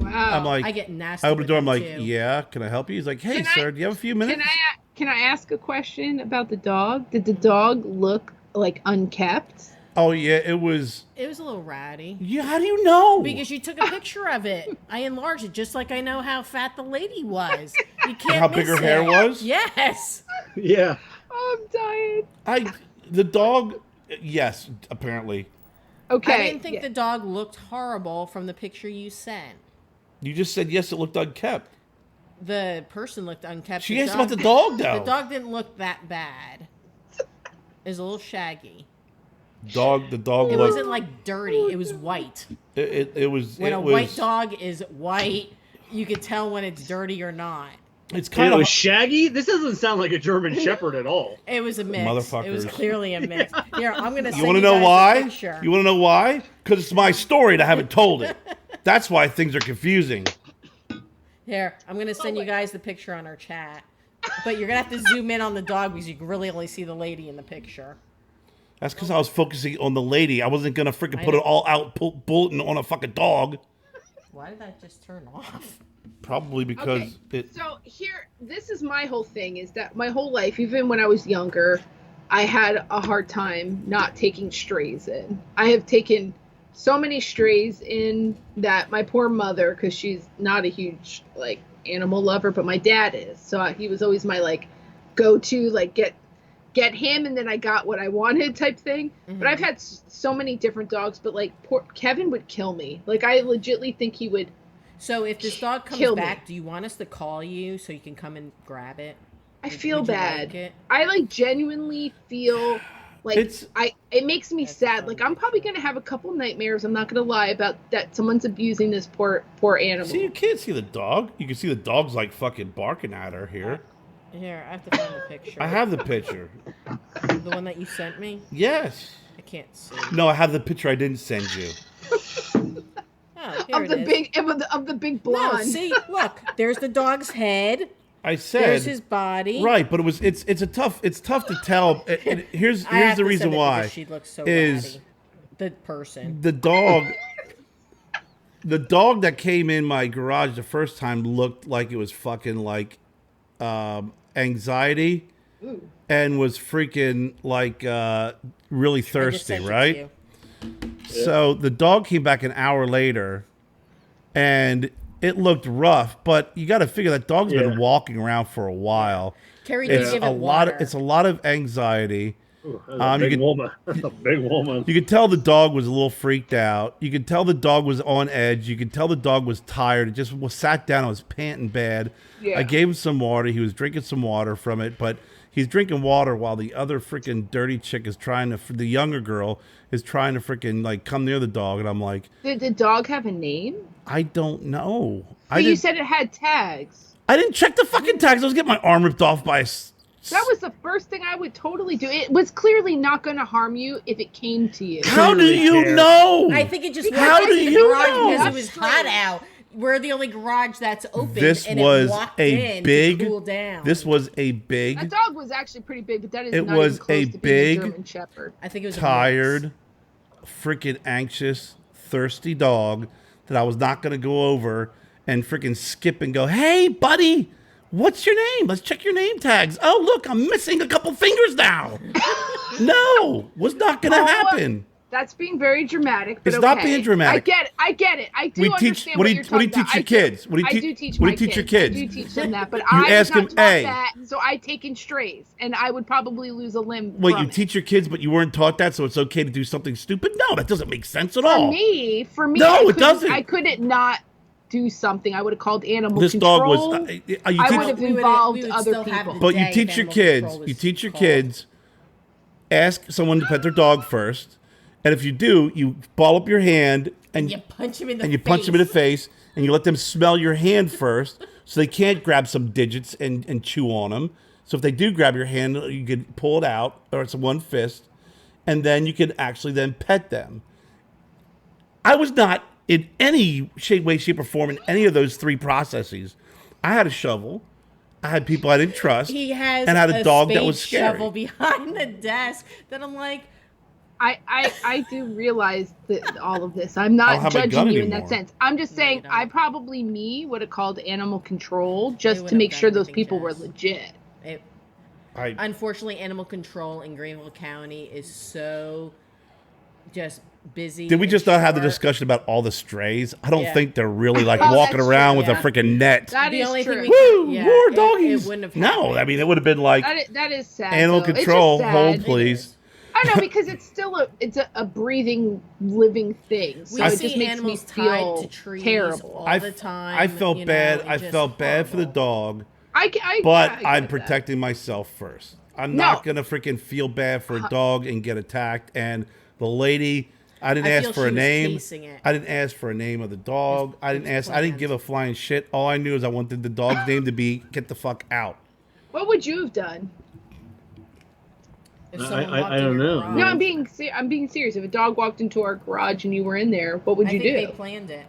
Wow. I'm like I get nasty. I open the with door. I'm them, like, too. yeah, can I help you? He's like, hey, Can I- sir, do you have a few minutes? Can I ask a question about the dog? Did the dog look like unkept? Oh yeah, it was. It was a little ratty. Yeah, how do you know? Because you took a picture of it. I enlarged it just like I know how fat the lady was. You can't how big miss her hair it. was? Yes. Yeah. Oh, I'm dying. The dog. Yes, apparently. Okay. I didn't think yeah. the dog looked horrible from the picture you sent. You just said yes. It looked unkept. The person looked unkept. She The asked about the dog though. The dog didn't look that bad. It was a little shaggy. The dog It looked. wasn't like dirty. It was white. It was. When it a was, white dog is white, you can tell when it's dirty or not. It's And kind it of was shaggy. This doesn't sound like a German Shepherd at all. It was a mix. Motherfuckers. It was clearly a mix. Here, I'm gonna. You want to know guys a why? picture. You want to know why? Because it's my story and I haven't told it. That's why things are confusing. Here, I'm gonna send you guys the picture on our chat, but you're gonna have to zoom in on the dog because you can really only see the lady in the picture. That's because I was focusing on the lady. I wasn't gonna freaking I put know. it all out bulletin on a fucking dog. Why did that just turn off? Probably because Okay, it. so here, this is my whole thing, is that my whole life, even when I was younger, I had a hard time not taking strays in. I have taken so many strays in that my poor mother, because she's not a huge, like, animal lover, but my dad is. So he was always my, like, go-to, like, get him and then I got what I wanted type thing. But I've had so many different dogs, but, like, poor Kevin would kill me. Like, I legitimately think he would. So if this dog comes Kill me. back, do you want us to call you so you can come and grab it? I feel would you bad. like it? I like genuinely feel like It's- it makes me That's sad. fun Like I'm probably picture. gonna have a couple nightmares, I'm not gonna lie, about that someone's abusing this poor animal. See, you can't see the dog. You can see the dog's like fucking barking at her here. Here, I have to find the picture. I have the picture. the one that you sent me. Yes. I can't see. No, I have the picture I didn't send you. Oh, here of the it is. big of the big No, blonde. see, look. There's the dog's head. I There's said his body. right, but it's tough to tell. Here's I have the to reason send it why because she looks so is ratty. The person. the dog. The dog that came in my garage the first time looked like it was fucking like anxiety and was freaking like really I just thirsty, sent it to right? you. So the dog came back an hour later and it looked rough, but you got to figure that dog's been walking around for a while. Carrie did It's give a it water. it's a lot of anxiety. Ooh, that's a big woman. That's a big woman. You could tell the dog was a little freaked out. You could tell the dog was on edge. You could tell the dog was tired. It just was sat down. It was panting bad. Yeah. I gave him some water. He was drinking some water from it, but he's drinking water while the other freaking dirty chick is trying to, the younger girl is trying to freaking like come near the dog. And I'm like, Did the dog have a name? I don't know. But you said it had tags. I didn't check the fucking tags. I was getting my arm ripped off by a That was the first thing I would totally do. It was clearly not going to harm you if it came to you. How do you know? I think it just How went do into the you garage know? because it That's was strange. hot out. We're the only garage that's open. This and was it walked a in big. to cool down. This was a big. That dog was actually pretty big, but that is It not was even close a to being big, a German Shepherd. I think it was a tired, freaking anxious, thirsty dog that I was not going to go over and freaking skip and go, hey, buddy, what's your name? Let's check your name tags. Oh, look, I'm missing a couple fingers now. No, was not going to happen. That's being very dramatic. But It's not okay. being dramatic. I get it. I do We teach. understand What do what you you're What do talking you teach about. your kids? What do you I teach? do teach What my do you teach your kids. kids? I do teach them that, but You I ask was them, not taught hey. that, so I taken strays, and I would probably lose a limb. Wait, from you it. teach your kids, but you weren't taught that, so it's okay to do something stupid? No, that doesn't make sense at For all. me, No, I it couldn't- doesn't. I couldn't not do something. I would have called animal This control. dog was. You I teach- would have We would- involved we would other still have people. the But you day teach if your animal kids. control You was teach your called. kids. Ask someone to pet their dog first, and if you do, you ball up your hand and You punch him in the and you punch them in the face, and you let them smell your hand first, so they can't grab some digits and chew on them. So if they do grab your hand, you could pull it out, or it's one fist, and then you could actually then pet them. I was not in any way, shape, or form in any of those three processes. I had a shovel. I had people I didn't trust. He has and had a dog that spade was scary. shovel behind the desk that I'm like, I do realize that all of this. I'm I don't not have my gun judging you in anymore. that sense. I'm just saying don't. I probably would have called animal control just would to have make done sure those everything people were just- legit. it, I, unfortunately, animal control in Greenville County is so just busy. did we and just not have the short. discussion about all the strays? I don't Yeah. think they're really like Oh, walking that's around true, with a yeah. freaking net. That The is only true. thing we Woo! yeah, More it doggies. wouldn't have No, happened. I mean it would have been like That is sad. animal though. It's just control. sad. Hold, It please. is. I know, because it's still a breathing, living thing. So We it see just makes me animals feel tied to trees terrible. all I, the time. I felt you know, bad. and I just felt bad for the horrible. dog, I but yeah, I I'm get that. protecting myself first. I'm No. not gonna freaking feel bad for a dog and get attacked. And the lady I didn't I ask feel for she a was name. casing it. I didn't ask for a name of the dog. I didn't planned. give a flying shit. All I knew is I wanted the dog's name to be "Get the fuck out." What would you have done? If someone walked I in don't your know. garage, No, I'm being serious. If a dog walked into our garage and you were in there, what would I you think do? they planned it.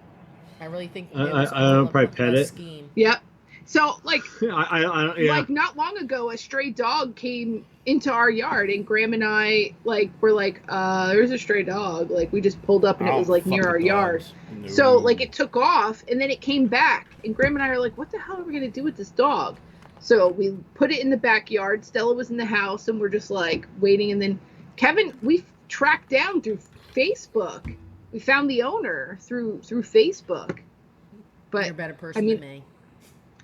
I really think it I was don't all probably a pet it. scheme. Yep. So like Yeah. like not long ago, a stray dog came into our yard, and Graham and I were like, there's a stray dog. Like we just pulled up, and it was like near our yard. No. So like it took off, and then it came back, and Graham and I are like, what the hell are we gonna do with this dog? So we put it in the backyard. Stella was in the house, and we're just like waiting, and then Kevin, we tracked down through Facebook. We found the owner through Facebook. But You're a better person than me.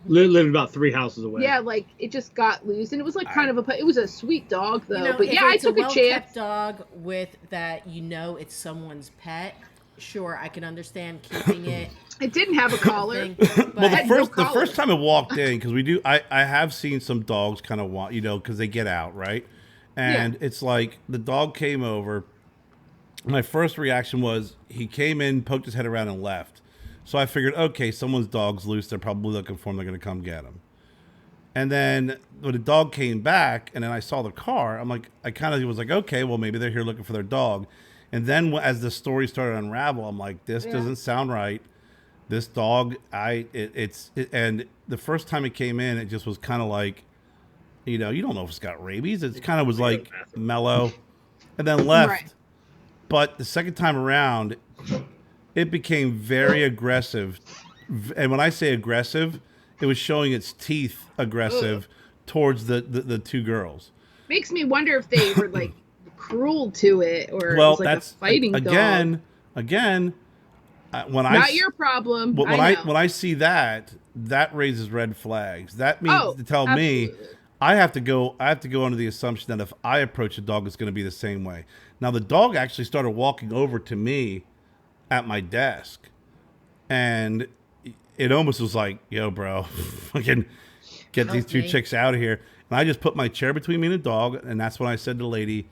Lived about 3 houses away. yeah, like it just got loose, and it was like kind of it was a sweet dog though. But if yeah, I it's took a a chance. well-kept dog with that, it's someone's pet. Sure, I can understand keeping it. It didn't have a collar. Well, had no the first time I walked in, because we do, I have seen some dogs kind of want, because they get out, right? And it's like the dog came over. My first reaction was he came in, poked his head around, and left. So I figured, okay, someone's dog's loose. They're probably looking for him. They're going to come get him. And then when the dog came back, and then I saw the car, I'm like, I kind of was like, okay, well, maybe they're here looking for their dog. And then as the story started to unravel, I'm like, this doesn't sound right. This dog, and the first time it came in, it just was kind of like, you don't know if it's got rabies. It kind of was like mellow, and then left. Right. But the second time around, it became very aggressive. And when I say aggressive, it was showing its teeth aggressive towards the two girls. Makes me wonder if they were like cruel to it, or it was like that's a fighting dog. Again. Not your problem. When I see that raises red flags. That means to tell me I have to go under the assumption that if I approach a dog, it's going to be the same way. Now the dog actually started walking over to me at my desk, and it almost was like, "Yo, bro, fucking get these two chicks out of here." And I just put my chair between me and the dog, and that's when I said to the lady,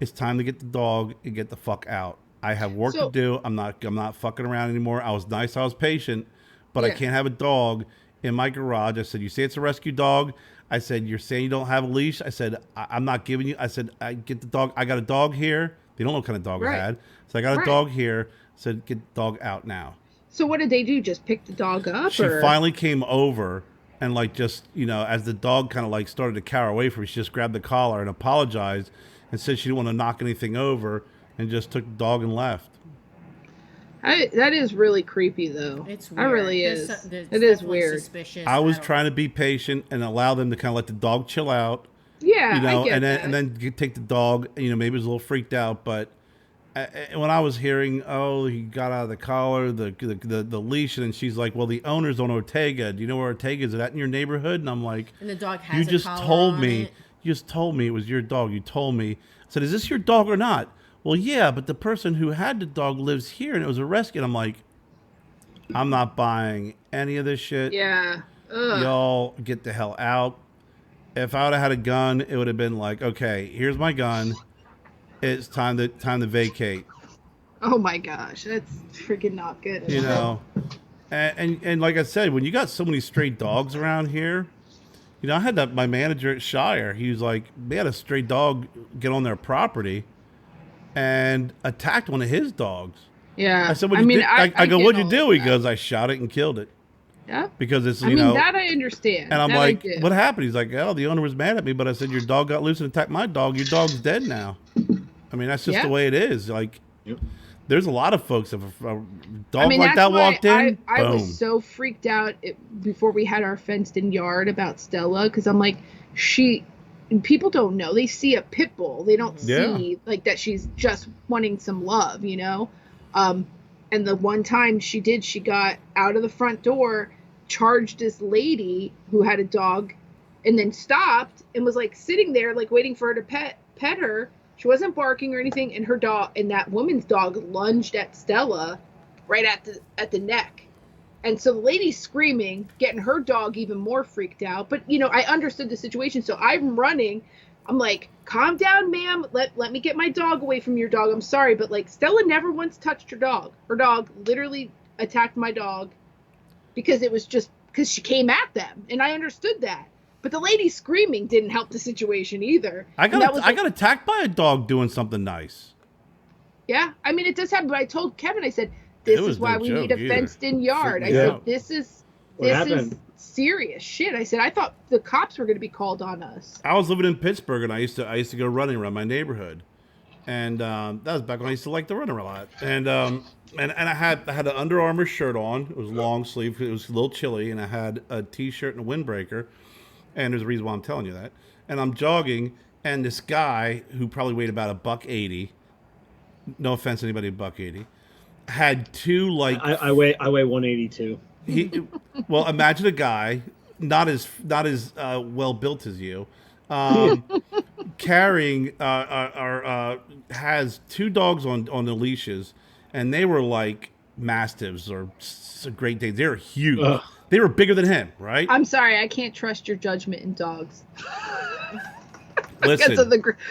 "It's time to get the dog and get the fuck out. I have work to do. I'm not fucking around anymore. I was nice. I was patient, but I can't have a dog in my garage." I said, "You say it's a rescue dog." I said, "You're saying you don't have a leash." I said, "I'm not giving you." I said, "I get the dog. I got a dog here." They don't know what kind of dog I had. So I got a dog here. I said, "Get the dog out now." So what did they do? Just pick the dog up? She finally came over and as the dog kind of started to cower away from me, she just grabbed the collar and apologized and said she didn't want to knock anything over, and just took the dog and left. That is really creepy, though. It's That weird. really is. It is weird. Suspicious. I was trying to be patient and allow them to kind of let the dog chill out. Yeah, I get and then take the dog. Maybe it was a little freaked out, but when I was hearing, he got out of the collar, the leash, and then she's like, "Well, the owner's on Ortega. Do you know where Ortega is? Is that in your neighborhood?" And I'm like, "And the dog has you a just collar told on me. it." You just told me it was your dog. You told me." I said, "Is this your dog or not?" "Well, yeah, but the person who had the dog lives here, and it was a rescue." And I'm like, I'm not buying any of this shit. Yeah. Ugh. Y'all get the hell out. If I would have had a gun, it would have been like, okay, here's my gun. It's time to vacate. Oh my gosh, that's freaking not good. And like I said, when you got so many stray dogs around here, I had my manager at Shire. He was like, they had a stray dog get on their property and attacked one of his dogs. Yeah. I said, I go, what'd you do? He goes, I shot it and killed it. Yeah. Because it's, that I understand. And I'm like, what happened? He's like, the owner was mad at me, but I said, your dog got loose and attacked my dog. Your dog's dead now. I mean, that's just the way it is. Like, there's a lot of folks, if a dog like that walked in, I was so freaked out before we had our fenced-in yard about Stella, because I'm like, people don't know. They see a pit bull. They don't see, like, that she's just wanting some love, And the one time she got out of the front door, charged this lady who had a dog, and then stopped and was, like, sitting there, like, waiting for her to pet her. She wasn't barking or anything, and her dog, and that woman's dog, lunged at Stella right at the neck. And so the lady's screaming, getting her dog even more freaked out. But, I understood the situation, so I'm running. I'm like, calm down, ma'am. Let me get my dog away from your dog. I'm sorry, but like Stella never once touched her dog. Her dog literally attacked my dog because it was just because she came at them, and I understood that. But the lady screaming didn't help the situation either. I got attacked by a dog doing something nice. Yeah, I mean, it does happen. But I told Kevin, I said, this is why we need a fenced-in yard. I said, this is serious shit. I said, I thought the cops were going to be called on us. I was living in Pittsburgh, and I used to go running around my neighborhood, and that was back when I used to like to run a lot. And I had an Under Armour shirt on. It was long sleeve. It was a little chilly, and I had a T-shirt and a windbreaker. And there's a reason why I'm telling you that. And I'm jogging, and this guy who probably weighed about $180. No offense to anybody $180. Had two like I weigh 182. Well, imagine a guy not as well built as you, carrying has two dogs on the leashes, and they were like mastiffs or Great Danes. They were huge. Ugh. They were bigger than him, right? I'm sorry, I can't trust your judgment in dogs. Listen,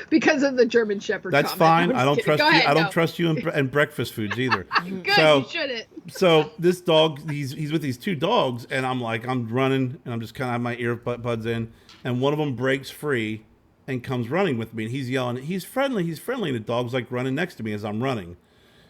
because of the German Shepherd. That's comment. fine. I don't trust you. I don't trust you in breakfast foods either. Good, you shouldn't. So this dog, he's with these two dogs, and I'm running, and I'm just kind of have my earbuds in, and one of them breaks free, and comes running with me, and he's yelling, "He's friendly, he's friendly!" And the dog's like running next to me as I'm running,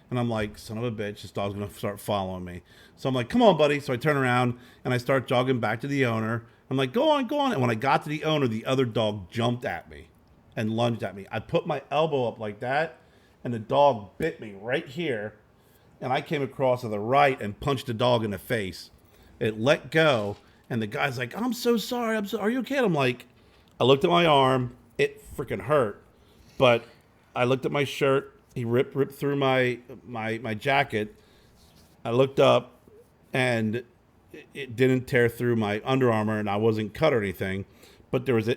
and I'm like, "Son of a bitch, this dog's gonna start following me." So I'm like, "Come on, buddy!" So I turn around and I start jogging back to the owner. I'm like, go on. And when I got to the owner, the other dog jumped at me and lunged at me. I put my elbow up like that, and the dog bit me right here. And I came across to the right and punched the dog in the face. It let go, and the guy's like, "I'm so sorry. Are you okay?" And I'm like, I looked at my arm. It freaking hurt. But I looked at my shirt. He ripped through my jacket. I looked up, and it didn't tear through my Under Armour, and I wasn't cut or anything, but there was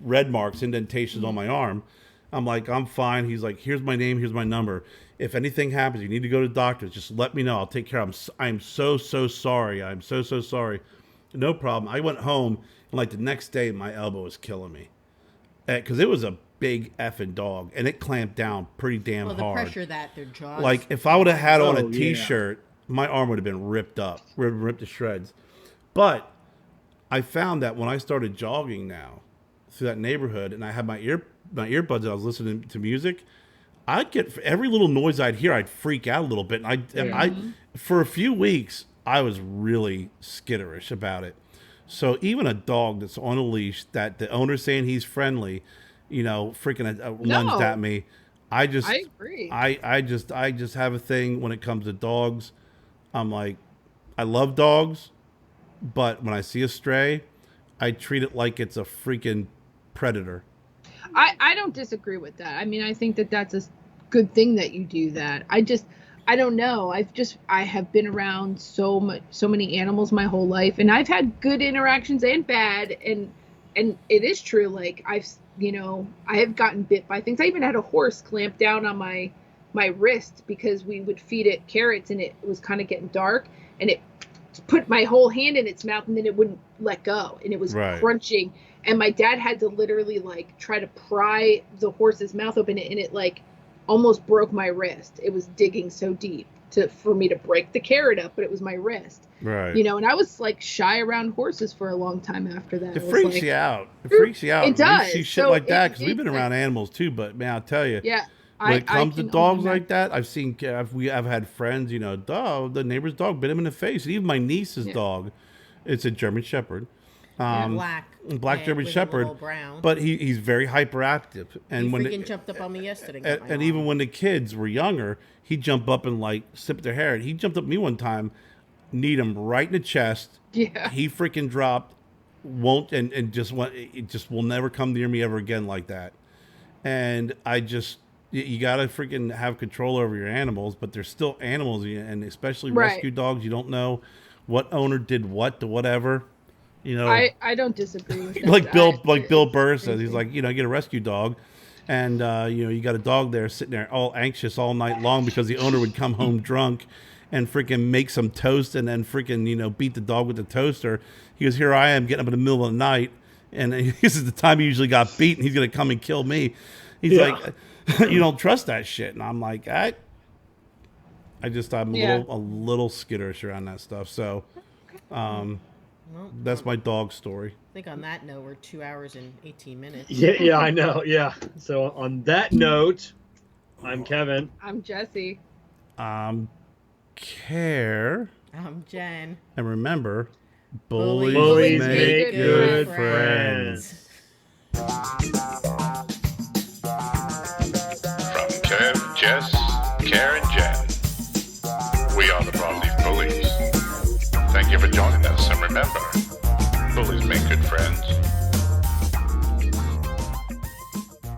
red marks, indentations on my arm. I'm like, I'm fine. He's like, "Here's my name, here's my number. If anything happens, you need to go to the doctor, just let me know. I'll take care of him. I'm so sorry. I'm so sorry." No problem. I went home, and like the next day, my elbow was killing me because it was a big effing dog, and it clamped down pretty damn hard. The pressure that their jaws. Like if I would have had on a T-shirt. My arm would have been ripped to shreds. But I found that when I started jogging now through that neighborhood, and I had my earbuds and I was listening to music, I'd get every little noise I'd hear, I'd freak out a little bit. And I for a few weeks, I was really skitterish about it. So even a dog that's on a leash that the owner's saying he's friendly, freaking lunged at me. I agree. I just have a thing when it comes to dogs. I'm like, I love dogs, but when I see a stray, I treat it like it's a freaking predator. I don't disagree with that. I mean, I think that that's a good thing that you do that. I don't know. I have been around so many animals my whole life, and I've had good interactions and bad, and it is true. Like I have gotten bit by things. I even had a horse clamp down on my wrist because we would feed it carrots, and it was kind of getting dark, and it put my whole hand in its mouth, and then it wouldn't let go, and it was crunching, and my dad had to literally like try to pry the horse's mouth open, and it like almost broke my wrist. It was digging so deep for me to break the carrot up, but it was my wrist. Right. And I was like shy around horses for a long time after that. It freaks you out. It freaks you out. It does. You see shit like that because we've been around animals too, but man, I'll tell you. Yeah. When it comes to dogs like that, I've had friends, the neighbor's dog bit him in the face. And even my niece's dog, it's a German Shepherd. Black German Shepherd. But he's very hyperactive. And he jumped up on me yesterday. And even when the kids were younger, he'd jump up and like sip their hair. And he jumped up at me one time, kneed him right in the chest. Yeah. He freaking dropped, and just will never come near me ever again like that. And you got to freaking have control over your animals, but they're still animals, and especially rescue dogs. You don't know what owner did what to whatever. I don't disagree with that. like Bill Burr says, he's like, you get a rescue dog, and you got a dog there sitting there all anxious all night long because the owner would come home drunk and freaking make some toast and then freaking beat the dog with the toaster. He goes, here I am getting up in the middle of the night And this is the time he usually got beat, and he's gonna come and kill me. He's like, you don't trust that shit, and I'm like, I'm a little skitterish around that stuff. So, that's my dog story. I think on that note, we're 2 hours and 18 minutes. Yeah, I know. Yeah. So on that note, I'm Kevin. I'm Jessie. I'm Kerr. I'm Jen. And remember, Bullies make good friends. From Kev, Jess, Kerr, and Jen, we are the Broadleaf Bullies. Thank you for joining us, and remember, bullies make good friends.